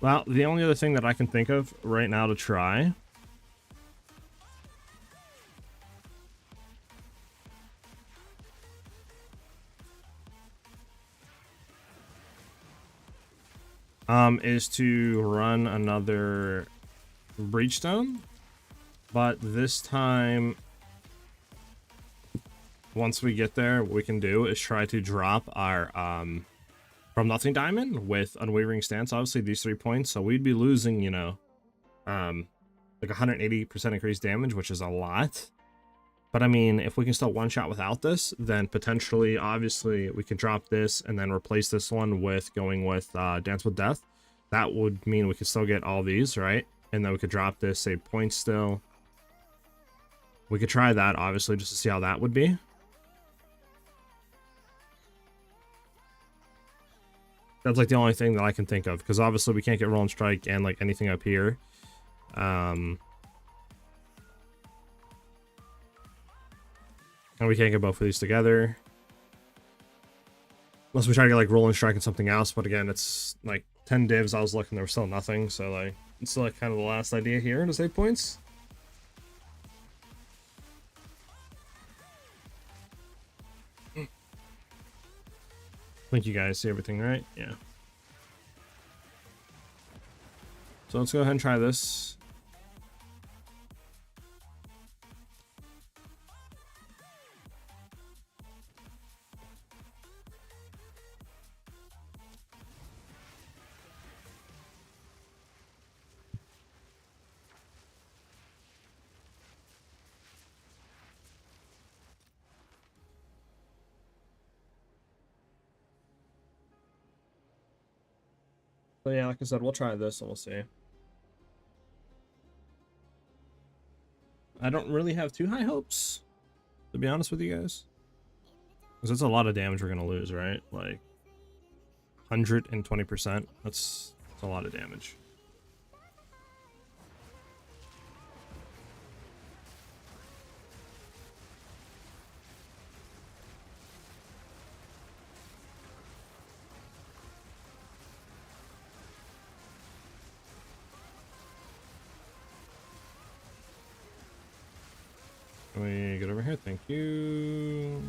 Well, the only other thing that I can think of right now to try is to run another Breachstone, but this time, once we get there, what we can do is try to drop our From Nothing Diamond with Unwavering Stance. Obviously, these 3 points, so we'd be losing, you know, like 180% increased damage, which is a lot. But I mean, if we can still one-shot without this, then potentially, obviously, we can drop this and then replace this one with going with Dance with Death. That would mean we could still get all these, right? And then we could drop this, save points still. We could try that, obviously, just to see how that would be. That's like the only thing that I can think of, because obviously we can't get Roll and Strike and like anything up here. And we can't get both of these together. Unless we try to get like Roll and Strike and something else, but again, it's like 10 divs. I was looking, there was still nothing, so like it's like kind of the last idea here to save points. I think you guys see everything, right? Yeah. So let's go ahead and try this. So yeah, like I said, we'll try this and we'll see. I don't really have too high hopes, to be honest with you guys. Because it's a lot of damage we're going to lose, right? Like, 120%. That's a lot of damage. Can we get over here? Thank you.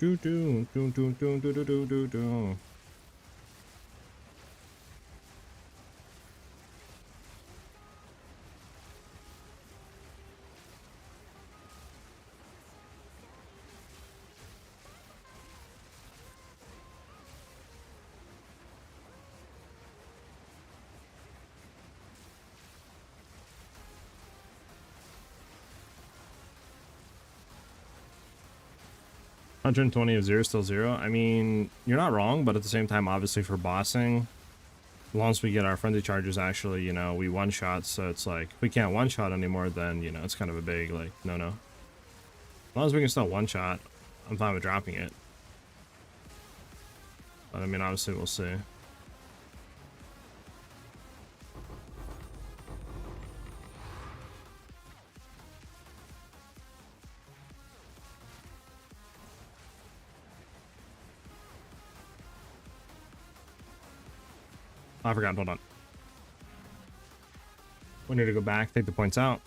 Do do do do do do do do do do. $120 of 0 still 0. I mean, you're not wrong, but at the same time, obviously for bossing, once we get our frenzy charges, actually, you know, we one shot. So it's like, if we can't one shot anymore, then, you know, it's kind of a big, like, no. long as we can still one-shot, I'm fine with dropping it. But I mean, obviously we'll see. I forgot, hold on. We need to go back, take the points out.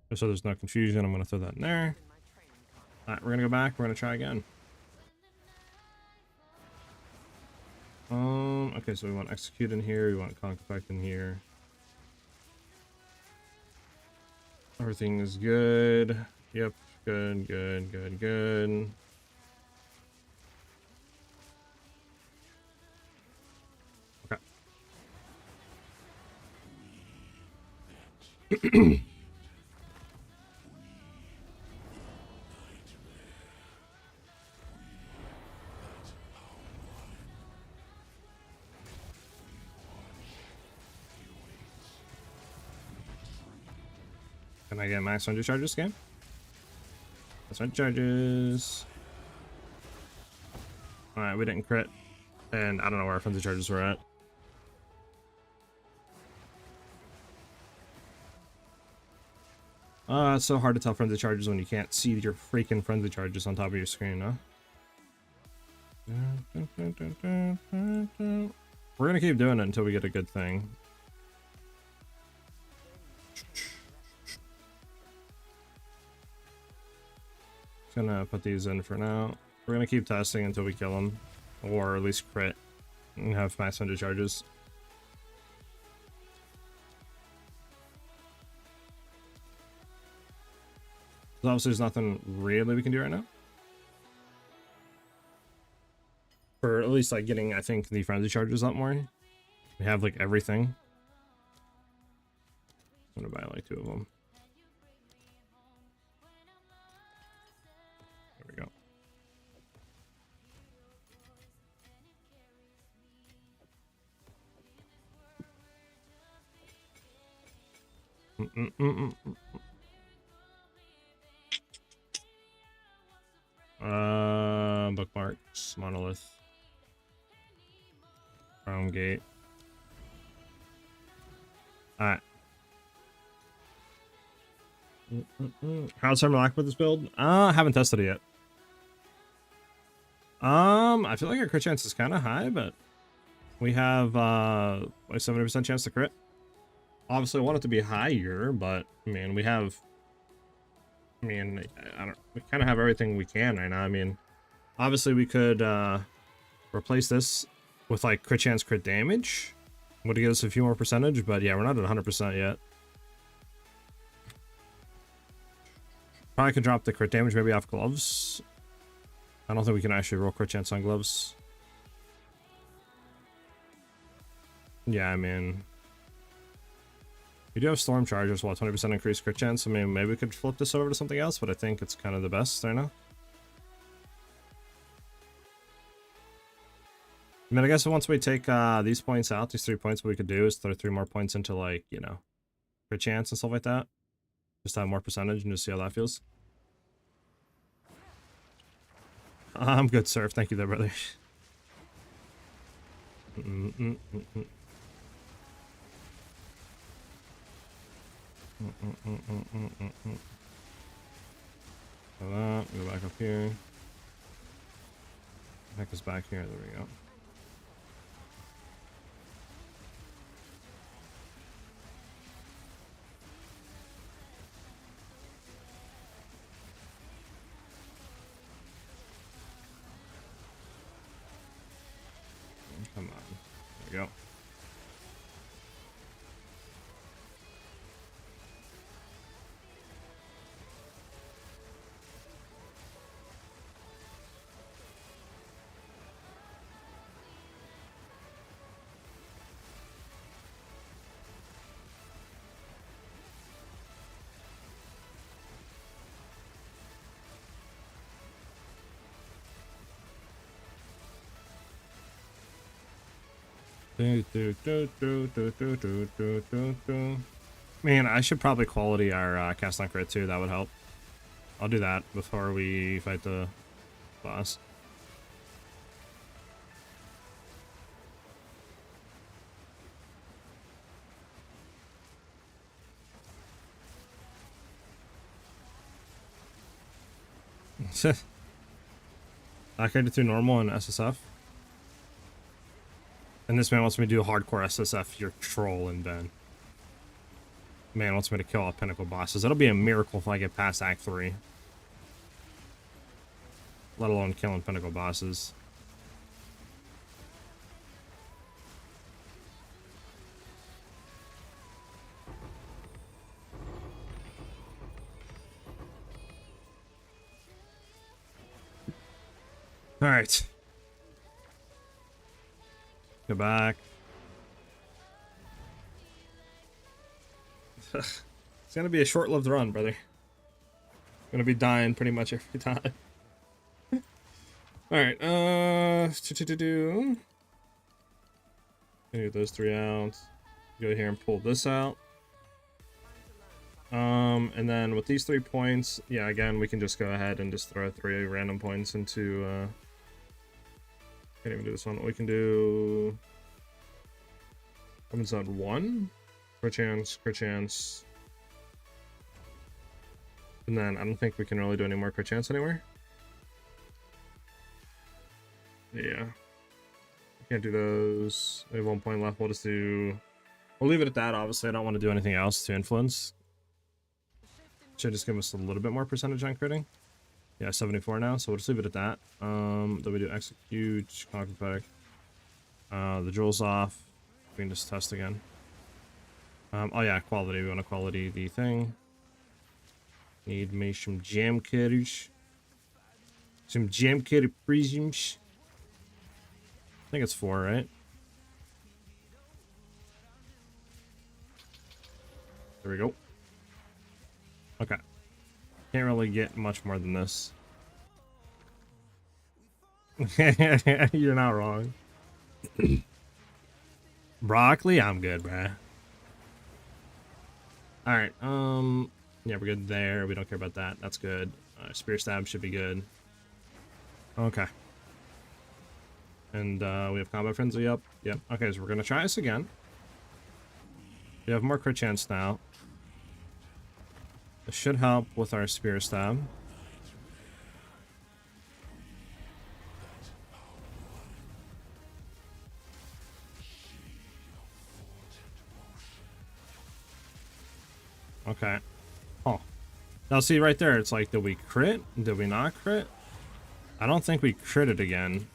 Just so there's no confusion, I'm gonna throw that in there. Alright, we're gonna go back, we're gonna try again. Okay, so we want execute in here, we want conk effect in here. Everything is good. Yep, good, good, good, good. Okay. Can I get max 100 charges game? That's 100 charges. Alright, we didn't crit. And I don't know where our frenzy charges were at. It's so hard to tell frenzy charges when you can't see your freaking frenzy charges on top of your screen, huh? We're gonna keep doing it until we get a good thing. Gonna put these in for now. We're gonna keep testing until we kill them, or at least crit and have max 100 charges. So obviously there's nothing really we can do right now. For at least like getting, I think, the frenzy charges up more. We have like everything. I'm gonna buy like 2 of them. There we go. Bookmarks, monolith, crown gate. Alright. How's Summer Lock with this build? I haven't tested it yet. I feel like our crit chance is kind of high, but we have like 70% chance to crit. Obviously, I want it to be higher, but I mean, we have. I mean, we kind of have everything we can right now. I mean, obviously, we could replace this with like crit chance, crit damage. Would give us a few more percentage, but yeah, we're not at 100% yet. Probably could drop the crit damage maybe off gloves. I don't think we can actually roll crit chance on gloves. Yeah, I mean, we do have storm charges, well, 20% increased crit chance. I mean, maybe we could flip this over to something else, but I think it's kind of the best right now. I mean, I guess once we take these points out, these 3 points, what we could do is throw 3 more points into, like, you know, crit chance and stuff like that. Just have more percentage and just see how that feels. I'm good, Surf. Thank you there, brother. Go back up here. Heck is back here. There we go. Come on. There we go. Man, I should probably quality our cast on crit too. That would help. I'll do that before we fight the boss. I created through normal and SSF. And this man wants me to do hardcore SSF. You're trolling, Ben. Man wants me to kill all pinnacle bosses. That'll be a miracle if I get past Act 3. Let alone killing pinnacle bosses. Alright. Go back. It's gonna be a short-lived run, brother. Gonna be dying pretty much every time. Alright, get those 3 out. Go here and pull this out. And then with these 3 points, yeah, again, we can just go ahead and just throw 3 random points into, can't even do this one. We can do, comes on 1, crit chance. And then I don't think we can really do any more crit chance anywhere. Yeah. Can't do those. We have 1 point left. We'll just do, we'll leave it at that. Obviously, I don't want to do anything else to influence. Should just give us a little bit more percentage on critting. Yeah, 74 now, so we'll just leave it at that. Then we do execute, conquer. The jewel's off. We can just test again. Oh yeah, quality. We want to quality the thing. Need me some jam cutters. Some jam cutter prisms. I think it's 4, right? There we go. Okay. Can't really get much more than this. You're not wrong. Broccoli, I'm good, bruh. Alright, yeah, we're good there. We don't care about that. That's good. Spear stab should be good. Okay. And we have combat frenzy up. Yep. Okay, so we're gonna try this again. We have more crit chance now. This should help with our spear stab. Okay. Oh. Now see right there, it's like, did we crit? Did we not crit? I don't think we critted again.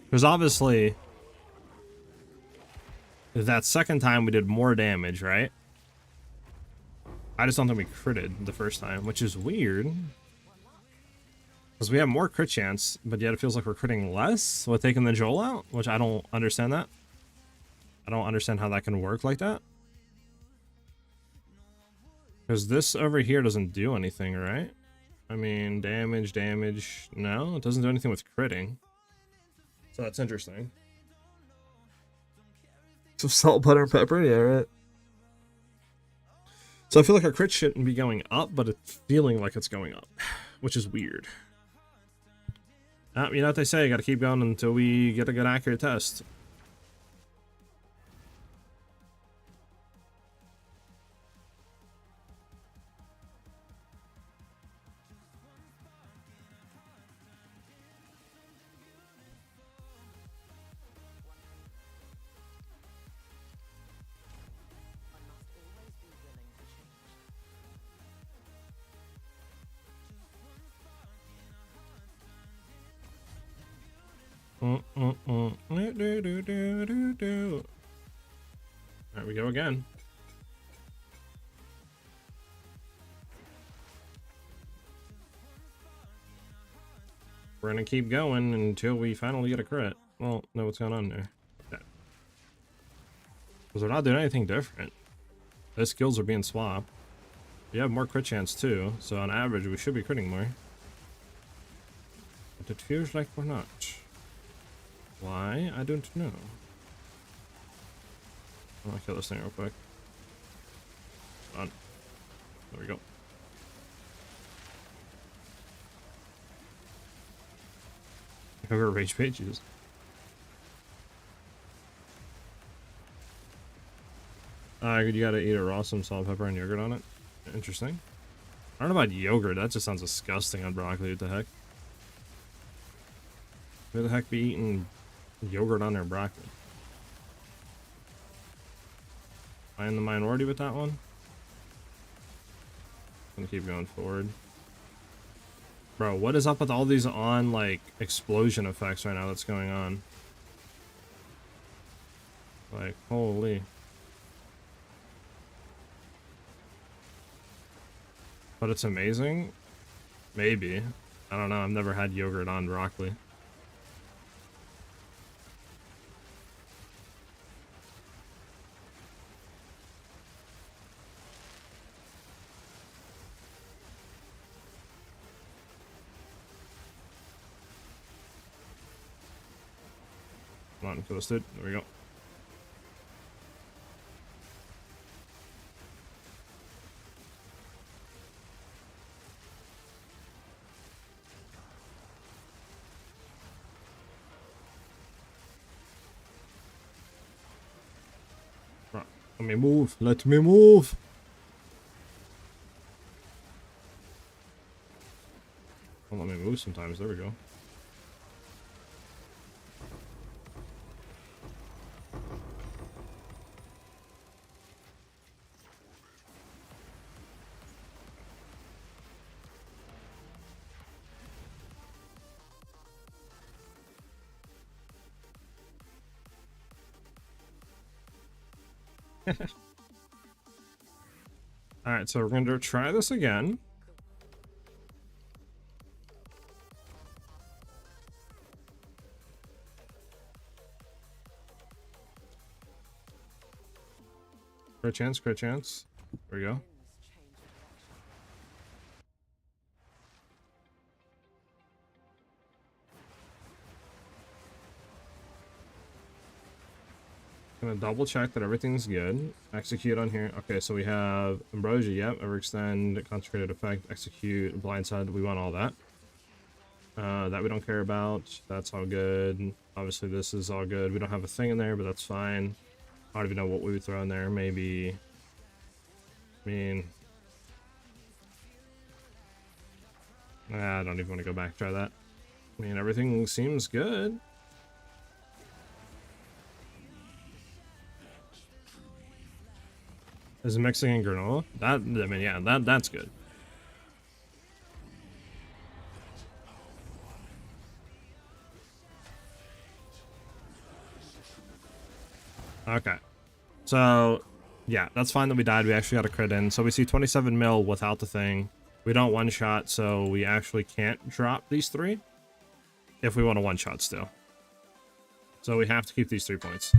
Because obviously, that second time we did more damage, right? I just don't think we critted the first time, which is weird. Because we have more crit chance, but yet it feels like we're critting less with taking the Joel out, which I don't understand that. I don't understand how that can work like that. Because this over here doesn't do anything, right? I mean, damage. No, it doesn't do anything with critting. So that's interesting. Some salt, butter, and pepper, yeah, right. So I feel like our crit shouldn't be going up, but it's feeling like it's going up, which is weird. You know what they say, you gotta keep going until we get a good accurate test. There we go again. We're gonna keep going until we finally get a crit. Well, know what's going on there. Okay. Because we're not doing anything different. Those skills are being swapped. We have more crit chance too, so on average we should be critting more. But it feels like we're not. Why? I don't know. I'm gonna kill this thing real quick. On. There we go. Whoever rage pages. You gotta eat it raw, some salt, pepper, and yogurt on it. Interesting. I don't know about yogurt. That just sounds disgusting on broccoli. What the heck? Who the heck be eating yogurt on their broccoli? Am I in the minority with that one? I'm gonna keep going forward. Bro, what is up with all these on, like, explosion effects right now that's going on? Like, holy. But it's amazing? Maybe. I don't know, I've never had yogurt on broccoli. Come on, kill this dude. There we go. Right. Let me move. Let me move. Don't let me move sometimes. There we go. Alright, so we're going to try this again. Crit chance, crit chance. There we go. Gonna double check that everything's good. Execute on here. Okay, so we have Ambrosia, yep. Overextend, concentrated effect, execute, blindside. We want all that. That we don't care about. That's all good. Obviously, this is all good. We don't have a thing in there, but that's fine. I don't even know what we would throw in there. Maybe. I mean. I don't even want to go back and try that. I mean, everything seems good. Is mixing in granola? That, I mean, yeah, that's good. Okay. So, yeah, that's fine that we died. We actually got a crit in. So we see 27 mil without the thing. We don't one-shot, so we actually can't drop these 3. If we want to one-shot still. So we have to keep these 3 points.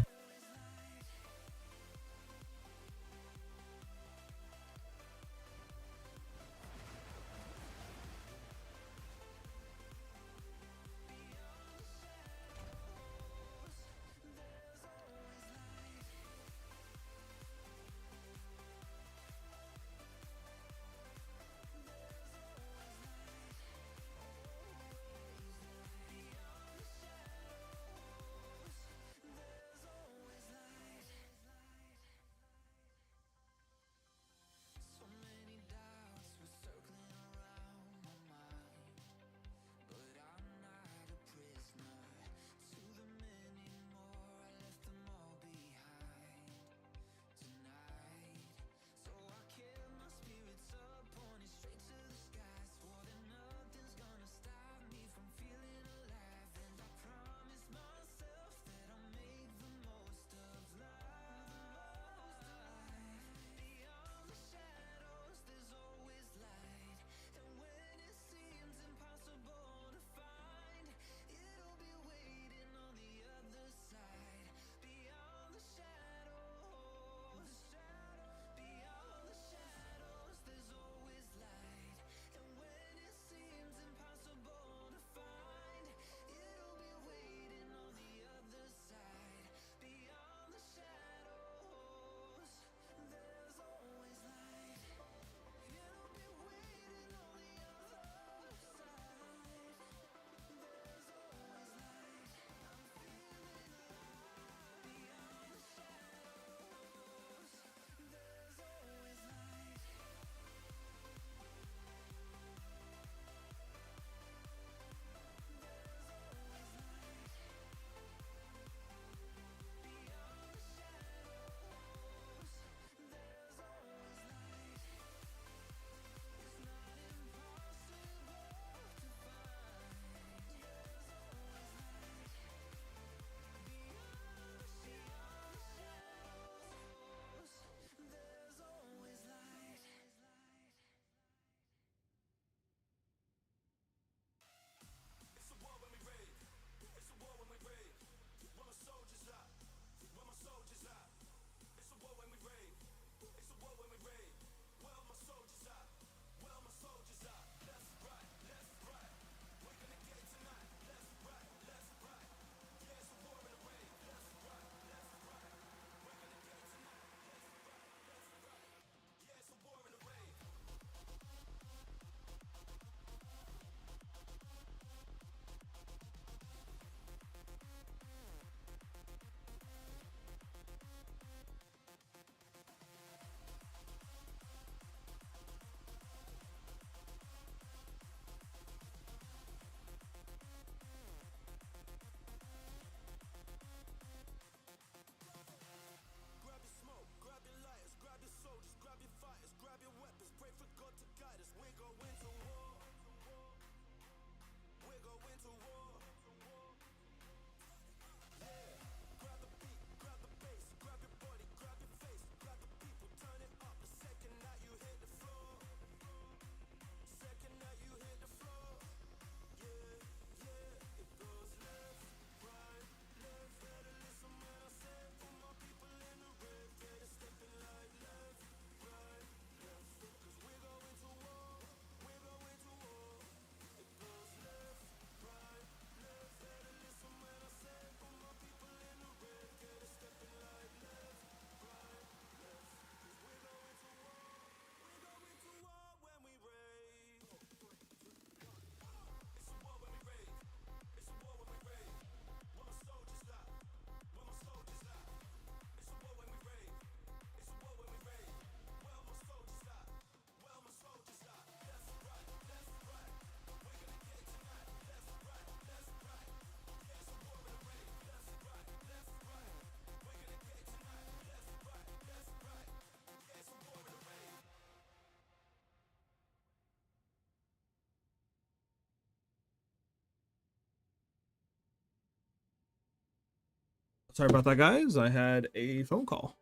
Sorry about that, guys. I had a phone call,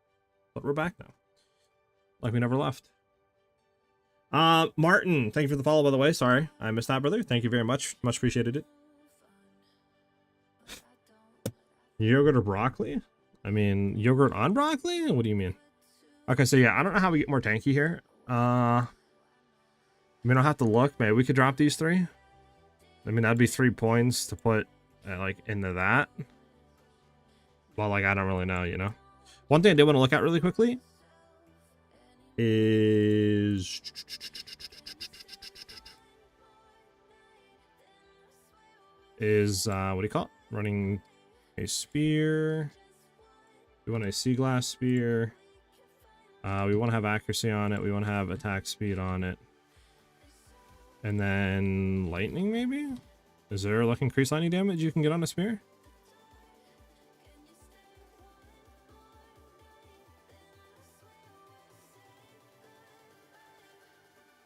but we're back now. Like we never left. Martin, thank you for the follow, by the way. Sorry, I missed that, brother. Thank you very much. Much appreciated it. Yogurt or broccoli? I mean, yogurt on broccoli? What do you mean? Okay, so yeah, I don't know how we get more tanky here. We don't have to look. Maybe we could drop these 3. I mean, that'd be 3 points to put like into that. Well, like I don't really know, you know. One thing I did want to look at really quickly is what do you call it? Running a spear. We want a sea glass spear. We want to have accuracy on it. We want to have attack speed on it. And then lightning, maybe? Is there like increased lightning damage you can get on a spear?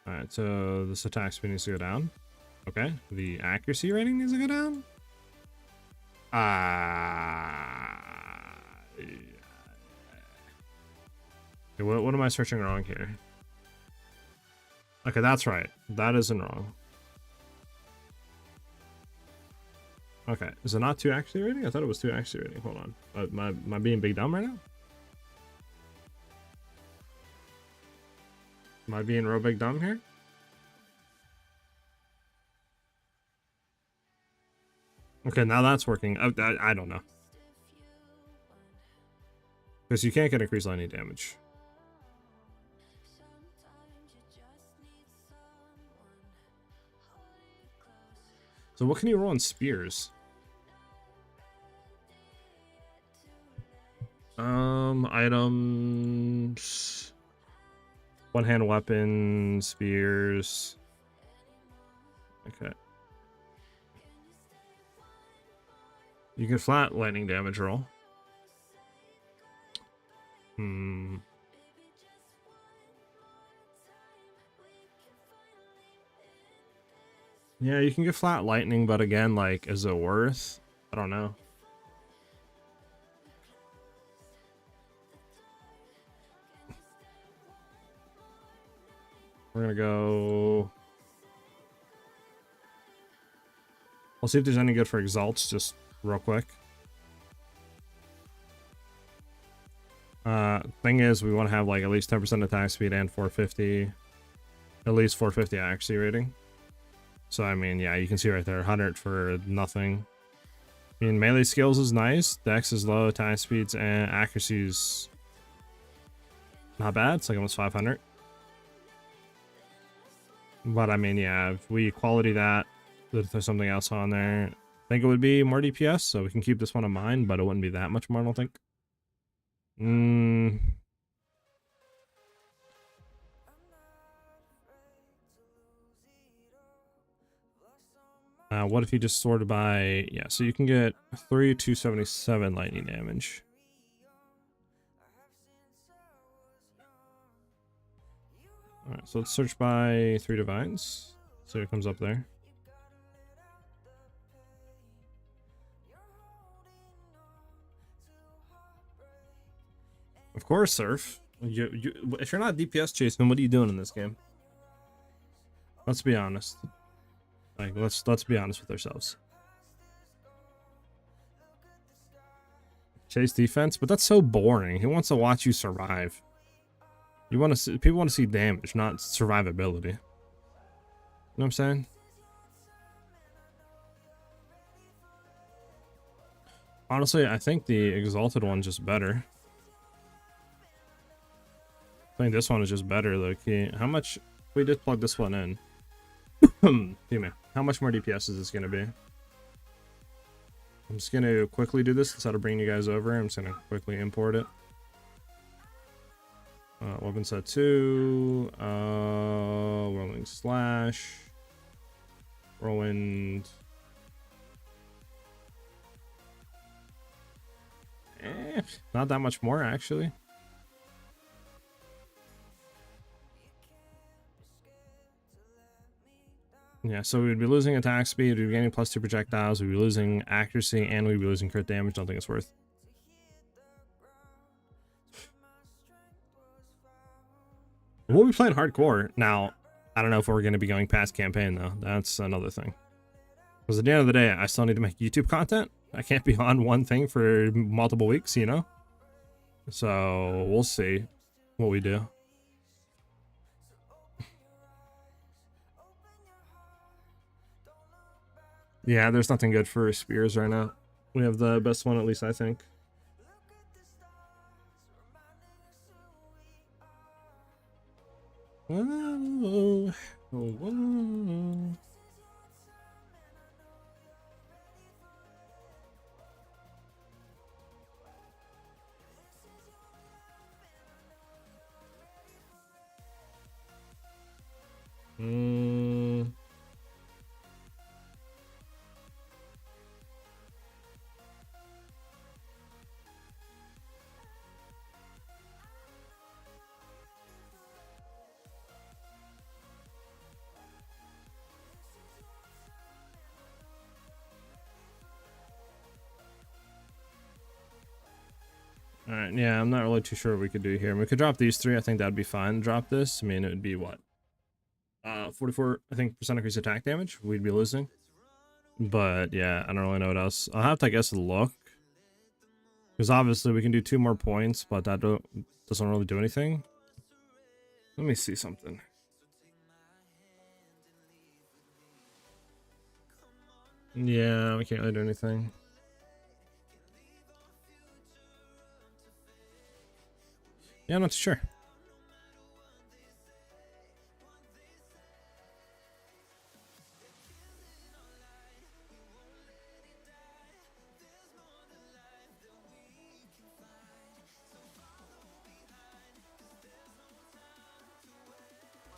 Alright, so this attack speed needs to go down. Okay, the accuracy rating needs to go down. Okay, what am I searching wrong here? Okay, that's right. That isn't wrong. Okay, is it not 2 accuracy rating? I thought it was 2 accuracy rating. Hold on. Am I being big dumb right now? Am I being real big dumb here? Okay, now that's working. I don't know. Because you can't get increased lightning damage. So what can you roll on spears? Items. One-hand weapon, spears. Okay. You can flat lightning damage roll. Yeah, you can get flat lightning, but again, like, is it worth? I don't know. We're gonna go... I'll see if there's any good for exalts, just real quick. Thing is, we want to have like at least 10% attack speed and 450, at least 450 accuracy rating. So I mean, yeah, you can see right there, 100 for nothing. I mean, melee skills is nice, dex is low, attack speeds and accuracy's not bad. It's like almost 500. But I mean, yeah, if we quality that, if there's something else on there, I think it would be more DPS, so we can keep this one in mind, but it wouldn't be that much more, I don't think. What if you just sorted by... Yeah, so you can get 277 lightning damage. Alright, so let's search by 3 divines. So it comes up there. Of course, Surf. If you're not DPS chasing, what are you doing in this game? Let's be honest. Like, let's be honest with ourselves. Chase defense, but that's so boring. Who wants to watch you survive? You want to see, people want to see damage, not survivability. You know what I'm saying? Honestly, I think the exalted one's just better. I think this one is just better, low key. How much? We did plug this one in. How much more DPS is this going to be? I'm just going to quickly do this instead of bringing you guys over. I'm just going to quickly import it. Weapon set 2. Whirling slash. Whirlwind. Not that much more, actually. Yeah, so we'd be losing attack speed, we'd be getting +2 projectiles, we'd be losing accuracy, and we'd be losing crit damage. Don't think it's worth. We'll be playing hardcore. Now, I don't know if we're going to be going past campaign, though. That's another thing. Because at the end of the day, I still need to make YouTube content. I can't be on one thing for multiple weeks, you know? So, we'll see what we do. Yeah, there's nothing good for spears right now. We have the best one, at least I think. Whoa. Whoa. Alright, yeah, I'm not really too sure what we could do here. We could drop these three. I think that'd be fine. Drop this. I mean, it would be what? 44, I think, % increase attack damage. We'd be losing. But, yeah, I don't really know what else. I'll have to, I guess, look. Because obviously we can do 2 more points, but that doesn't really do anything. Let me see something. Yeah, we can't really do anything. Yeah, I'm not sure.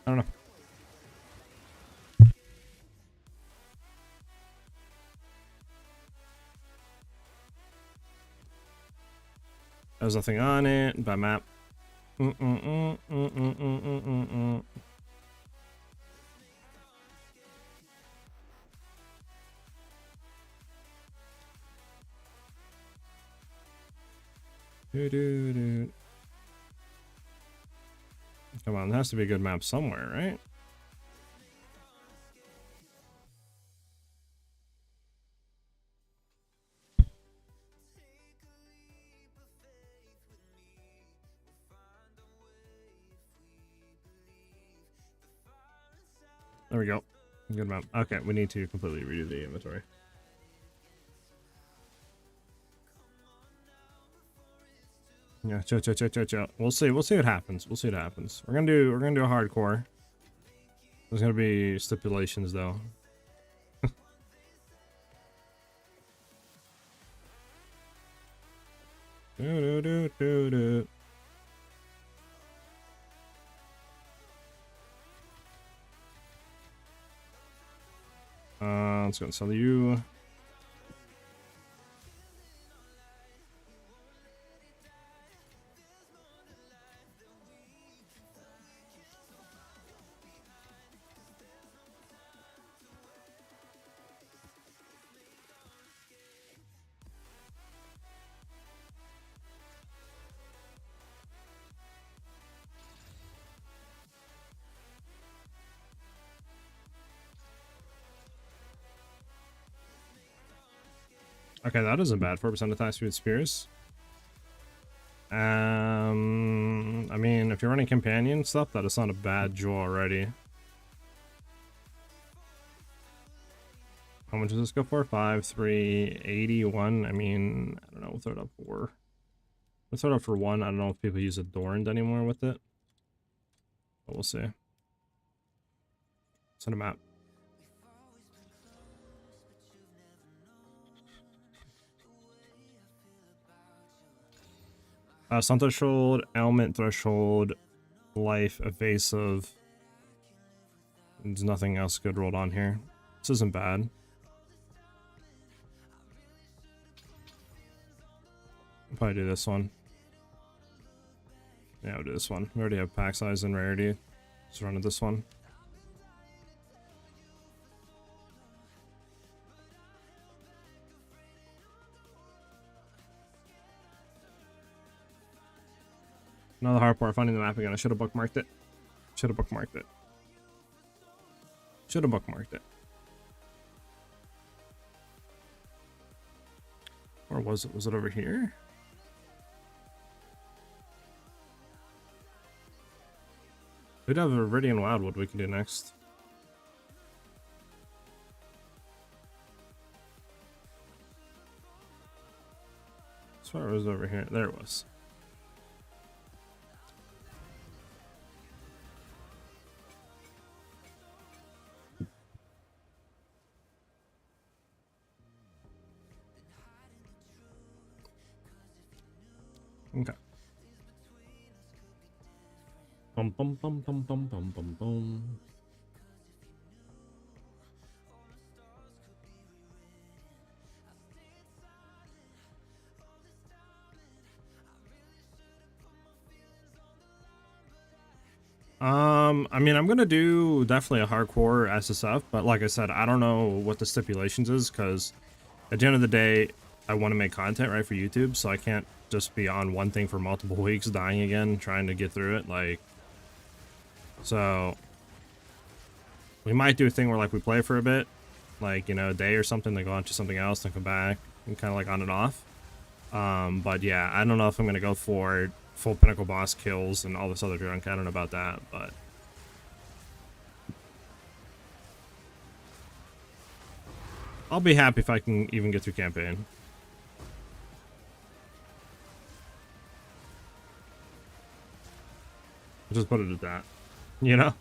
I don't know. There's nothing on it by map. Come on, there has to be a good map somewhere, right? There we go. Good map. Okay, we need to completely redo the inventory. Yeah, chill. We'll see what happens. We'll see what happens. We're gonna do a hardcore. There's gonna be stipulations though. Let's go and sell you. Okay, that isn't bad. 4% attack speed spears. I mean, if you're running companion stuff, that is not a bad draw already. How much does this go for? 5, 3, 81. I mean, I don't know. We'll throw it up for. Let's throw it up for 1. I don't know if people use Adorned anymore with it, but we'll see. Send a map. Sun threshold, ailment threshold, life, evasive. There's nothing else good rolled on here. This isn't bad. I'll probably do this one. Yeah, we'll do this one. We already have pack size and rarity. Just run with this one. Another hard part finding the map again. I should have bookmarked it. Should have bookmarked it. Should have bookmarked it. Or was it? Was it over here? We'd have a Viridian Wildwood we can do next. I swear it was over here. There it was. Okay. Bum bum bum bum bum bum bum bum. I mean, I'm gonna do definitely a hardcore SSF, but like I said, I don't know what the stipulations is, because at the end of the day, I want to make content, right, for YouTube, so I can't just be on one thing for multiple weeks, dying again, trying to get through it, like, so we might do a thing where, like, we play for a bit, like, you know, a day or something, then go on to something else, then come back, and kind of like on and off. But yeah, I don't know if I'm gonna go for full pinnacle boss kills and all this other junk. I don't know about that, but I'll be happy if I can even get through campaign. I'll just put it at that, you know?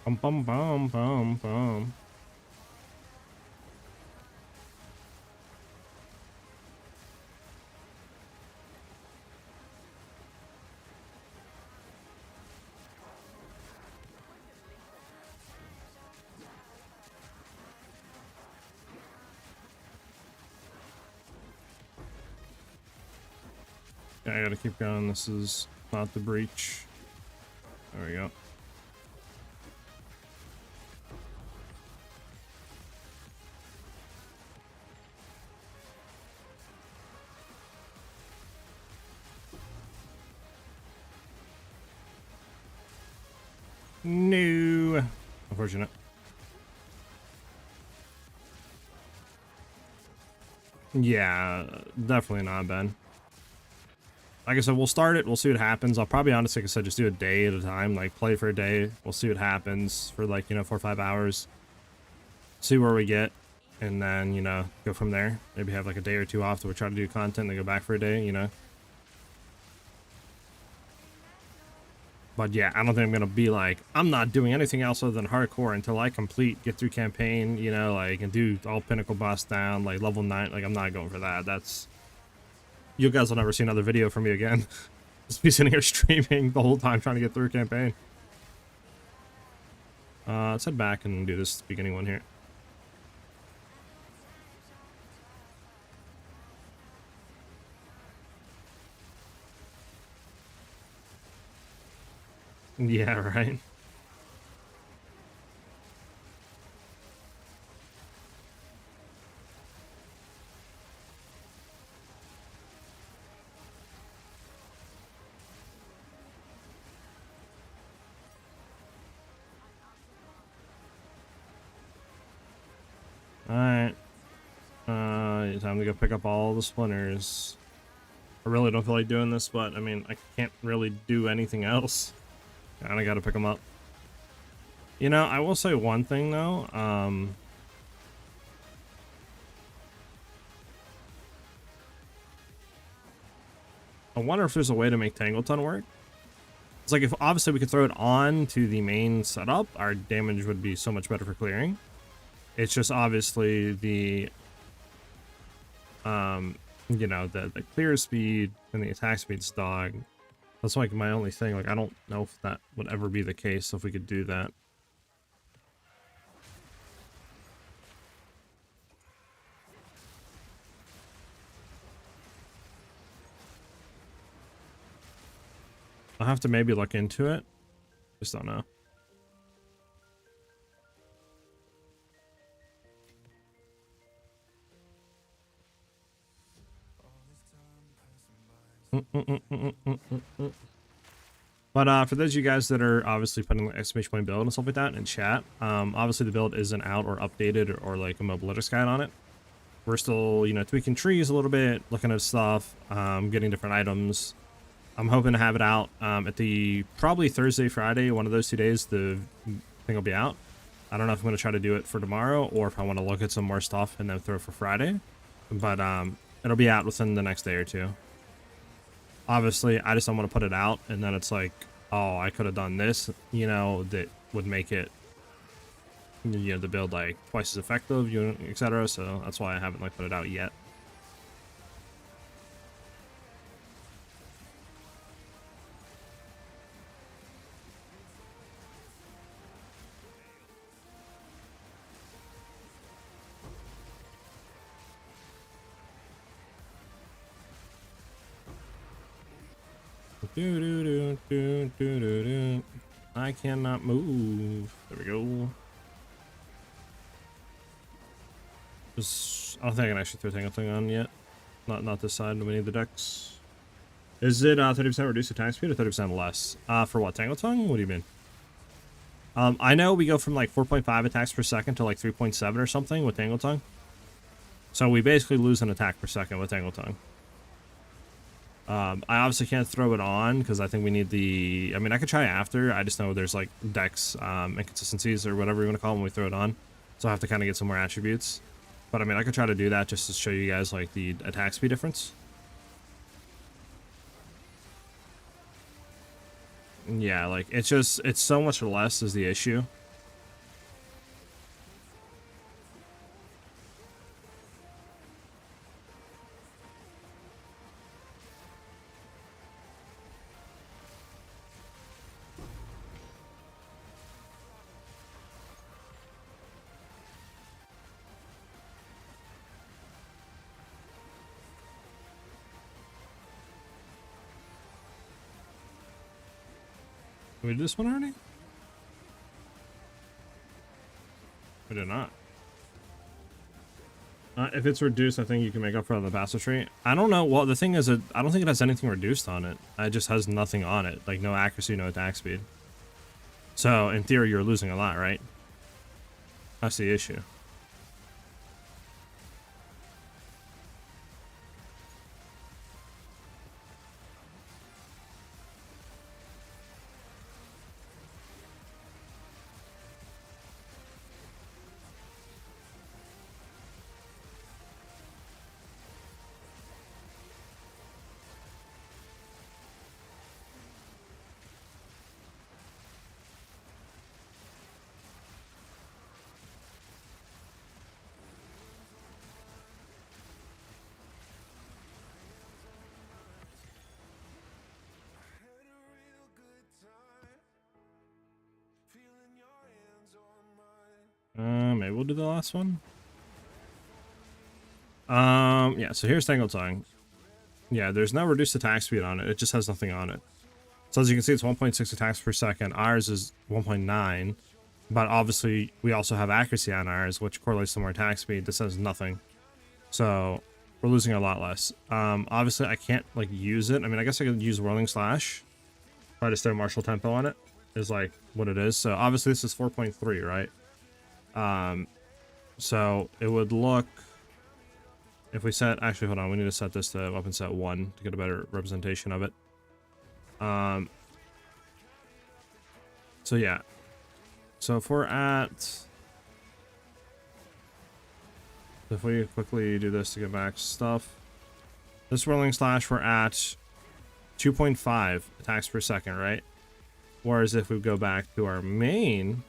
Bum bum bum bum bum. Yeah, I gotta keep going. This is not the breach. There we go. No. Unfortunate. Yeah, definitely not, Ben. Like I said, we'll start it. We'll see what happens. I'll probably, honestly, like I said, just do a day at a time. Like, play for a day. We'll see what happens for, like, you know, 4 or 5 hours. See where we get. And then, you know, go from there. Maybe have, like, a day or two off that we try to do content, then go back for a day, you know. But yeah, I don't think I'm gonna be like, I'm not doing anything else other than hardcore until I get through campaign, you know, like, and do all pinnacle boss down, like level 9. Like, I'm not going for that. That's, you guys will never see another video from me again. Just be sitting here streaming the whole time trying to get through campaign. Let's head back and do this beginning one here. Yeah, right. Alright. Time to go pick up all the splinters. I really don't feel like doing this, but I mean, I can't really do anything else. Kinda gotta pick them up. You know, I will say one thing though. I wonder if there's a way to make Tangleton work. It's like if obviously we could throw it on to the main setup, our damage would be so much better for clearing. It's just obviously the you know, the clear speed and the attack speed's dog. That's like my only thing. Like I don't know if that would ever be the case if we could do that. I'll have to maybe look into it. Just don't know. But for those of you guys that are obviously putting the exclamation point build and stuff like that in chat, obviously the build isn't out or updated or like a mobility guide on it. We're still, you know, tweaking trees a little bit, looking at stuff, getting different items. I'm hoping to have it out at the probably Thursday, Friday, one of those 2 days. The thing will be out. I don't know if I'm going to try to do it for tomorrow or if I want to look at some more stuff and then throw it for Friday. But it'll be out within the next day or two. Obviously, I just don't want to put it out and then it's like, oh, I could have done this, you know, that would make it, you know, the build like twice as effective, you know, etc. So that's why I haven't like put it out yet. I cannot move. There we go. Just, I don't think I can actually throw Tangleton on yet. Not this side of any of the decks. Is it 30% reduced attack speed or 30% less? For what, Tangleton? What do you mean? I know we go from like 4.5 attacks per second to like 3.7 or something with Tangleton. So we basically lose an attack per second with Tangleton. I obviously can't throw it on because I think we need the... I mean, I could try after. I just know there's like dex inconsistencies or whatever you want to call them when we throw it on. So I have to kind of get some more attributes. But I mean, I could try to do that just to show you guys like the attack speed difference. Yeah, like it's just, it's so much less is the issue. We did this one already? We did not. If it's reduced, I think you can make up for the bastard tree. I don't know. Well, the thing is, I don't think it has anything reduced on it. It just has nothing on it. Like, no accuracy, no attack speed. So, in theory, you're losing a lot, right? That's the issue. Maybe we'll do the last one. Yeah, so here's Tangleton. Yeah, there's no reduced attack speed on it. It just has nothing on it. So as you can see, it's 1.6 attacks per second. Ours is 1.9. But obviously, we also have accuracy on ours, which correlates to more attack speed. This has nothing. So we're losing a lot less. Obviously, I can't, like, use it. I mean, I guess I could use Whirling Slash. Try to throw Martial Tempo on it. Is, like, what it is. So obviously, this is 4.3, right? So it would look, if we set, actually hold on, we need to set this to weapon set 1 to get a better representation of it. So yeah. So if we're at... If we quickly do this to get back stuff. This Whirling Slash, we're at 2.5 attacks per second, right? Whereas if we go back to our main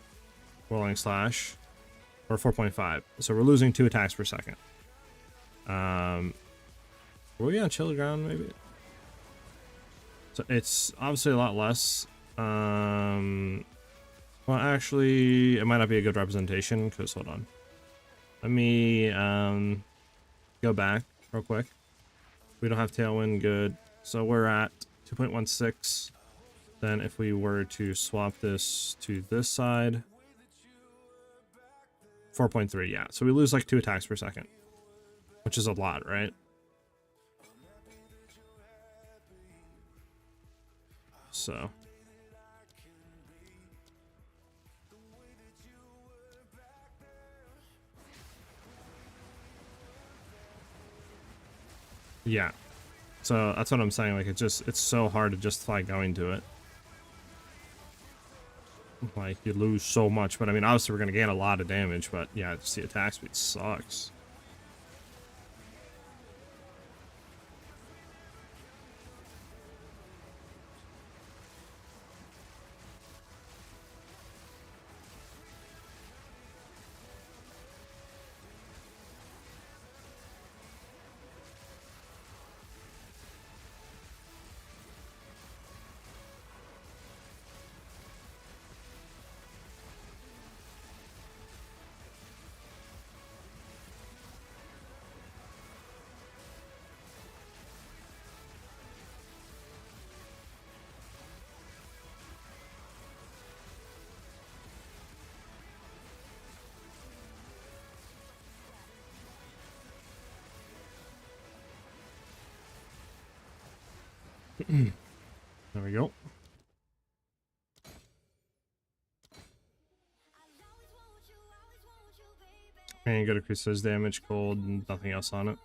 Whirling Slash, we're 4.5. So we're losing 2 attacks per second. Were we on Chill Ground, maybe? So it's obviously a lot less. Well, actually, it might not be a good representation, because, hold on. Let me go back real quick. We don't have Tailwind, good. So we're at 2.16. Then if we were to swap this to this side, 4.3, yeah. So we lose like 2 attacks per second, which is a lot, right? So yeah. So that's what I'm saying. Like, it's so hard to justify going to it. Like, you lose so much, but I mean, obviously we're gonna gain a lot of damage, but yeah, just the attack speed sucks. There we go. And you go to increase his damage, cold, and nothing else on it.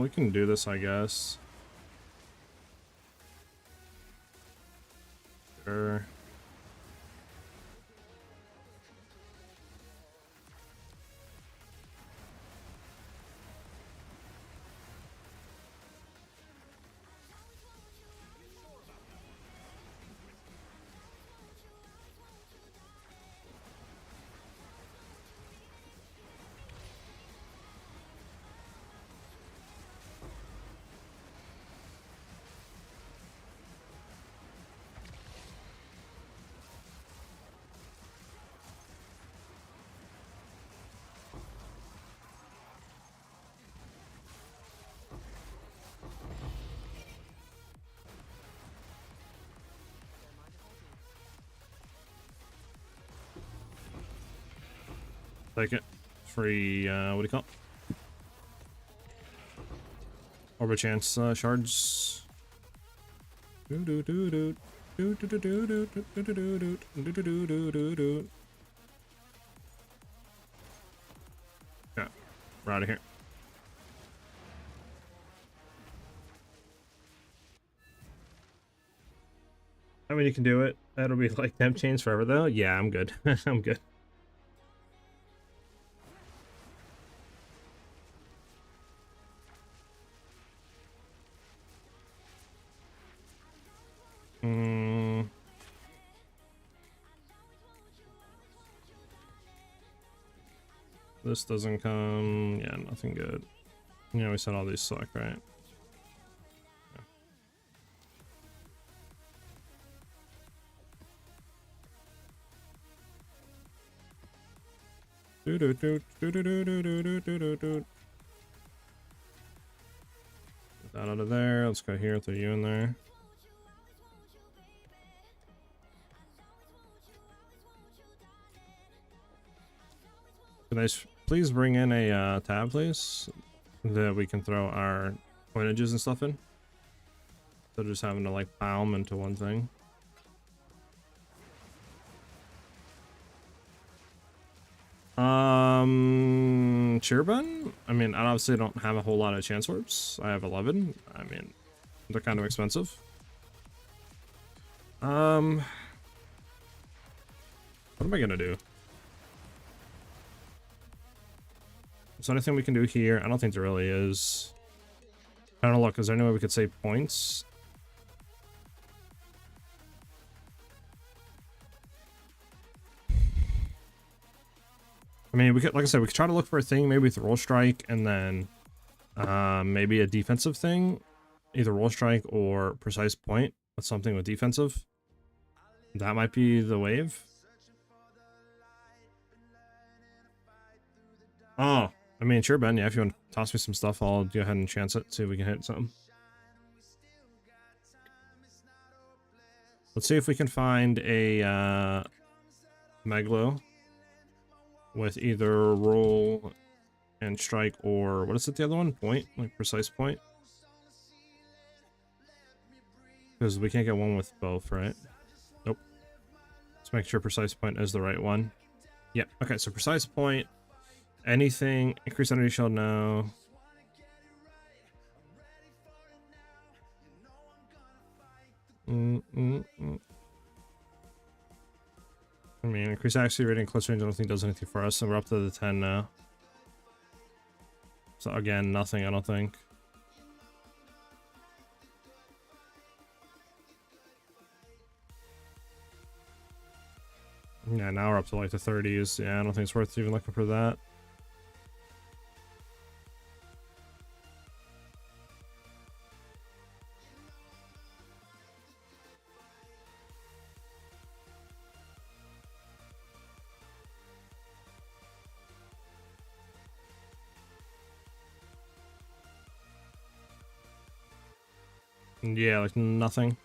We can do this, I guess. Sure. Take it. Free, what do you call it? Orb chance shards. Yeah, we're out of here. I mean, you can do it. That'll be like temp chains forever, though. Yeah, I'm good. I'm good. This doesn't come. Yeah, nothing good. Yeah, we said all these suck, right? Get that out of there. Let's go here, throw you in there. Can I please bring in a tab, please, that we can throw our coinages and stuff in? So just having to like pile them into one thing. Cheerbun? I mean, I obviously don't have a whole lot of chance orbs. I have 11. I mean, they're kind of expensive. What am I gonna do? Is there anything we can do here? I don't think there really is. I don't know, look, is there any way we could save points? I mean, we could, like I said, we could try to look for a thing, maybe with roll strike, and then maybe a defensive thing, either roll strike or precise point with something with defensive. That might be the wave. Oh, I mean, sure, Ben. Yeah, if you want to toss me some stuff, I'll go ahead and chance it. See if we can hit something. Let's see if we can find a Meglo with either roll and strike or what is it? The other one? Point, like precise point. Because we can't get one with both, right? Nope. Let's make sure precise point is the right one. Yeah. Okay. So precise point. Anything increase energy shield now. I mean, increase accuracy rating, close range, I don't think does anything for us, so we're up to the 10 now. So again, nothing, I don't think. Yeah, now we're up to like the 30s. Yeah, I don't think it's worth even looking for that. Yeah, like nothing.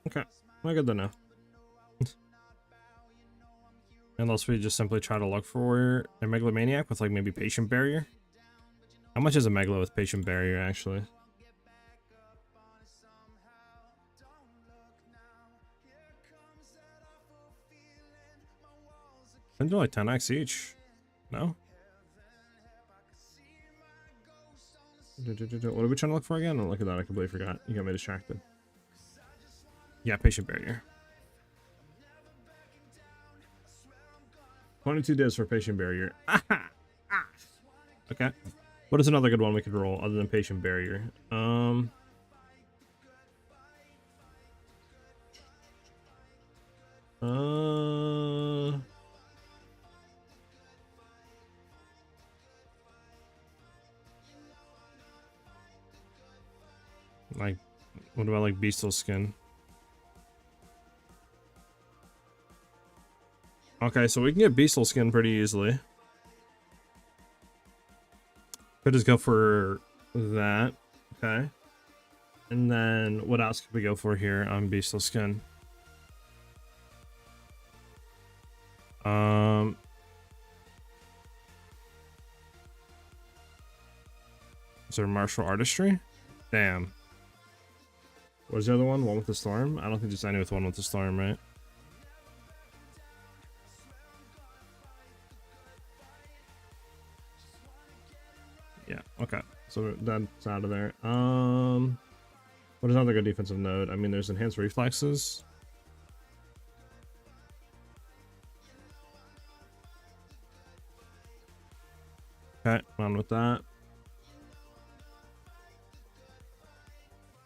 Okay, well, good to know. Unless we just simply try to look for a Megalomaniac with like maybe Patient Barrier. How much is a Megalo with Patient Barrier actually? I think they're like 10x each. No? What are we trying to look for again? Oh, look at that, I completely forgot. You got me distracted. Yeah, Patient Barrier. 22 days for Patient Barrier. Okay. What is another good one we could roll other than Patient Barrier? Like, what about like Beastal Skin? Okay, so we can get Beastal Skin pretty easily. Could just go for that. Okay. And then what else could we go for here on Beastal Skin? Is there Martial Artistry? Damn. What was the other one? One with the Storm? I don't think there's any with one with the Storm, right? Yeah, okay. So that's out of there. What is another good defensive node? I mean, there's Enhanced Reflexes. Okay, on with that.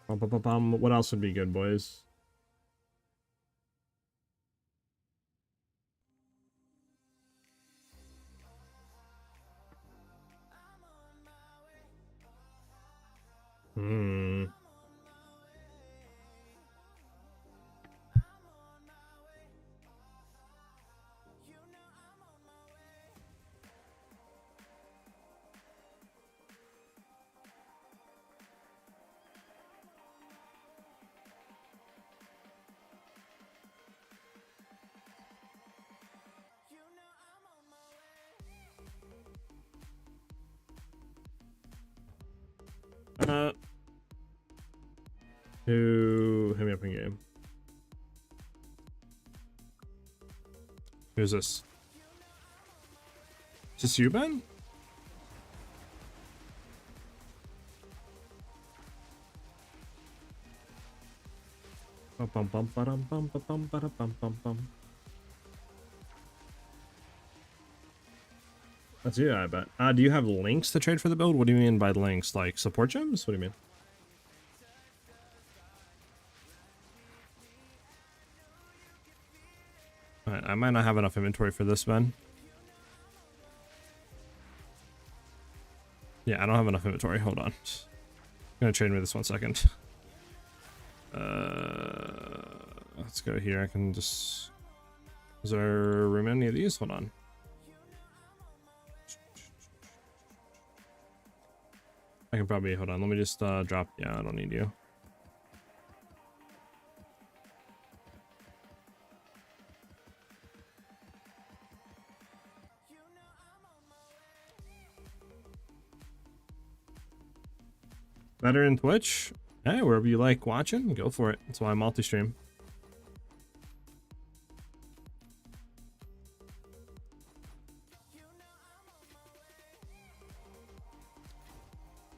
What else would be good, boys? Who's this? Is this you, Ben? That's you, I bet. Do you have links to trade for the build? What do you mean by links? Like support gems? What do you mean? Alright, I might not have enough inventory for this, Ben. Yeah, I don't have enough inventory. Hold on. I'm gonna trade me this 1 second. Let's go here. I can just... Is there room in any of these? Hold on. I can probably... Hold on. Let me just drop... Yeah, I don't need you. Better in Twitch? Hey, wherever you like watching, go for it. That's why I multi-stream.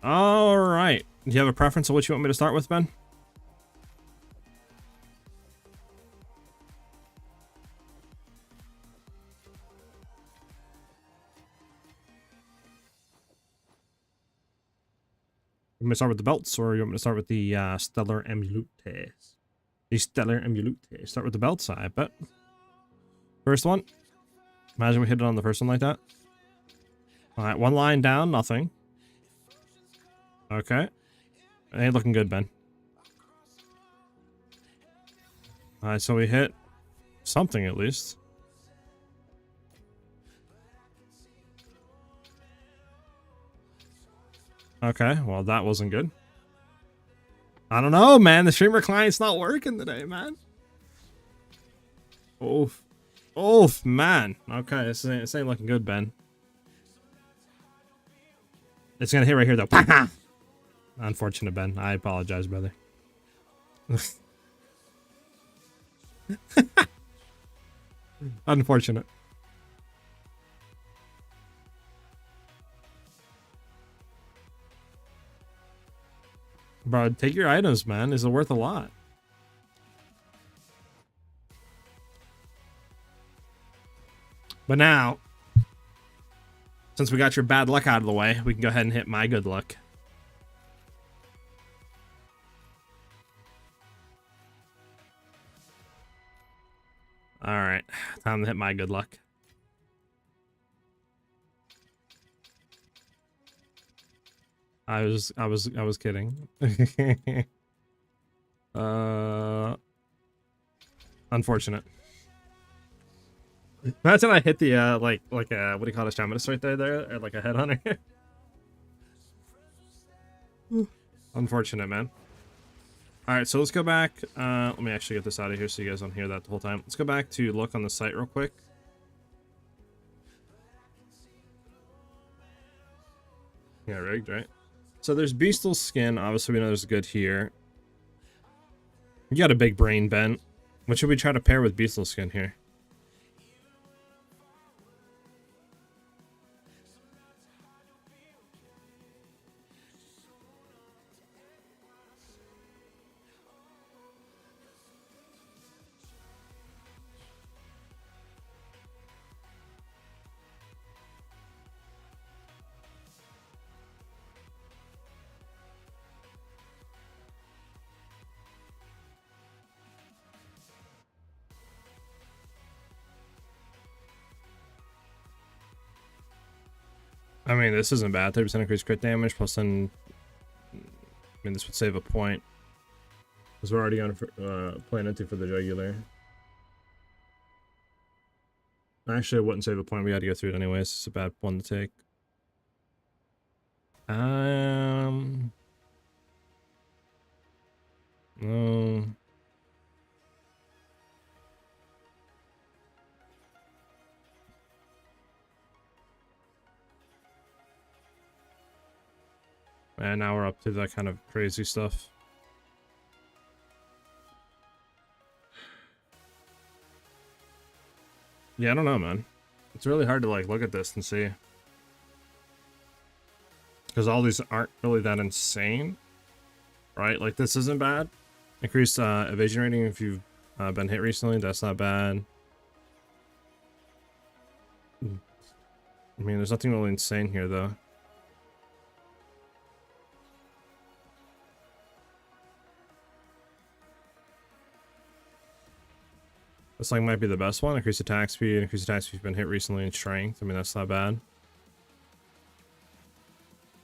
All right. Do you have a preference of what you want me to start with, Ben? You want me to start with the belts, or you want me to start with the stellar amulets? The stellar amulets. Start with the belts, I bet. First one. Imagine we hit it on the first one like that. Alright, one line down, nothing. Okay. It ain't looking good, Ben. Alright, so we hit something at least. Okay, well that wasn't good. I don't know, man. The streamer client's not working today, man. Oof. Oof, man. Okay, this ain't looking good, Ben. It's gonna hit right here, though. Unfortunate, Ben. I apologize, brother. Unfortunate. Bro, take your items, man. Is it worth a lot? But now, since we got your bad luck out of the way, we can go ahead and hit my good luck. Alright, time to hit my good luck. I was kidding. Unfortunate. Imagine I hit the like what do you call it, shamanist right there, or like a headhunter. Unfortunate, man. Alright, so let's go back. Let me actually get this out of here so you guys don't hear that the whole time. Let's go back to look on the site real quick. Yeah, rigged, right? So there's Beastal skin. Obviously, we know there's good here. You got a big brain, Ben. What should we try to pair with Beastal skin here? I mean, this isn't bad. 30% increased crit damage, plus then... I mean, this would save a point. Because we're already on plan into for the jugular. Actually, it wouldn't save a point. We had to go through it anyways. It's a bad one to take. No. And now we're up to that kind of crazy stuff. Yeah, I don't know, man. It's really hard to like look at this and see. Because all these aren't really that insane. Right? Like this isn't bad. Increased evasion rating if you've been hit recently. That's not bad. I mean, there's nothing really insane here, though. This like might be the best one. Increase attack speed. Increase attack speed if you've been hit recently, and strength. I mean, that's not bad.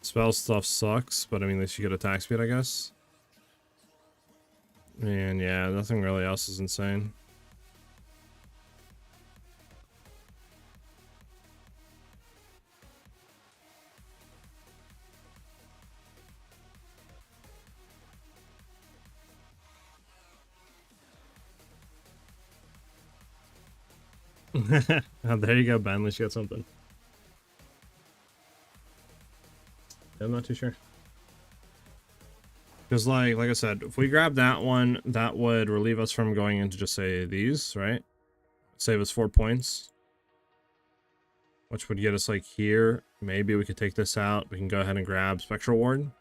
Spell stuff sucks, but I mean, at least you get attack speed, I guess. And yeah, nothing really else is insane. Oh, there you go, Ben. At least you got something. I'm not too sure. Because like I said, if we grab that one, that would relieve us from going into just say these, right? Save us 4 points. Which would get us like here. Maybe we could take this out. We can go ahead and grab Spectral Ward.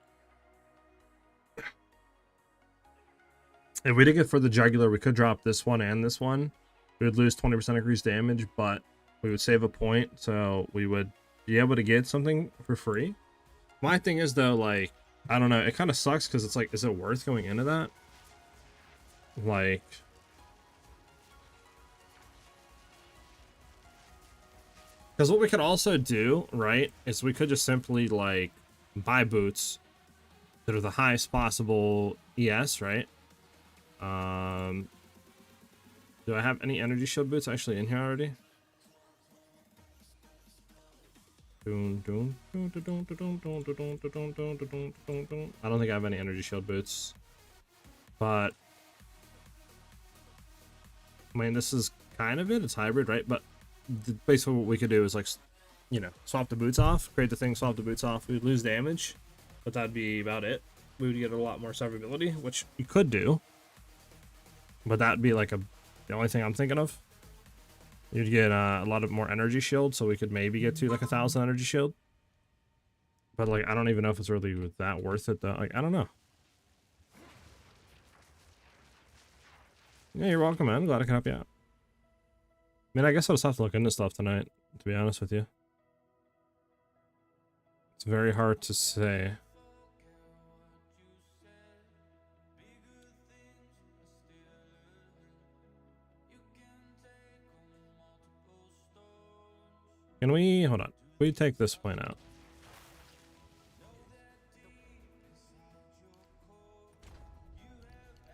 If we did get for the Jugular, we could drop this one and this one. We would lose 20% increased damage, but we would save a point, so we would be able to get something for free. My thing is, though, like, I don't know, it kind of sucks because it's like, is it worth going into that? Like, because what we could also do, right, is we could just simply, like, buy boots that are the highest possible ES, right? Do I have any energy shield boots actually in here already? I don't think I have any energy shield boots. But I mean, this is kind of it. It's hybrid, right? But basically what we could do is like, you know, swap the boots off, create the thing, swap the boots off. We'd lose damage, but that'd be about it. We would get a lot more survivability, which you could do. But that'd be like the only thing I'm thinking of. You'd get a lot of more energy shield, so we could maybe get to like 1,000 energy shield. But like, I don't even know if it's really that worth it though. Like, I don't know. Yeah, you're welcome, man. I'm glad I can help you out. I mean, I guess I'll just have to look into stuff tonight, to be honest with you. It's very hard to say. Can we, hold on. Can we take this plane out?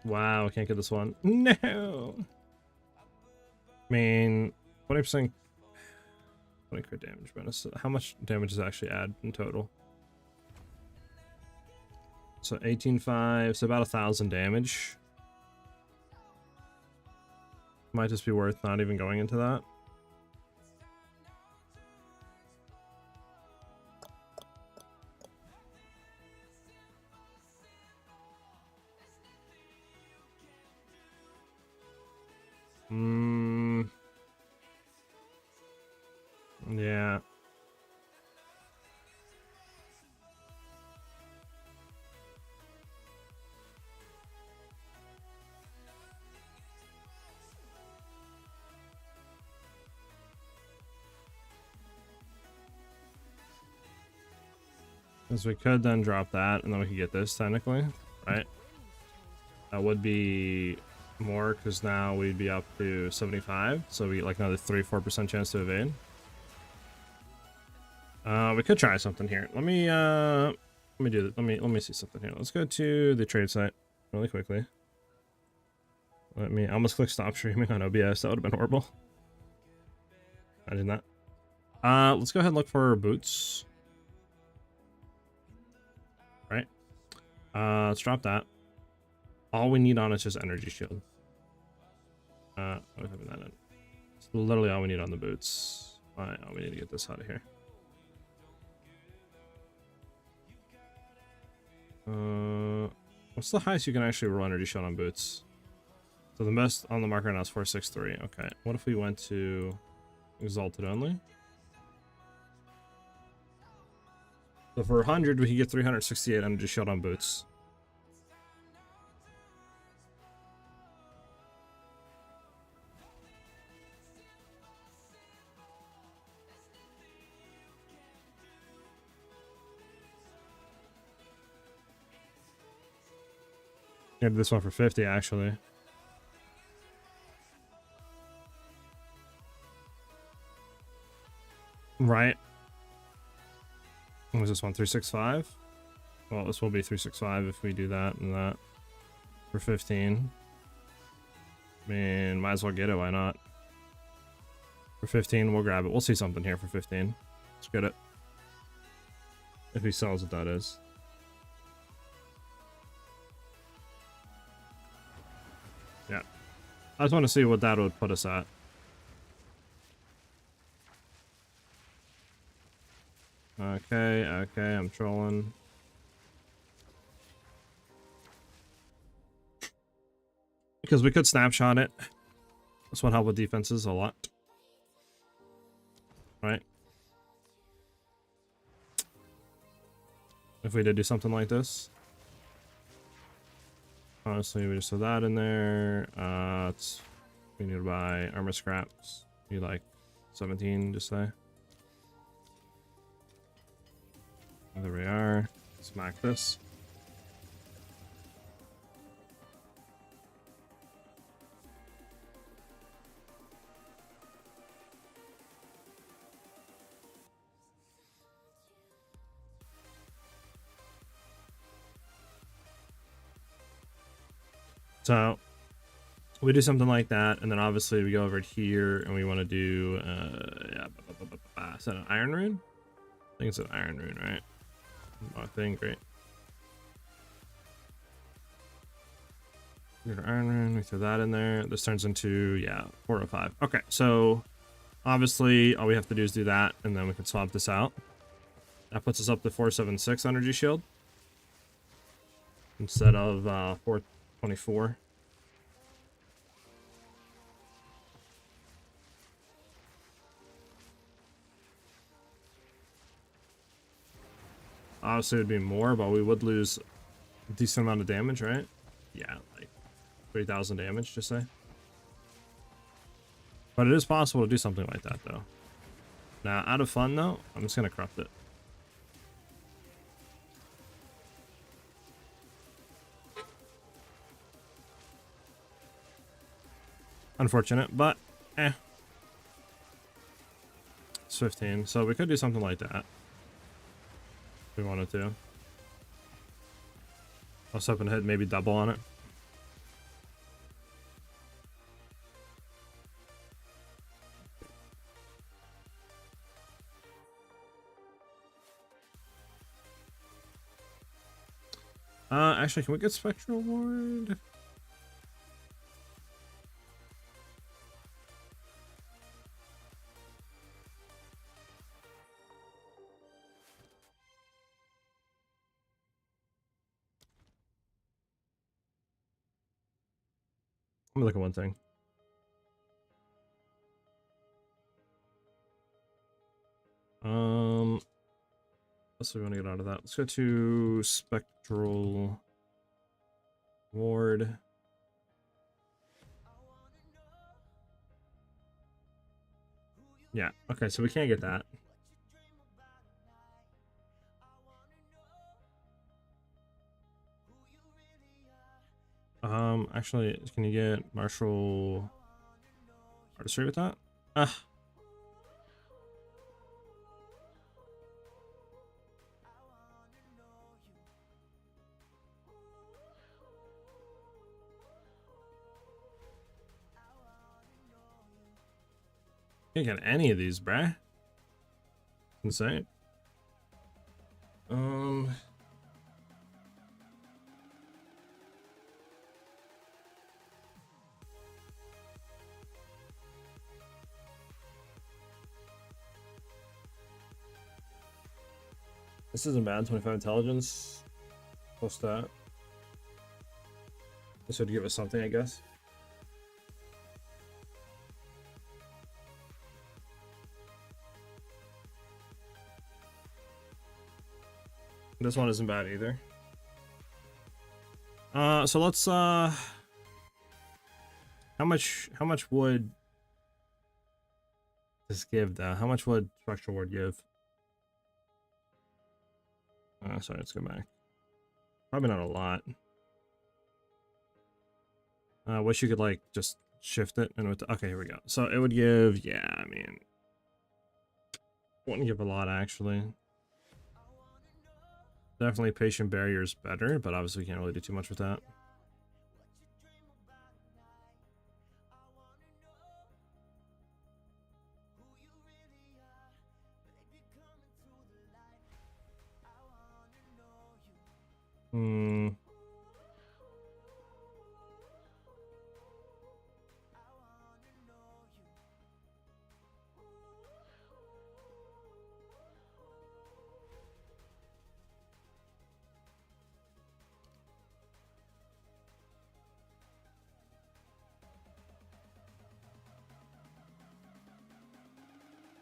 Wow, I can't get this one. No! I mean, 20%, 20 crit damage bonus. How much damage does it actually add in total? So 18.5, so about 1,000 damage. Might just be worth not even going into that. Yeah. Because we could then drop that, and then we could get this, technically, right? That would be more, because now we'd be up to 75, so we get like another 3-4% chance to evade. We could try something here. Let me do this. Let me see something here. Let's go to the trade site really quickly. I almost clicked stop streaming on OBS. That would have been horrible. Imagine that. Let's go ahead and look for boots. Right. Let's drop that. All we need on is just energy shield. I'm having that in. It's literally all we need on the boots. Alright, we need to get this out of here. What's the highest you can actually roll energy shield on boots? So the best on the market right now is 463. Okay. What if we went to Exalted only. So for 100, we can get 368 energy shield on boots. I did this one for 50, actually. Right. What was this one? 365? Well, this will be 365 if we do that and that. For 15. I mean, might as well get it, why not? For 15, we'll grab it. We'll see something here for 15. Let's get it. If he sells it, that is. Yeah. I just want to see what that would put us at. Okay, I'm trolling. Because we could snapshot it. This would help with defenses a lot. Right? If we did do something like this. Honestly, we just throw that in there. We need to buy armor scraps. Need like 17, just say. There we are. Smack this. So we do something like that, and then obviously we go over here and we want to do is that an iron rune? I think it's an iron rune, right? I think, great. Iron rune, we throw that in there. This turns into 405. Okay, so obviously all we have to do is do that, and then we can swap this out. That puts us up to 476 energy shield instead of 424. Obviously, it would be more, but we would lose a decent amount of damage, right? Yeah, like 3,000 damage, just say. But it is possible to do something like that, though. Now, out of fun, though, I'm just going to corrupt it. Unfortunate, but it's 15, so we could do something like that. If we wanted to. I was hoping to hit maybe double on it. Actually, can we get Spectral Ward? Let me look at one thing. Let's see what we want to get out of that. Let's go to Spectral Ward. Yeah, okay, so we can't get that. Actually, can you get Martial Artistry with that? Can't get any of these, bruh. Insane. This isn't bad. 25 intelligence. Plus that. This would give us something, I guess. This one isn't bad either. So let's how much would this give though? How much would Spectral Ward give? Sorry, let's go back. Probably not a lot. Wish you could like just shift it and okay, here we go. So it would give, yeah, I mean, wouldn't give a lot actually. Definitely patient barrier is better, but obviously we can't really do too much with that.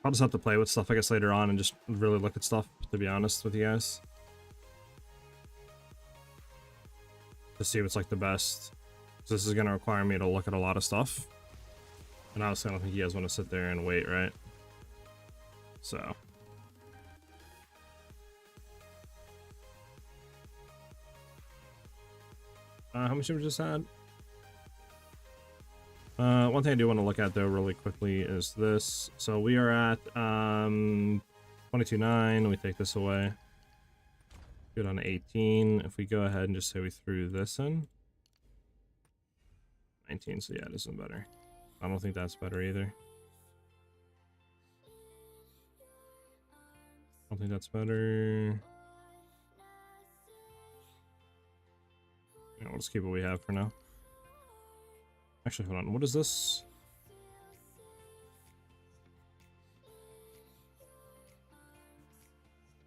I'll just have to play with stuff, I guess, later on and just really look at stuff, to be honest with you guys. To see what's like the best. This is going to require me to look at a lot of stuff. And obviously I don't think you guys want to sit there and wait, right? So. How much have we just had? One thing I do want to look at though really quickly is this. So we are at 22.9. We take this away. Good on 18. If we go ahead and just say we threw this in. 19, so yeah, this isn't better. I don't think that's better either. I don't think that's better. Yeah, we'll just keep what we have for now. Actually, hold on. What is this?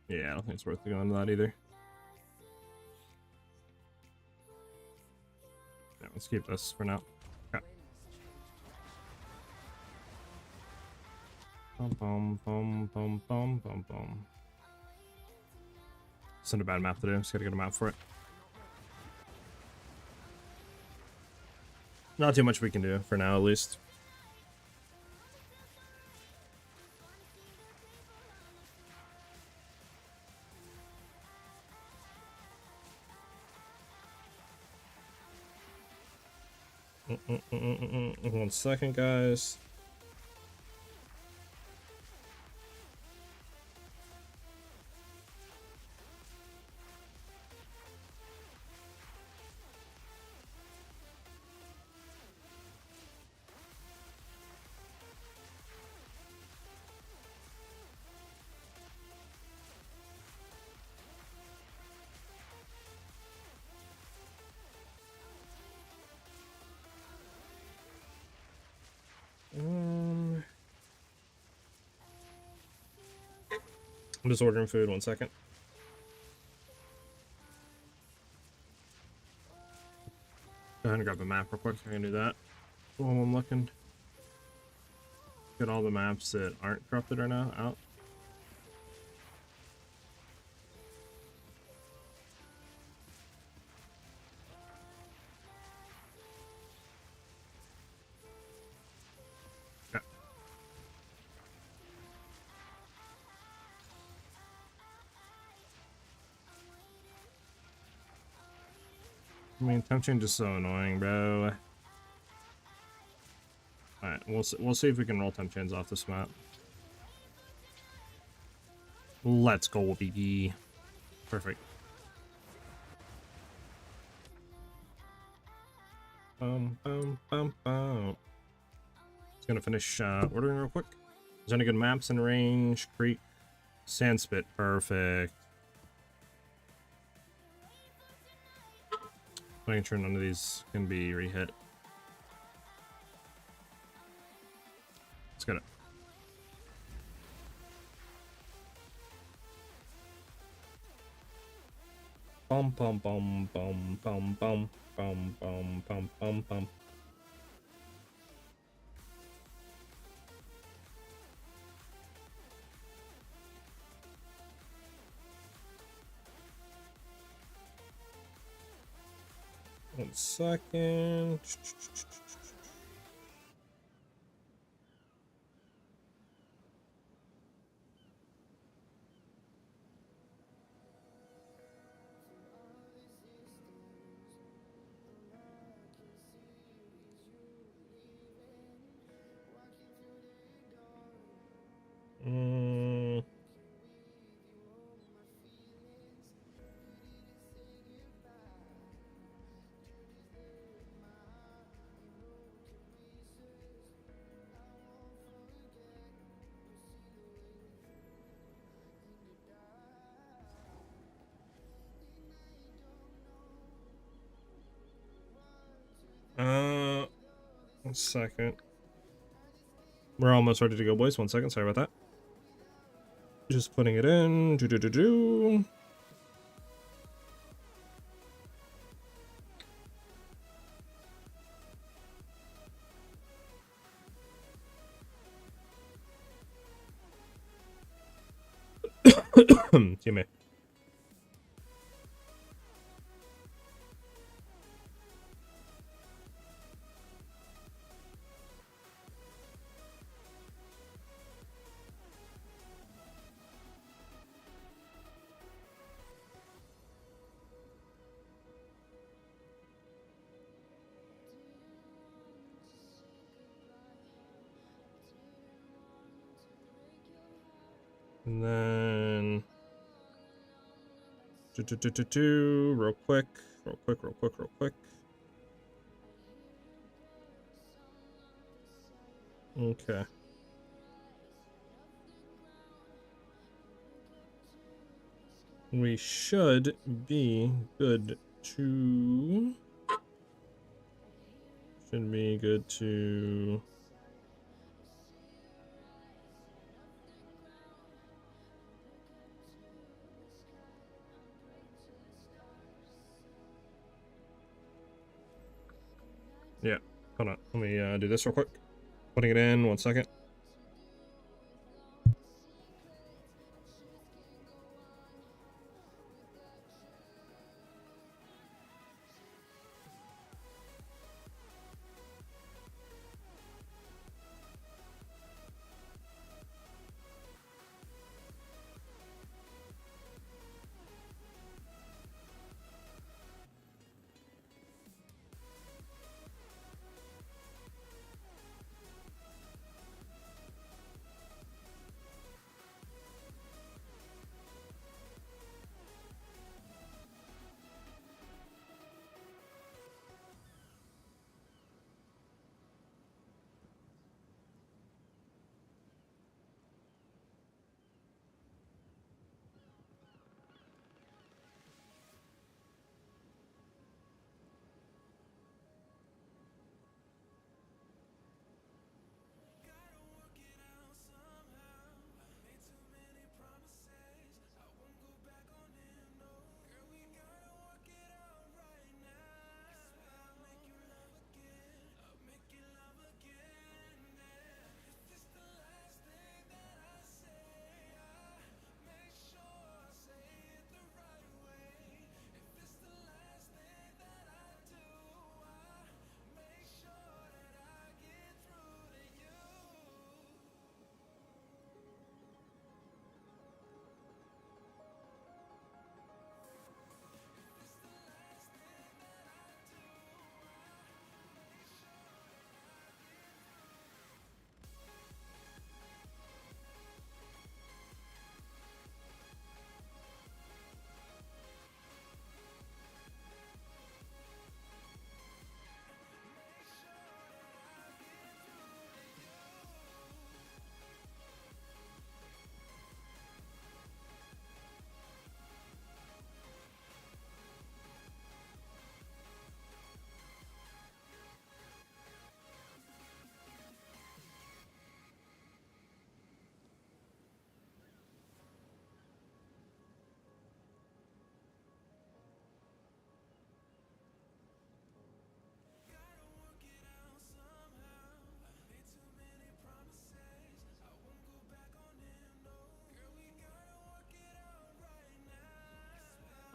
Yeah, I don't think it's worth going into that either. Yeah, let's keep this for now. Okay. Bum, bum, bum, bum, bum, bum, bum. It's not a bad map to do. Just gotta get a map for it. Not too much we can do for now, at least. One second, guys. I'm just ordering food, 1 second. Go ahead and grab a map real quick. I can do that while I'm looking. Get all the maps that aren't corrupted right now out. Okay. I mean, temp change is so annoying, bro. Alright, we'll see if we can roll temp chains off this map. Let's go, BD. Perfect. Bum, bum, bum, bum. Just gonna finish ordering real quick. Is there any good maps in range? Creek, Sandspit, perfect. Making sure none of these can be re-hit. Let's get it. Bum bum bum bum bum bum bum bum bum bum bum. 1 second. Uh, 1 second. We're almost ready to go, boys. 1 second. Sorry about that. Just putting it in. You may. And then real quick. Okay. We should be good to yeah. Hold on. Let me do this real quick. Putting it in. 1 second.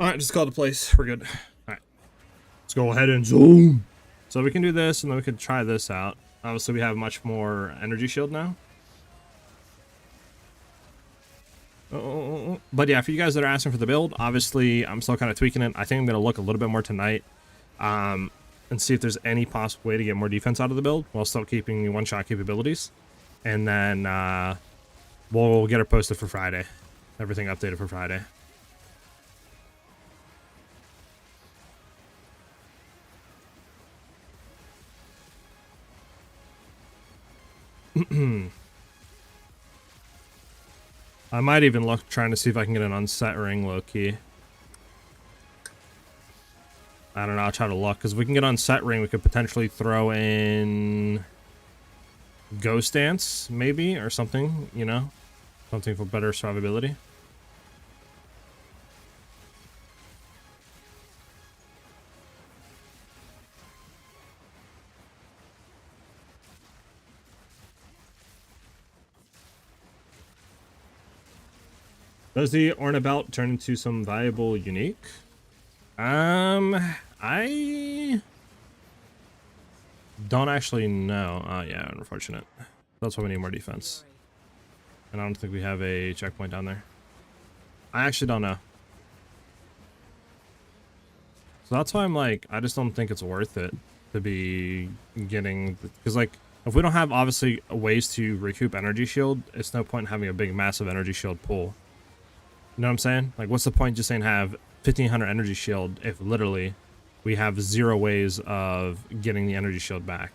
All right, just call the place. We're good. All right. Let's go ahead and zoom. So we can do this, and then we could try this out. Obviously, we have much more energy shield now. But yeah, for you guys that are asking for the build, obviously, I'm still kind of tweaking it. I think I'm going to look a little bit more tonight and see if there's any possible way to get more defense out of the build while still keeping the one-shot capabilities. And then we'll get it posted for Friday. Everything updated for Friday. I might even look trying to see if I can get an unset ring low-key. I don't know, I'll try to look, because if we can get unset ring, we could potentially throw in Ghost Dance, maybe, or something, you know? Something for better survivability. Does the Orna belt turn into some valuable unique? I don't actually know. Yeah, unfortunate. That's why we need more defense. And I don't think we have a checkpoint down there. I actually don't know. So that's why I'm like, I just don't think it's worth it to be getting, because like, if we don't have obviously ways to recoup energy shield, it's no point in having a big massive energy shield pool. You know what I'm saying? Like, what's the point just saying have 1500 energy shield if literally we have 0 ways of getting the energy shield back?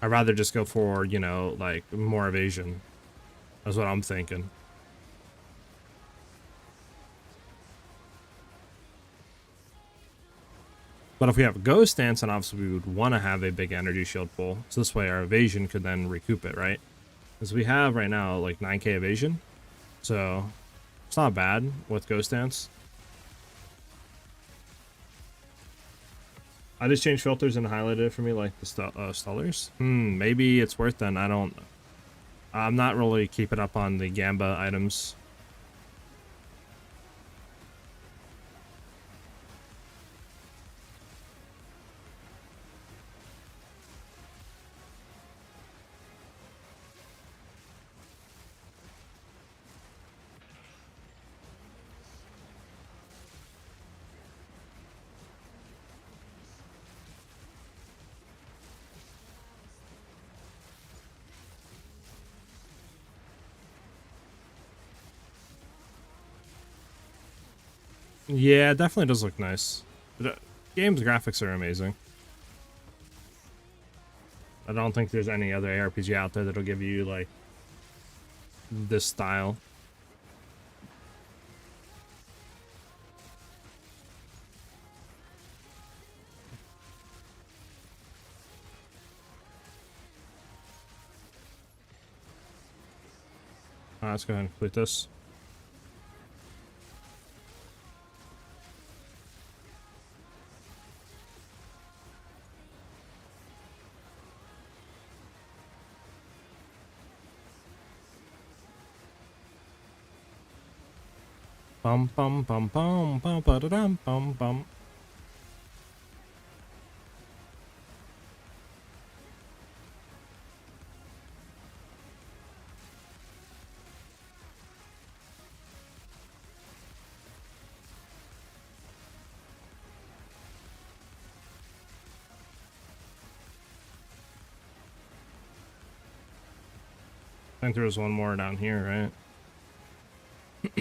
I'd rather just go for, you know, like more evasion. That's what I'm thinking. But if we have a Ghost Dance, then obviously we would want to have a big energy shield pool. So this way our evasion could then recoup it, right? Because we have right now like 9k evasion. So it's not bad with Ghost Dance. I just changed filters and highlighted it for me like the Stellars. Maybe it's worth then. I'm not really keeping up on the Gamba items. Yeah, it definitely does look nice. The game's graphics are amazing. I don't think there's any other ARPG out there that'll give you like this style. Let's go ahead and complete this. Bum bum bum bum bum ba da dum bum bum. I think there was one more down here,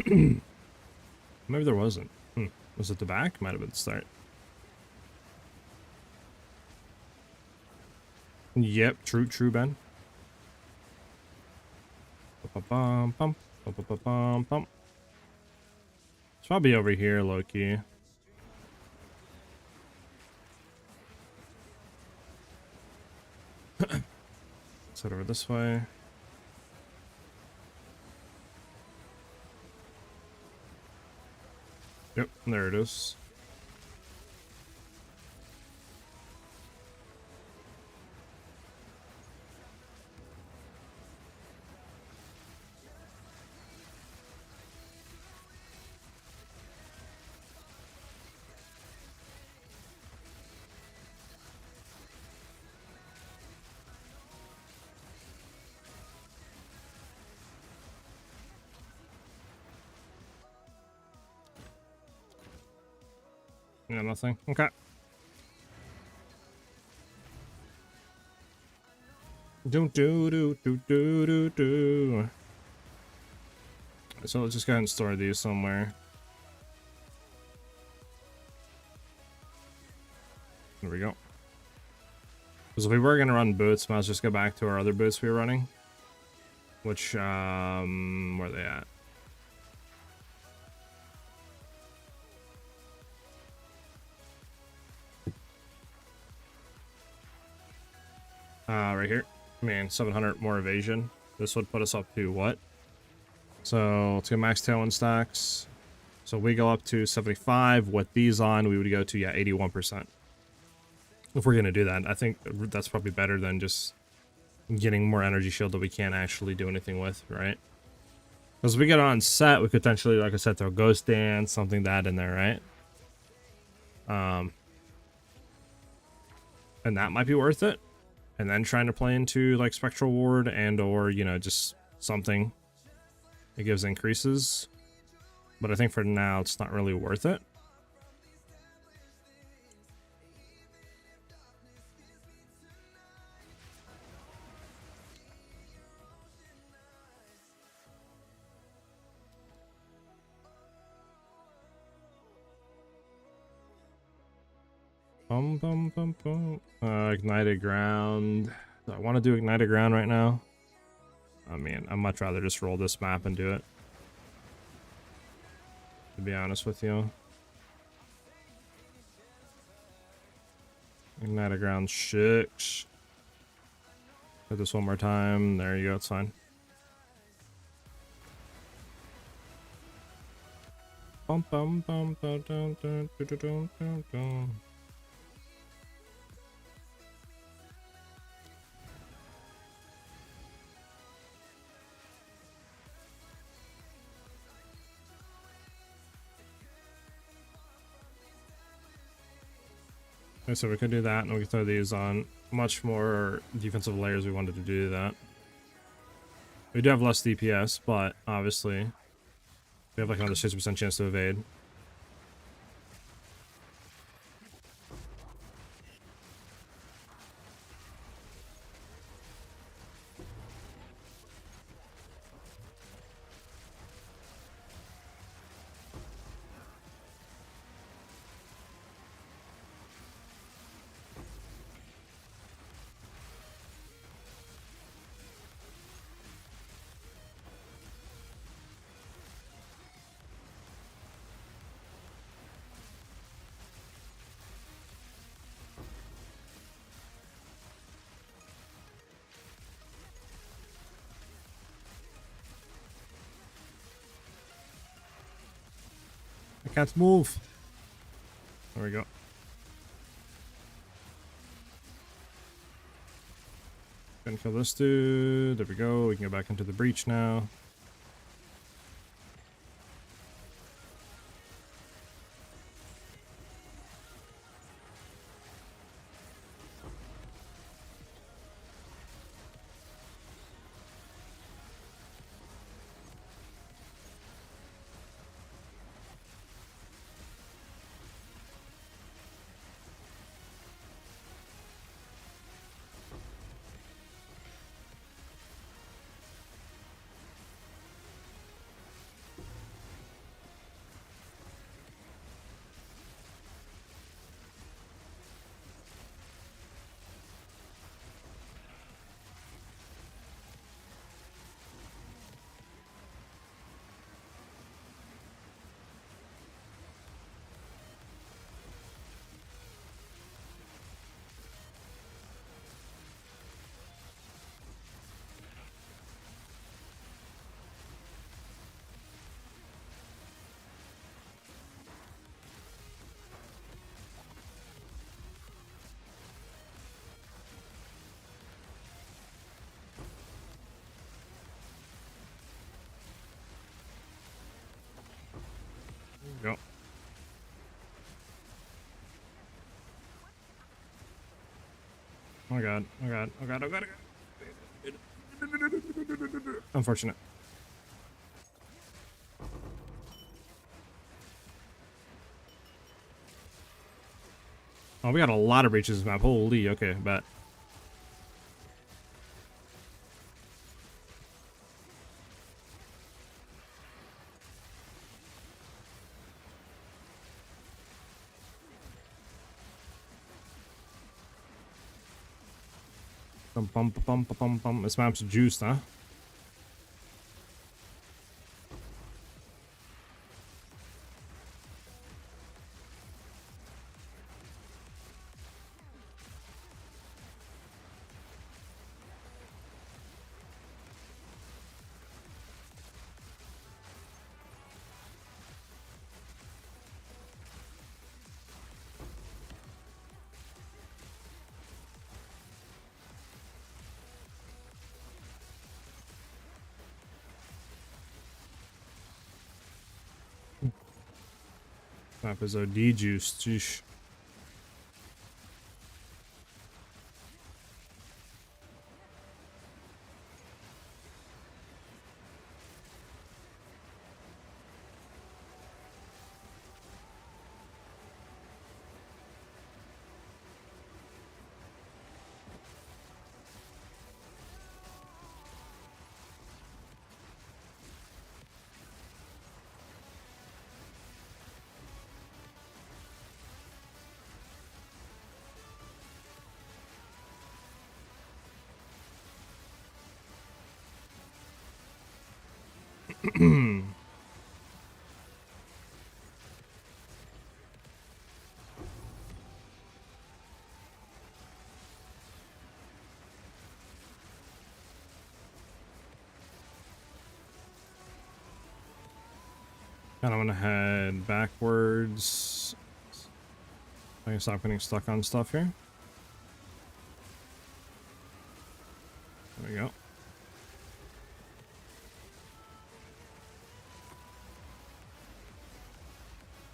right? Maybe there wasn't. Was it the back? Might have been the start. Yep, true, Ben. Bum bum bum bum. It's probably over here, low-key. Let's head over this way. Yep, there it is. Yeah, nothing. Okay. Do do do do do do do. So let's just go ahead and store these somewhere. There we go. Because if we were gonna run boots, let's just go back to our other boots we were running. Which, where are they at? Right here. Man, 700 more evasion. This would put us up to what? So let's go max tailwind stacks. So we go up to 75. With these on, we would go to, yeah, 81%. If we're gonna do that, I think that's probably better than just getting more energy shield that we can't actually do anything with, right? Because if we get on set, we could potentially, like I said, throw Ghost Dance, something that in there, right? And that might be worth it. And then trying to play into like Spectral Ward and or, you know, just something that gives increases. But I think for now, it's not really worth it. Bum, bum, bum, bum. Ignited Ground. Do I want to do Ignited Ground right now? I mean, I'd much rather just roll this map and do it. To be honest with you. Ignited Ground 6. Hit this one more time. There you go, it's fine. Bum, bum, bum, bum, dum, dum, dum, dum, dum, dum. Okay, so we could do that, and we could throw these on much more defensive layers. We wanted to do that. We do have less DPS, but obviously we have like another 60% chance to evade. I can't move. There we go. Gonna kill this dude. There we go. We can go back into the breach now. Go. Oh my god, oh god, oh god, oh god, oh god. Unfortunate. Oh, we got a lot of breaches this map. Holy, okay, bet. Bum, bum, bum, bum, bum, bum. This map's juiced, huh? Map is OD juiced. Sheesh. And I'm gonna head backwards. I can stop getting stuck on stuff here. There we go.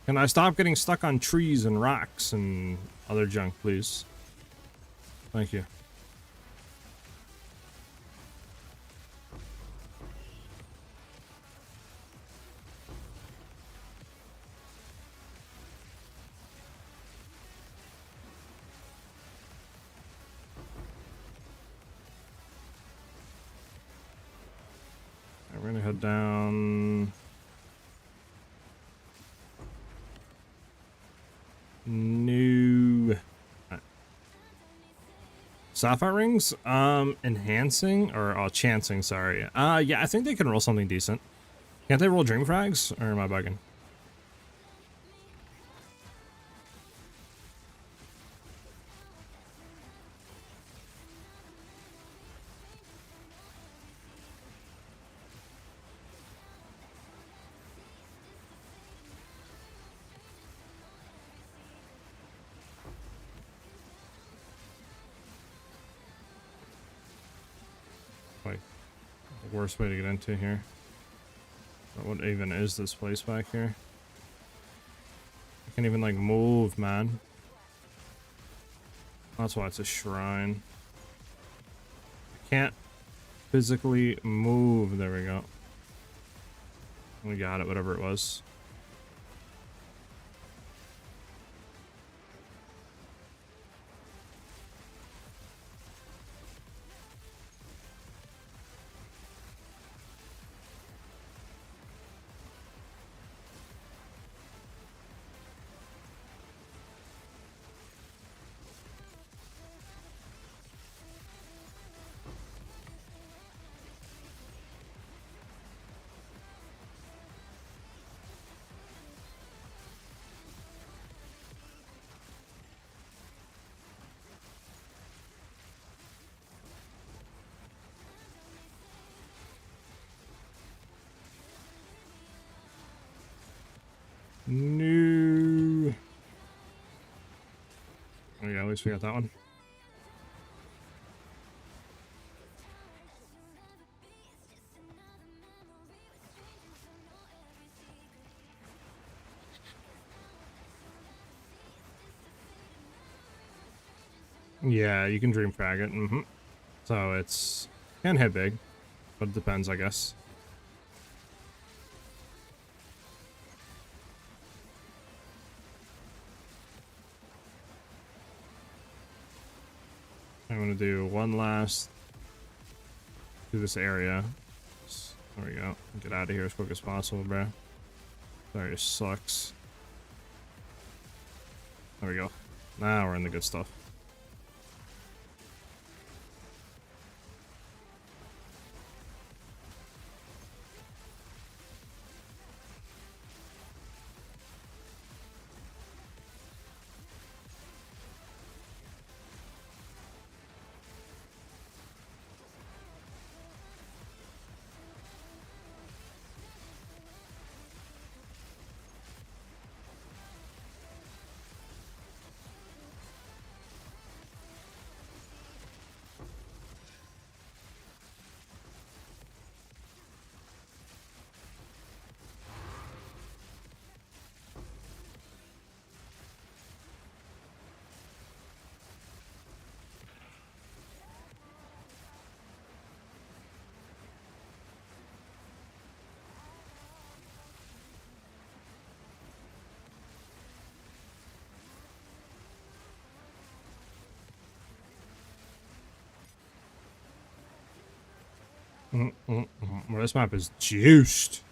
Can I stop getting stuck on trees and rocks and other junk, please? Thank you. We're gonna head down. New sapphire rings. Enhancing or chancing. Sorry. Yeah, I think they can roll something decent. Can't they roll dream frags, or am I bugging? Like, the worst way to get into here. What even is this place back here? I can't even, like, move, man. That's why it's a shrine. I can't physically move. There we go. We got it, whatever it was. No. Oh yeah, at least we got that one. Yeah, you can dream frag it. So it's can hit big, but it depends, I guess. gonna do one last through this area. There we go. Get out of here as quick as possible, bro. Sorry, it sucks. There we go. Now we're in the good stuff. Well, this map is juiced.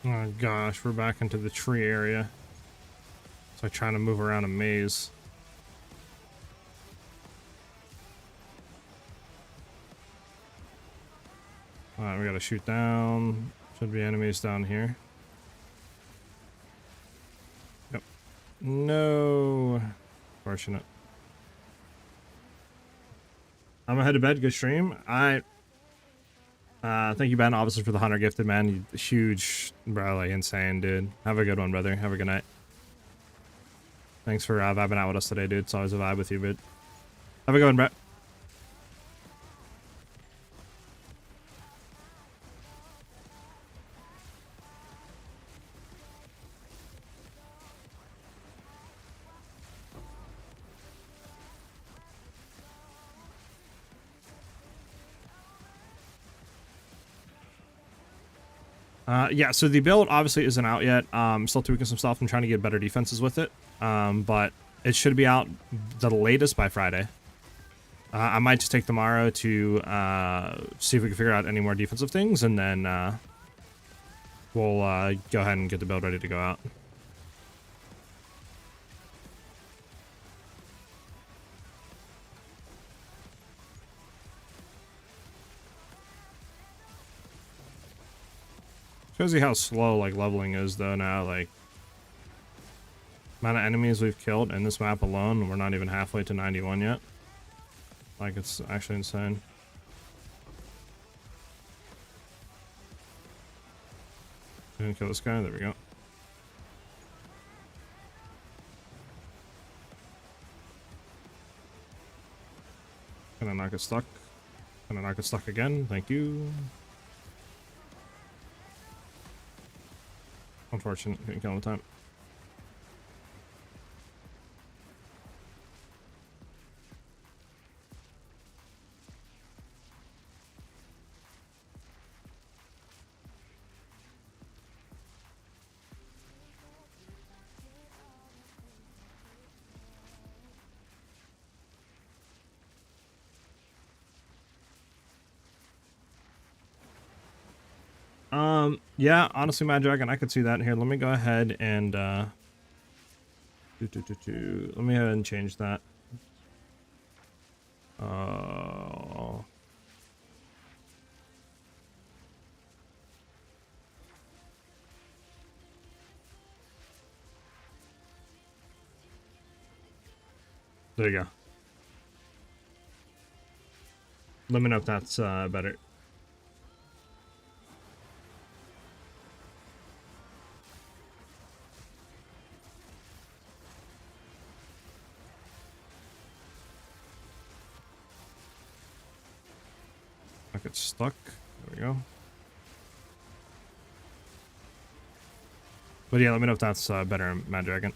Oh gosh, we're back into the tree area. It's like trying to move around a maze. Alright, we gotta shoot down. Should be enemies down here. Yep. No. Fortunate. I'm gonna head to bed. Good stream. Thank you, Ben, obviously, for the 100 gifted, man. You huge, bro, like, insane, dude. Have a good one, brother. Have a good night. Thanks for vibing out with us today, dude. It's always a vibe with you, but have a good one, bro. Yeah, so the build obviously isn't out yet. Still tweaking some stuff and trying to get better defenses with it. But it should be out the latest by Friday. I might just take tomorrow to see if we can figure out any more defensive things, and then we'll go ahead and get the build ready to go out. Shows you how slow like leveling is though now. Like, amount of enemies we've killed in this map alone, we're not even halfway to 91 yet. Like, it's actually insane. Gonna kill this guy. There we go. Gonna knock it stuck. Gonna knock it stuck again. Thank you. Unfortunate. Couldn't kill him in time. Yeah, honestly, Mad Dragon, I could see that here. Let me go ahead and let me go ahead and change that. There you go. Let me know if that's better. I get stuck. There we go. But yeah, let me know if that's better, Mad Dragon.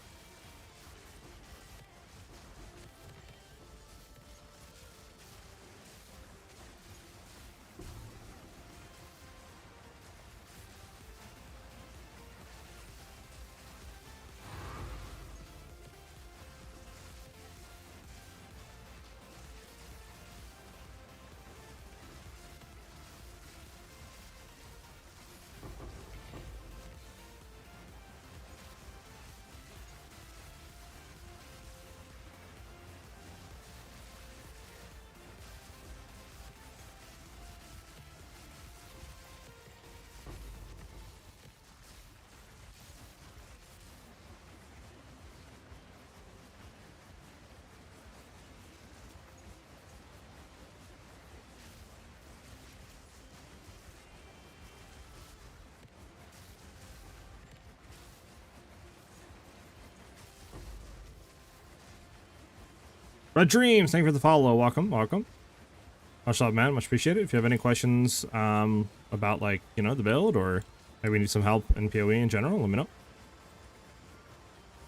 Red Dreams, thank you for the follow. Welcome, welcome. Much love, man. Much appreciated. If you have any questions about, like, you know, the build, or maybe you need some help in PoE in general, let me know.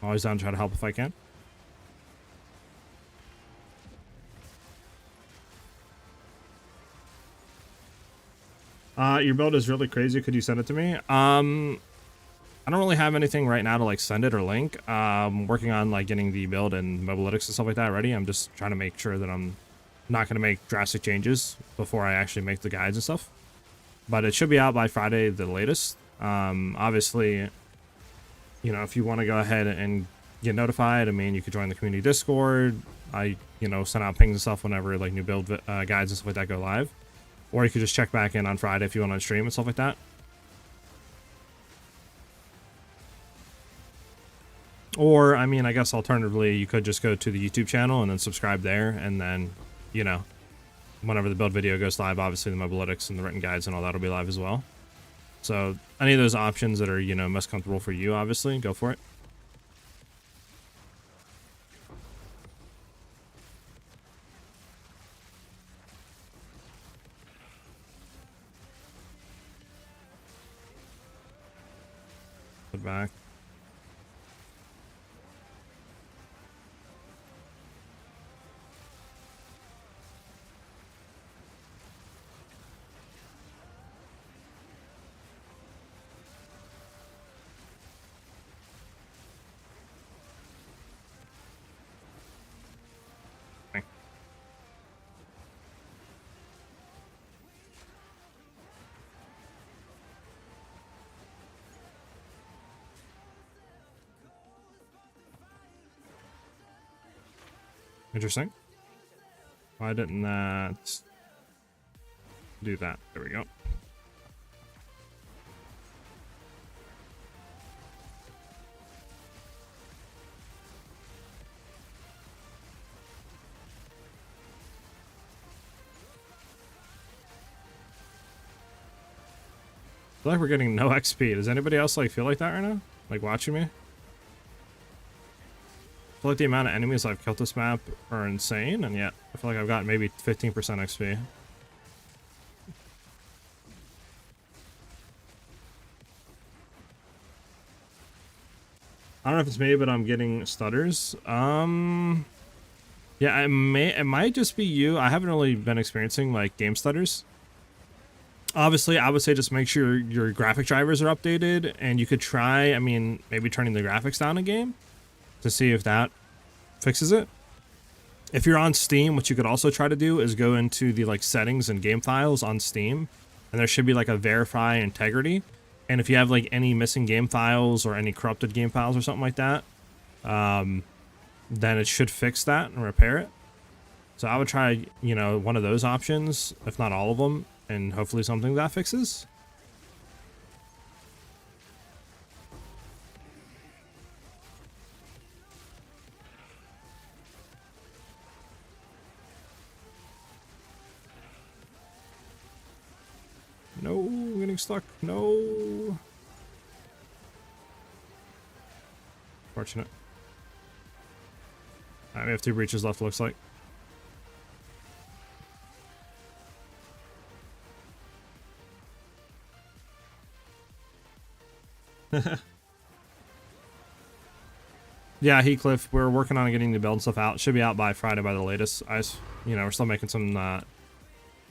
Always down to try to help if I can. Your build is really crazy. Could you send it to me? I don't really have anything right now to like send it or link. Working on like getting the build and mobalytics and stuff like that ready. I'm just trying to make sure that I'm not going to make drastic changes before I actually make the guides and stuff. But it should be out by Friday the latest. Obviously, you know, if you want to go ahead and get notified, I mean, you could join the community Discord. I, you know, send out pings and stuff whenever like new build guides and stuff like that go live. Or you could just check back in on Friday if you want to stream and stuff like that. Or, I mean, I guess alternatively, you could just go to the YouTube channel and then subscribe there. And then, you know, whenever the build video goes live, obviously the mobalytics and the written guides and all that will be live as well. So any of those options that are, you know, most comfortable for you, obviously, go for it. Put back. Interesting. Why didn't that do that? There we go. I feel like we're getting no XP. Does anybody else like feel like that right now? Like watching me? I feel like the amount of enemies I've killed this map are insane, and yet I feel like I've got maybe 15% XP. I don't know if it's me, but I'm getting stutters. Yeah, it might just be you. I haven't really been experiencing like game stutters. Obviously, I would say just make sure your graphic drivers are updated, and you could try, I mean, maybe turning the graphics down in game to see if that fixes it. If you're on Steam, what you could also try to do is go into the like settings and game files on Steam and there should be like a verify integrity. And if you have like any missing game files or any corrupted game files or something like that, then it should fix that and repair it. So I would try, you know, one of those options, if not all of them, and hopefully something that fixes. No, getting stuck. No. Fortunate. Alright, we have 2 breaches left, looks like. Yeah, Heathcliff, we're working on getting the build and stuff out. It should be out by Friday by the latest. You know, we're still making some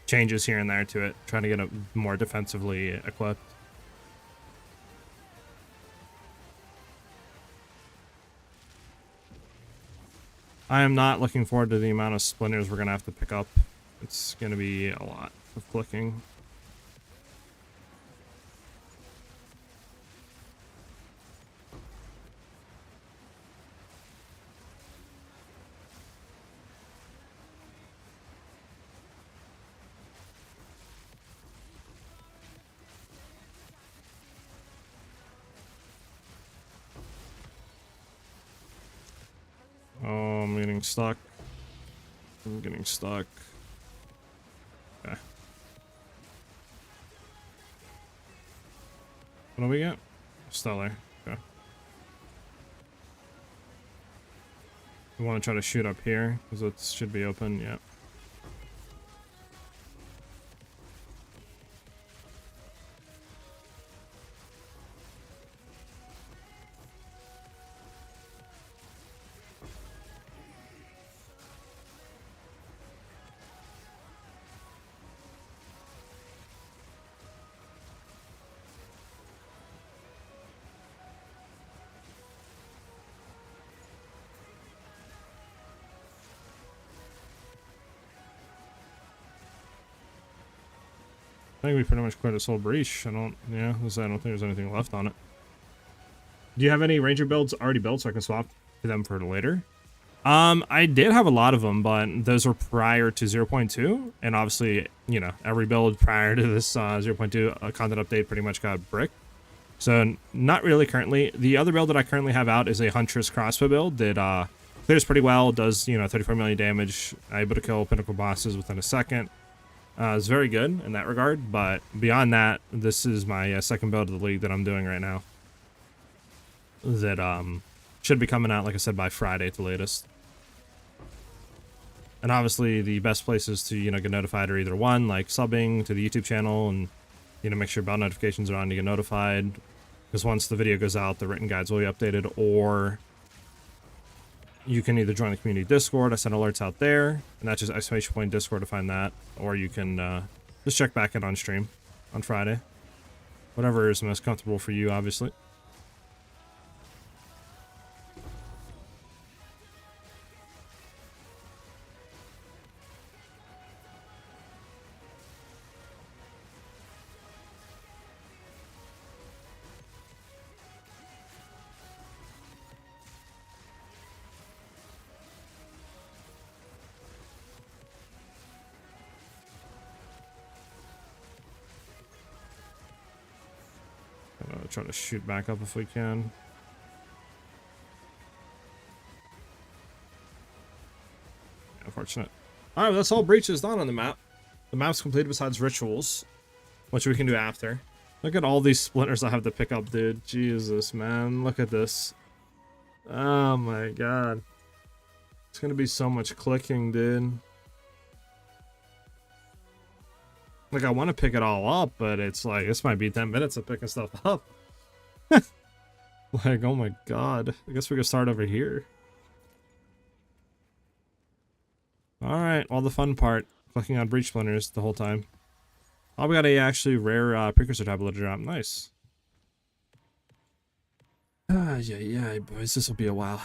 changes here and there to it, trying to get it more defensively equipped. I am not looking forward to the amount of splinters we're going to have to pick up. It's going to be a lot of clicking. Oh, I'm getting stuck. I'm getting stuck. Okay. What do we get? Stellar. Okay. We want to try to shoot up here, because it should be open, yeah. I think we pretty much cleared this whole breach. I don't think there's anything left on it. Do you have any ranger builds already built so I can swap to them for later? I did have a lot of them, but those were prior to 0.2, and obviously, you know, every build prior to this 0.2 content update pretty much got bricked. So not really currently. The other build that I currently have out is a Huntress crossbow build that clears pretty well, does, you know, 34 million damage, able to kill pinnacle bosses within a second. It's very good in that regard, but beyond that, this is my second build of the league that I'm doing right now. That should be coming out, like I said, by Friday at the latest. And obviously, the best places to, you know, get notified are either one, like subbing to the YouTube channel, and, you know, make sure bell notifications are on to get notified. Because once the video goes out, the written guides will be updated, or you can either join the community Discord. I send alerts out there, and that's just !Discord to find that. Or you can just check back in on stream on Friday. Whatever is most comfortable for you, obviously. Try to shoot back up if we can. Unfortunate. Alright, well, that's all breaches done on the map. The map's completed besides rituals, which we can do after. Look at all these splinters I have to pick up, dude. Jesus, man. Look at this. Oh my god. It's gonna be so much clicking, dude. Like, I want to pick it all up, but it's like, this might be 10 minutes of picking stuff up. Like, oh my god. I guess we can start over here. Alright, well, the fun part. Clicking on breach splinters the whole time. Oh, we got a actually rare precursor tablet to drop. Nice. Yeah, boys. This will be a while.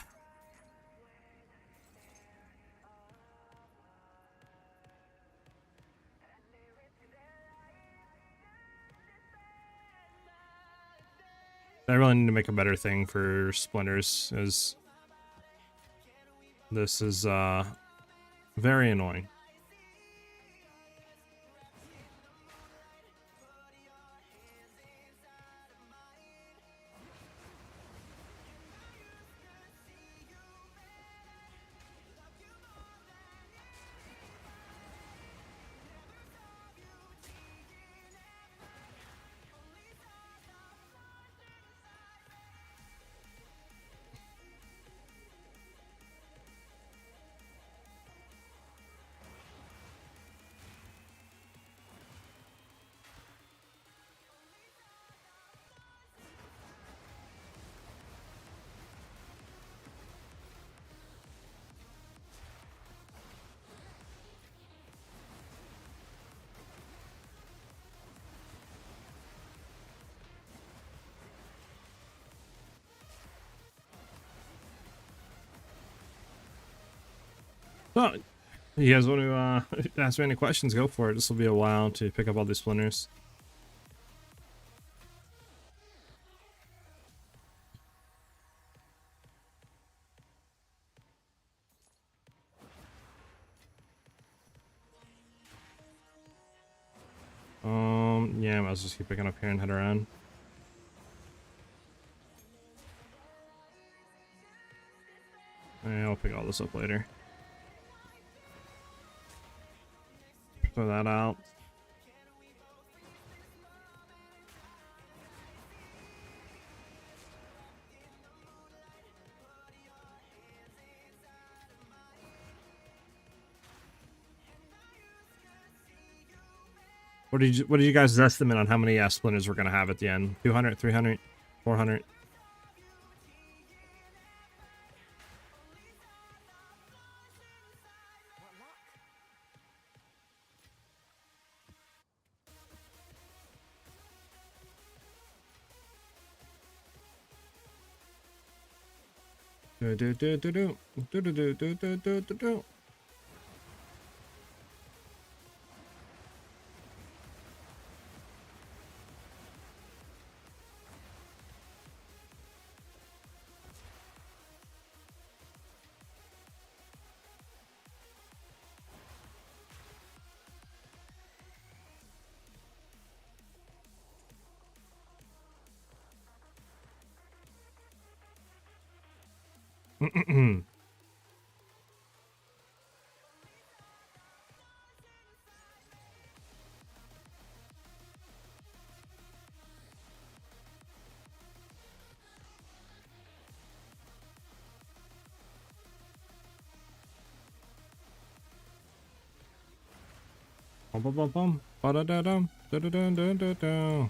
I really need to make a better thing for splinters, as this is very annoying. So, you guys want to ask me any questions? Go for it. This will be a while to pick up all these splinters. Yeah, I might as well just keep picking up here and head around. Yeah, I'll pick all this up later. Throw that out. What did you guys estimate on how many splinters we're gonna have at the end? 200, 300, 400? Do do do do do do do do do do do do do. Bum bum bum bum. Ba da da dum. Da da da da da da.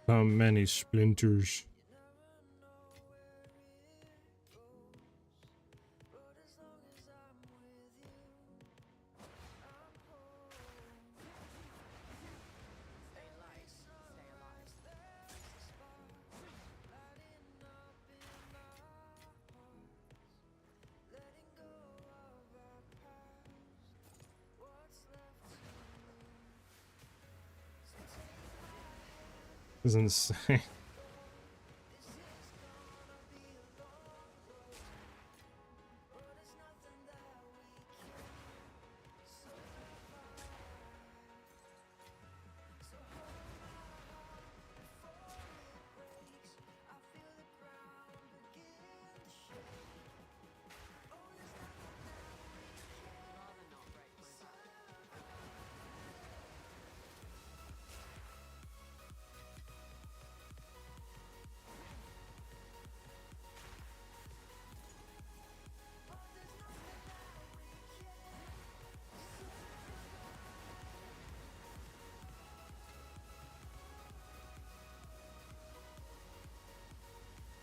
So many splinters. This is insane.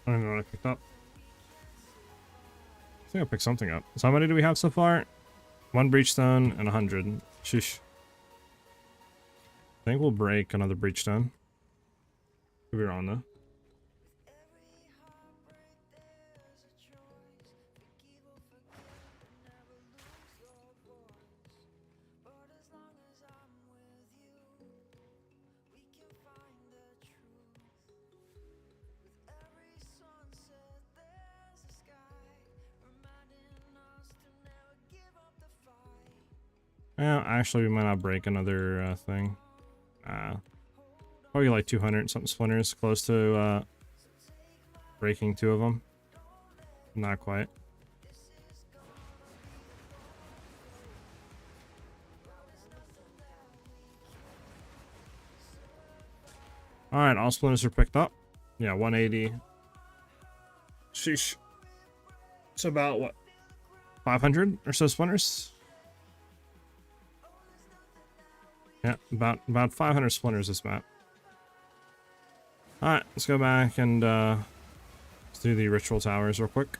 I don't know what I picked up. I think I picked something up. So how many do we have so far? 1 breachstone and 100. Sheesh. I think we'll break another breachstone. Could be wrong though. Yeah, actually, we might not break another thing. Probably like 200 something splinters, close to breaking 2 of them. Not quite. All right, all splinters are picked up. Yeah, 180. Sheesh. It's about what, 500 or so splinters. Yeah, about 500 splinters this map. All right, let's go back and let's do the ritual towers real quick.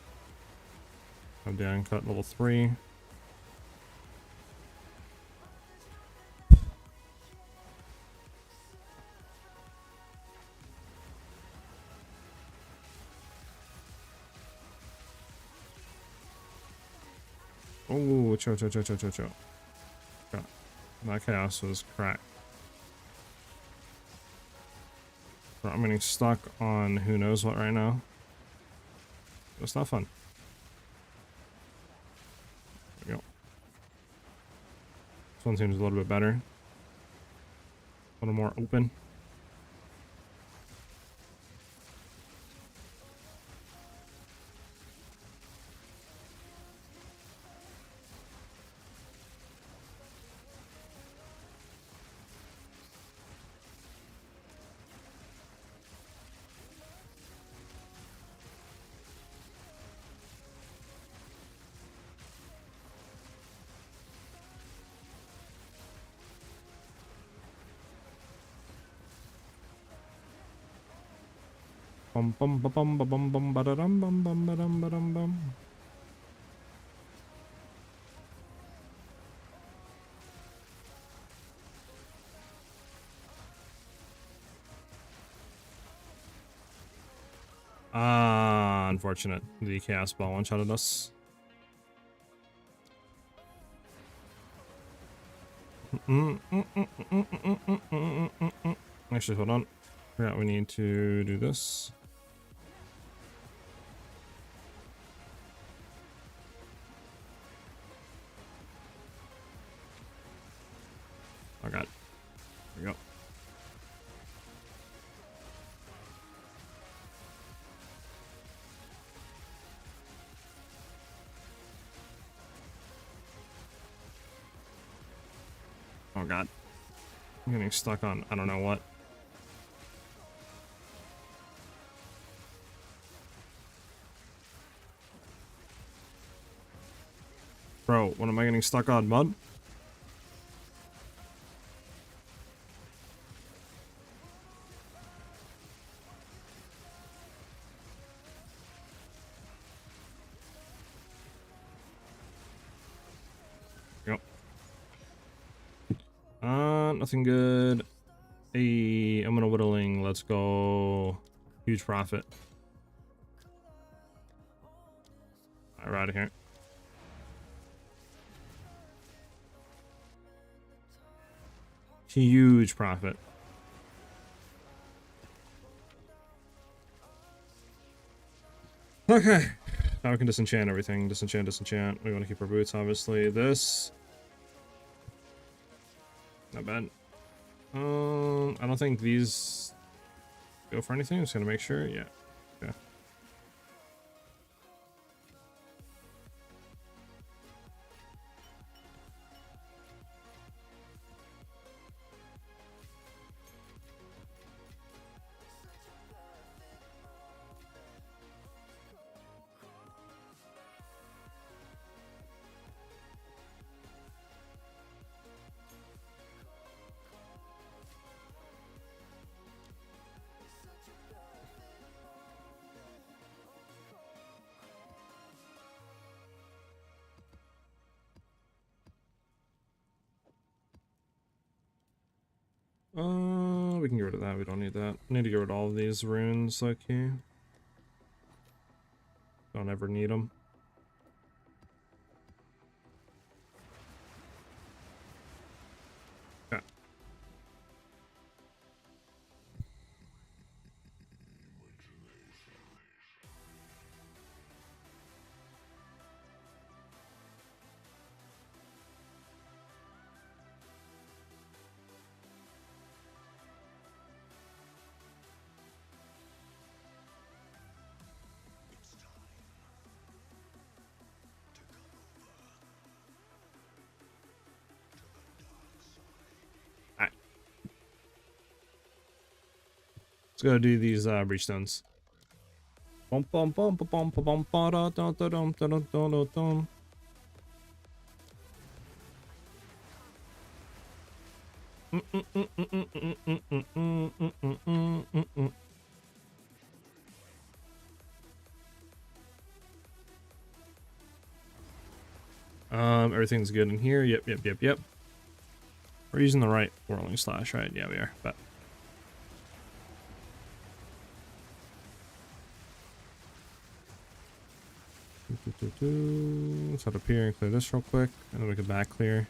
Come down, cut level 3. Oh, chill. That chaos was cracked. I'm getting stuck on who knows what right now. It's not fun. There we go. This one seems a little bit better. A little more open. Bum bum ba bum ba bum bum ba da dum bum bum ba dum ba dum bum. Unfortunate. The chaos ball one-shotted us. Actually, hold on. Yeah, we need to do this. Oh god. There we go. Oh god. I'm getting stuck on I don't know what. Bro, what am I getting stuck on, mud? Yep. Nothing good. Hey, I'm gonna whittling. Let's go. Huge profit. Alright, we're out of here. Huge profit. Okay. Now we can disenchant everything. Disenchant. We want to keep our boots, obviously. This. Not bad. I don't think these go for anything. I'm just gonna make sure. Yeah. Okay. We can get rid of that. We don't need that. Need to get rid of all of these runes, okay. Don't ever need them. Okay. Alright. Let's go do these breach stones. Bum bum bum bum bum bum ba da da da dum da dum da da dum. Everything's good in here. Yep, yep, yep, yep. We're using the right whirling slash, right? Yeah, we are. But let's head up here and clear this real quick, and then we can back clear.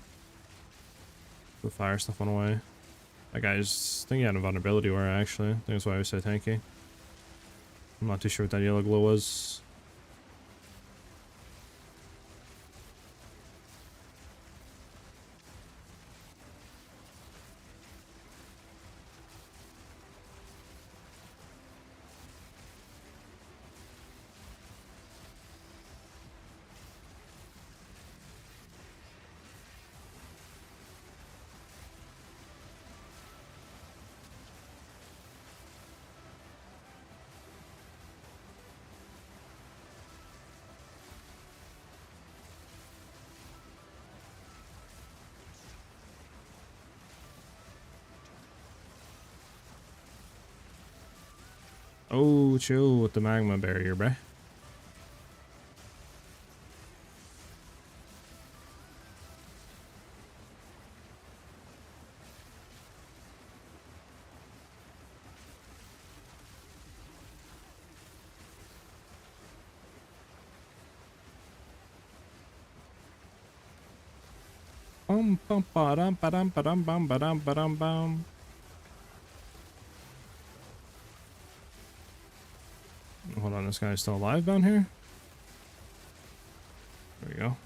The fire stuff went away. That guy's, I think he had a vulnerability where actually. I think that's why I was so tanky. I'm not too sure what that yellow glow was. Oh, chill with the magma barrier, bruh. Bum bum ba dum ba dum ba dum bum ba dum ba dum bum. Hold on, this guy's still alive down here? There we go.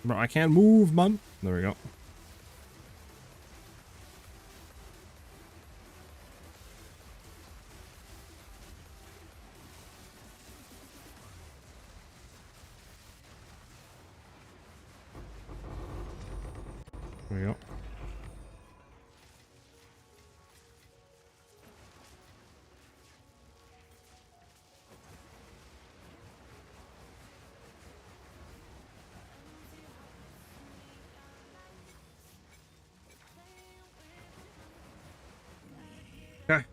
Bro, I can't move, man. There we go. There we go. Okay.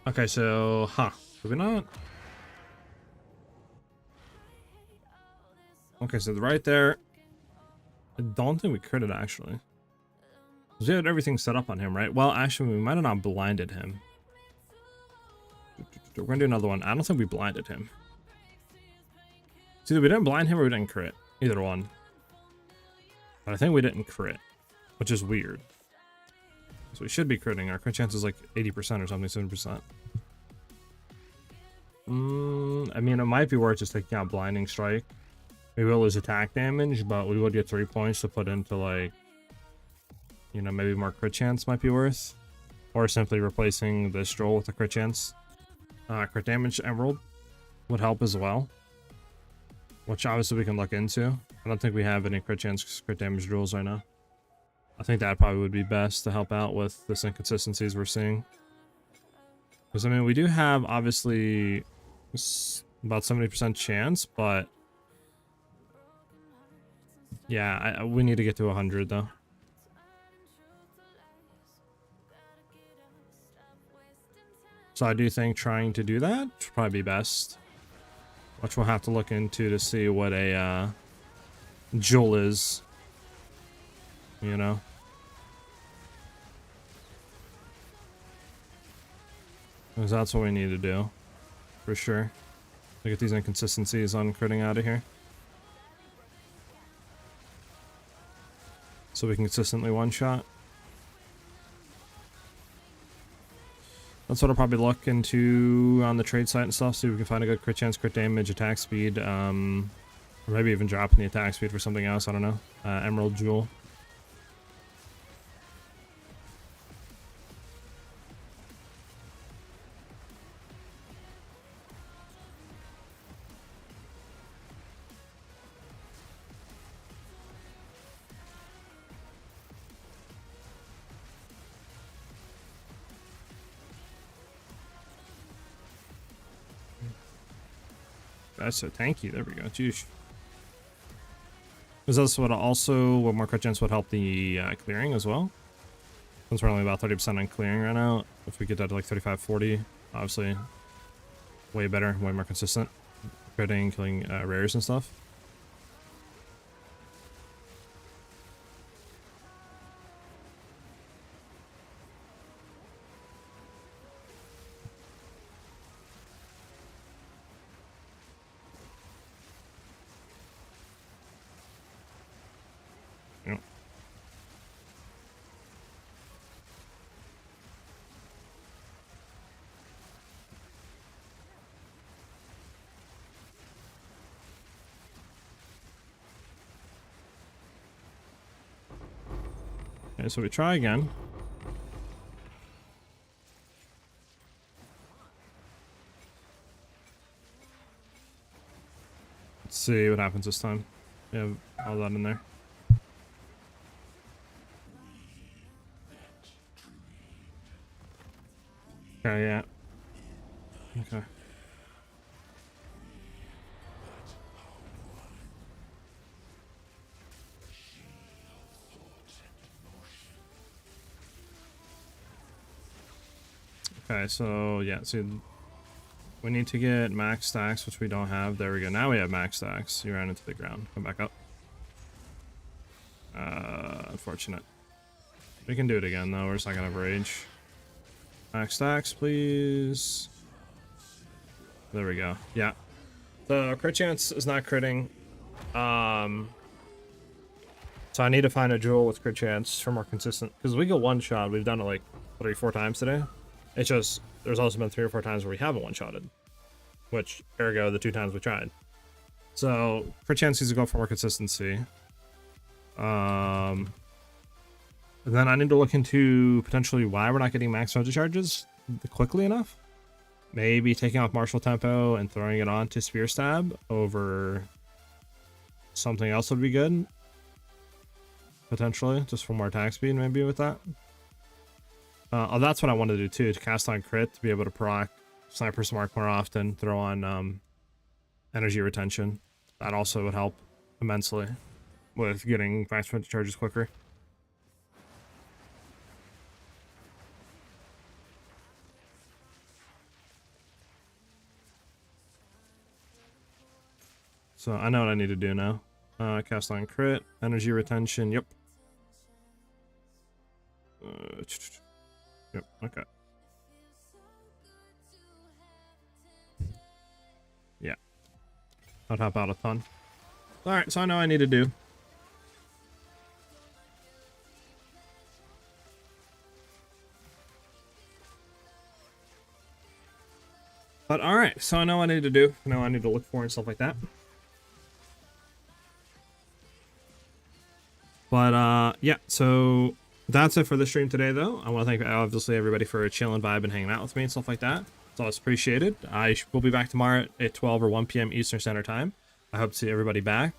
Okay, so, did we not? Okay, so right there. I don't think we critted actually. We had everything set up on him, right? Well, actually, we might have not blinded him. We're gonna do another one. I don't think we blinded him. It's either we didn't blind him or we didn't crit. Either one. But I think we didn't crit, which is weird. So we should be critting. Our crit chance is like 80% or something, 7%. I mean, it might be worth just taking out Blinding Strike. We will lose attack damage, but we would get 3 points to put into, like, you know, maybe more crit chance might be worth. Or simply replacing this Stroll with a crit chance. Crit damage Emerald would help as well. Which obviously we can look into. I don't think we have any crit chance, crit damage rules right now. I think that probably would be best to help out with this inconsistencies we're seeing. Because, I mean, we do have, obviously, about 70% chance, but Yeah, we need to get to 100 though. So I do think trying to do that would probably be best. Which we'll have to look into to see what a jewel is. You know? Because that's what we need to do. For sure. To get these inconsistencies on critting out of here. So we can consistently one-shot. That's what I'll probably look into on the trade site and stuff, see if we can find a good crit chance, crit damage, attack speed, or maybe even dropping the attack speed for something else, I don't know. Emerald Jewel. That's so tanky. There we go. Jeez. Because that's what what more crit chance would help the clearing as well. Since we're only about 30% on clearing right now. If we get that to like 35, 40, obviously way better, way more consistent. Critting, killing rares and stuff. Yep. Okay, so we try again. Let's see what happens this time. We have all that in there. Okay, yeah. Okay. Okay, so yeah, see, we need to get max stacks, which we don't have. There we go. Now we have max stacks. You ran into the ground. Come back up. Unfortunate. We can do it again, though. We're just not gonna have rage. Max stacks, please. There we go. Yeah. The crit chance is not critting. So I need to find a jewel with crit chance for more consistent. Because we go one shot. We've done it like 3 or 4 times today. It's just, there's also been 3 or 4 times where we haven't one-shotted. Which, ergo, the 2 times we tried. So, crit chance needs to go for more consistency. And then I need to look into potentially why we're not getting max magic charges quickly enough. Maybe taking off martial tempo and throwing it on to spear stab over something else would be good. Potentially, just for more attack speed maybe with that. Oh, that's what I wanted to do too, to cast on crit, to be able to proc Sniper's Mark more often, throw on energy retention. That also would help immensely with getting max magic charges quicker. So I know what I need to do now. Cast on crit, energy retention, yep. Yep, okay. Yeah. I'd help out a ton. Alright, so I know what I need to do. But alright, so I know what I need to do. I know what I need to look for and stuff like that. But yeah, so that's it for the stream today, though. I want to thank, obviously, everybody for chilling, vibe, and hanging out with me and stuff like that. It's always appreciated. I will be back tomorrow at 12 or 1 p.m. Eastern Standard Time. I hope to see everybody back.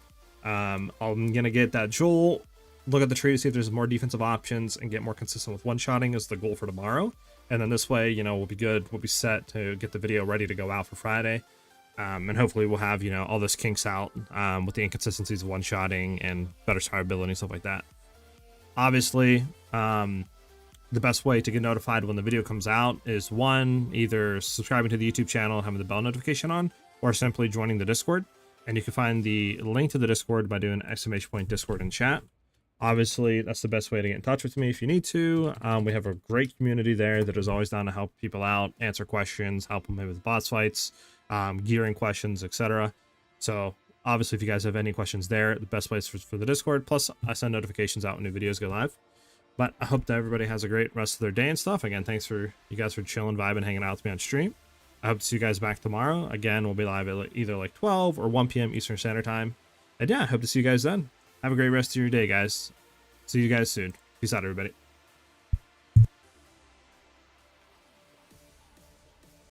I'm going to get that jewel, look at the tree to see if there's more defensive options, and get more consistent with one-shotting is the goal for tomorrow. And then this way, you know, we'll be good. We'll be set to get the video ready to go out for Friday. And hopefully we'll have, you know, all this kinks out with the inconsistencies of one-shotting and better survivability and stuff like that. Obviously, the best way to get notified when the video comes out is one, either subscribing to the YouTube channel, having the bell notification on, or simply joining the Discord. And you can find the link to the Discord by doing !Discord in chat. Obviously, that's the best way to get in touch with me if you need to. We have a great community there that is always down to help people out, answer questions, help them with boss fights, gearing questions, etc. So obviously, if you guys have any questions there, the best place for the Discord. Plus, I send notifications out when new videos go live. But I hope that everybody has a great rest of their day and stuff. Again, thanks for you guys for chilling, vibing, hanging out with me on stream. I hope to see you guys back tomorrow. Again, we'll be live at either like 12 or 1 p.m. Eastern Standard Time. And yeah, I hope to see you guys then. Have a great rest of your day, guys. See you guys soon. Peace out, everybody.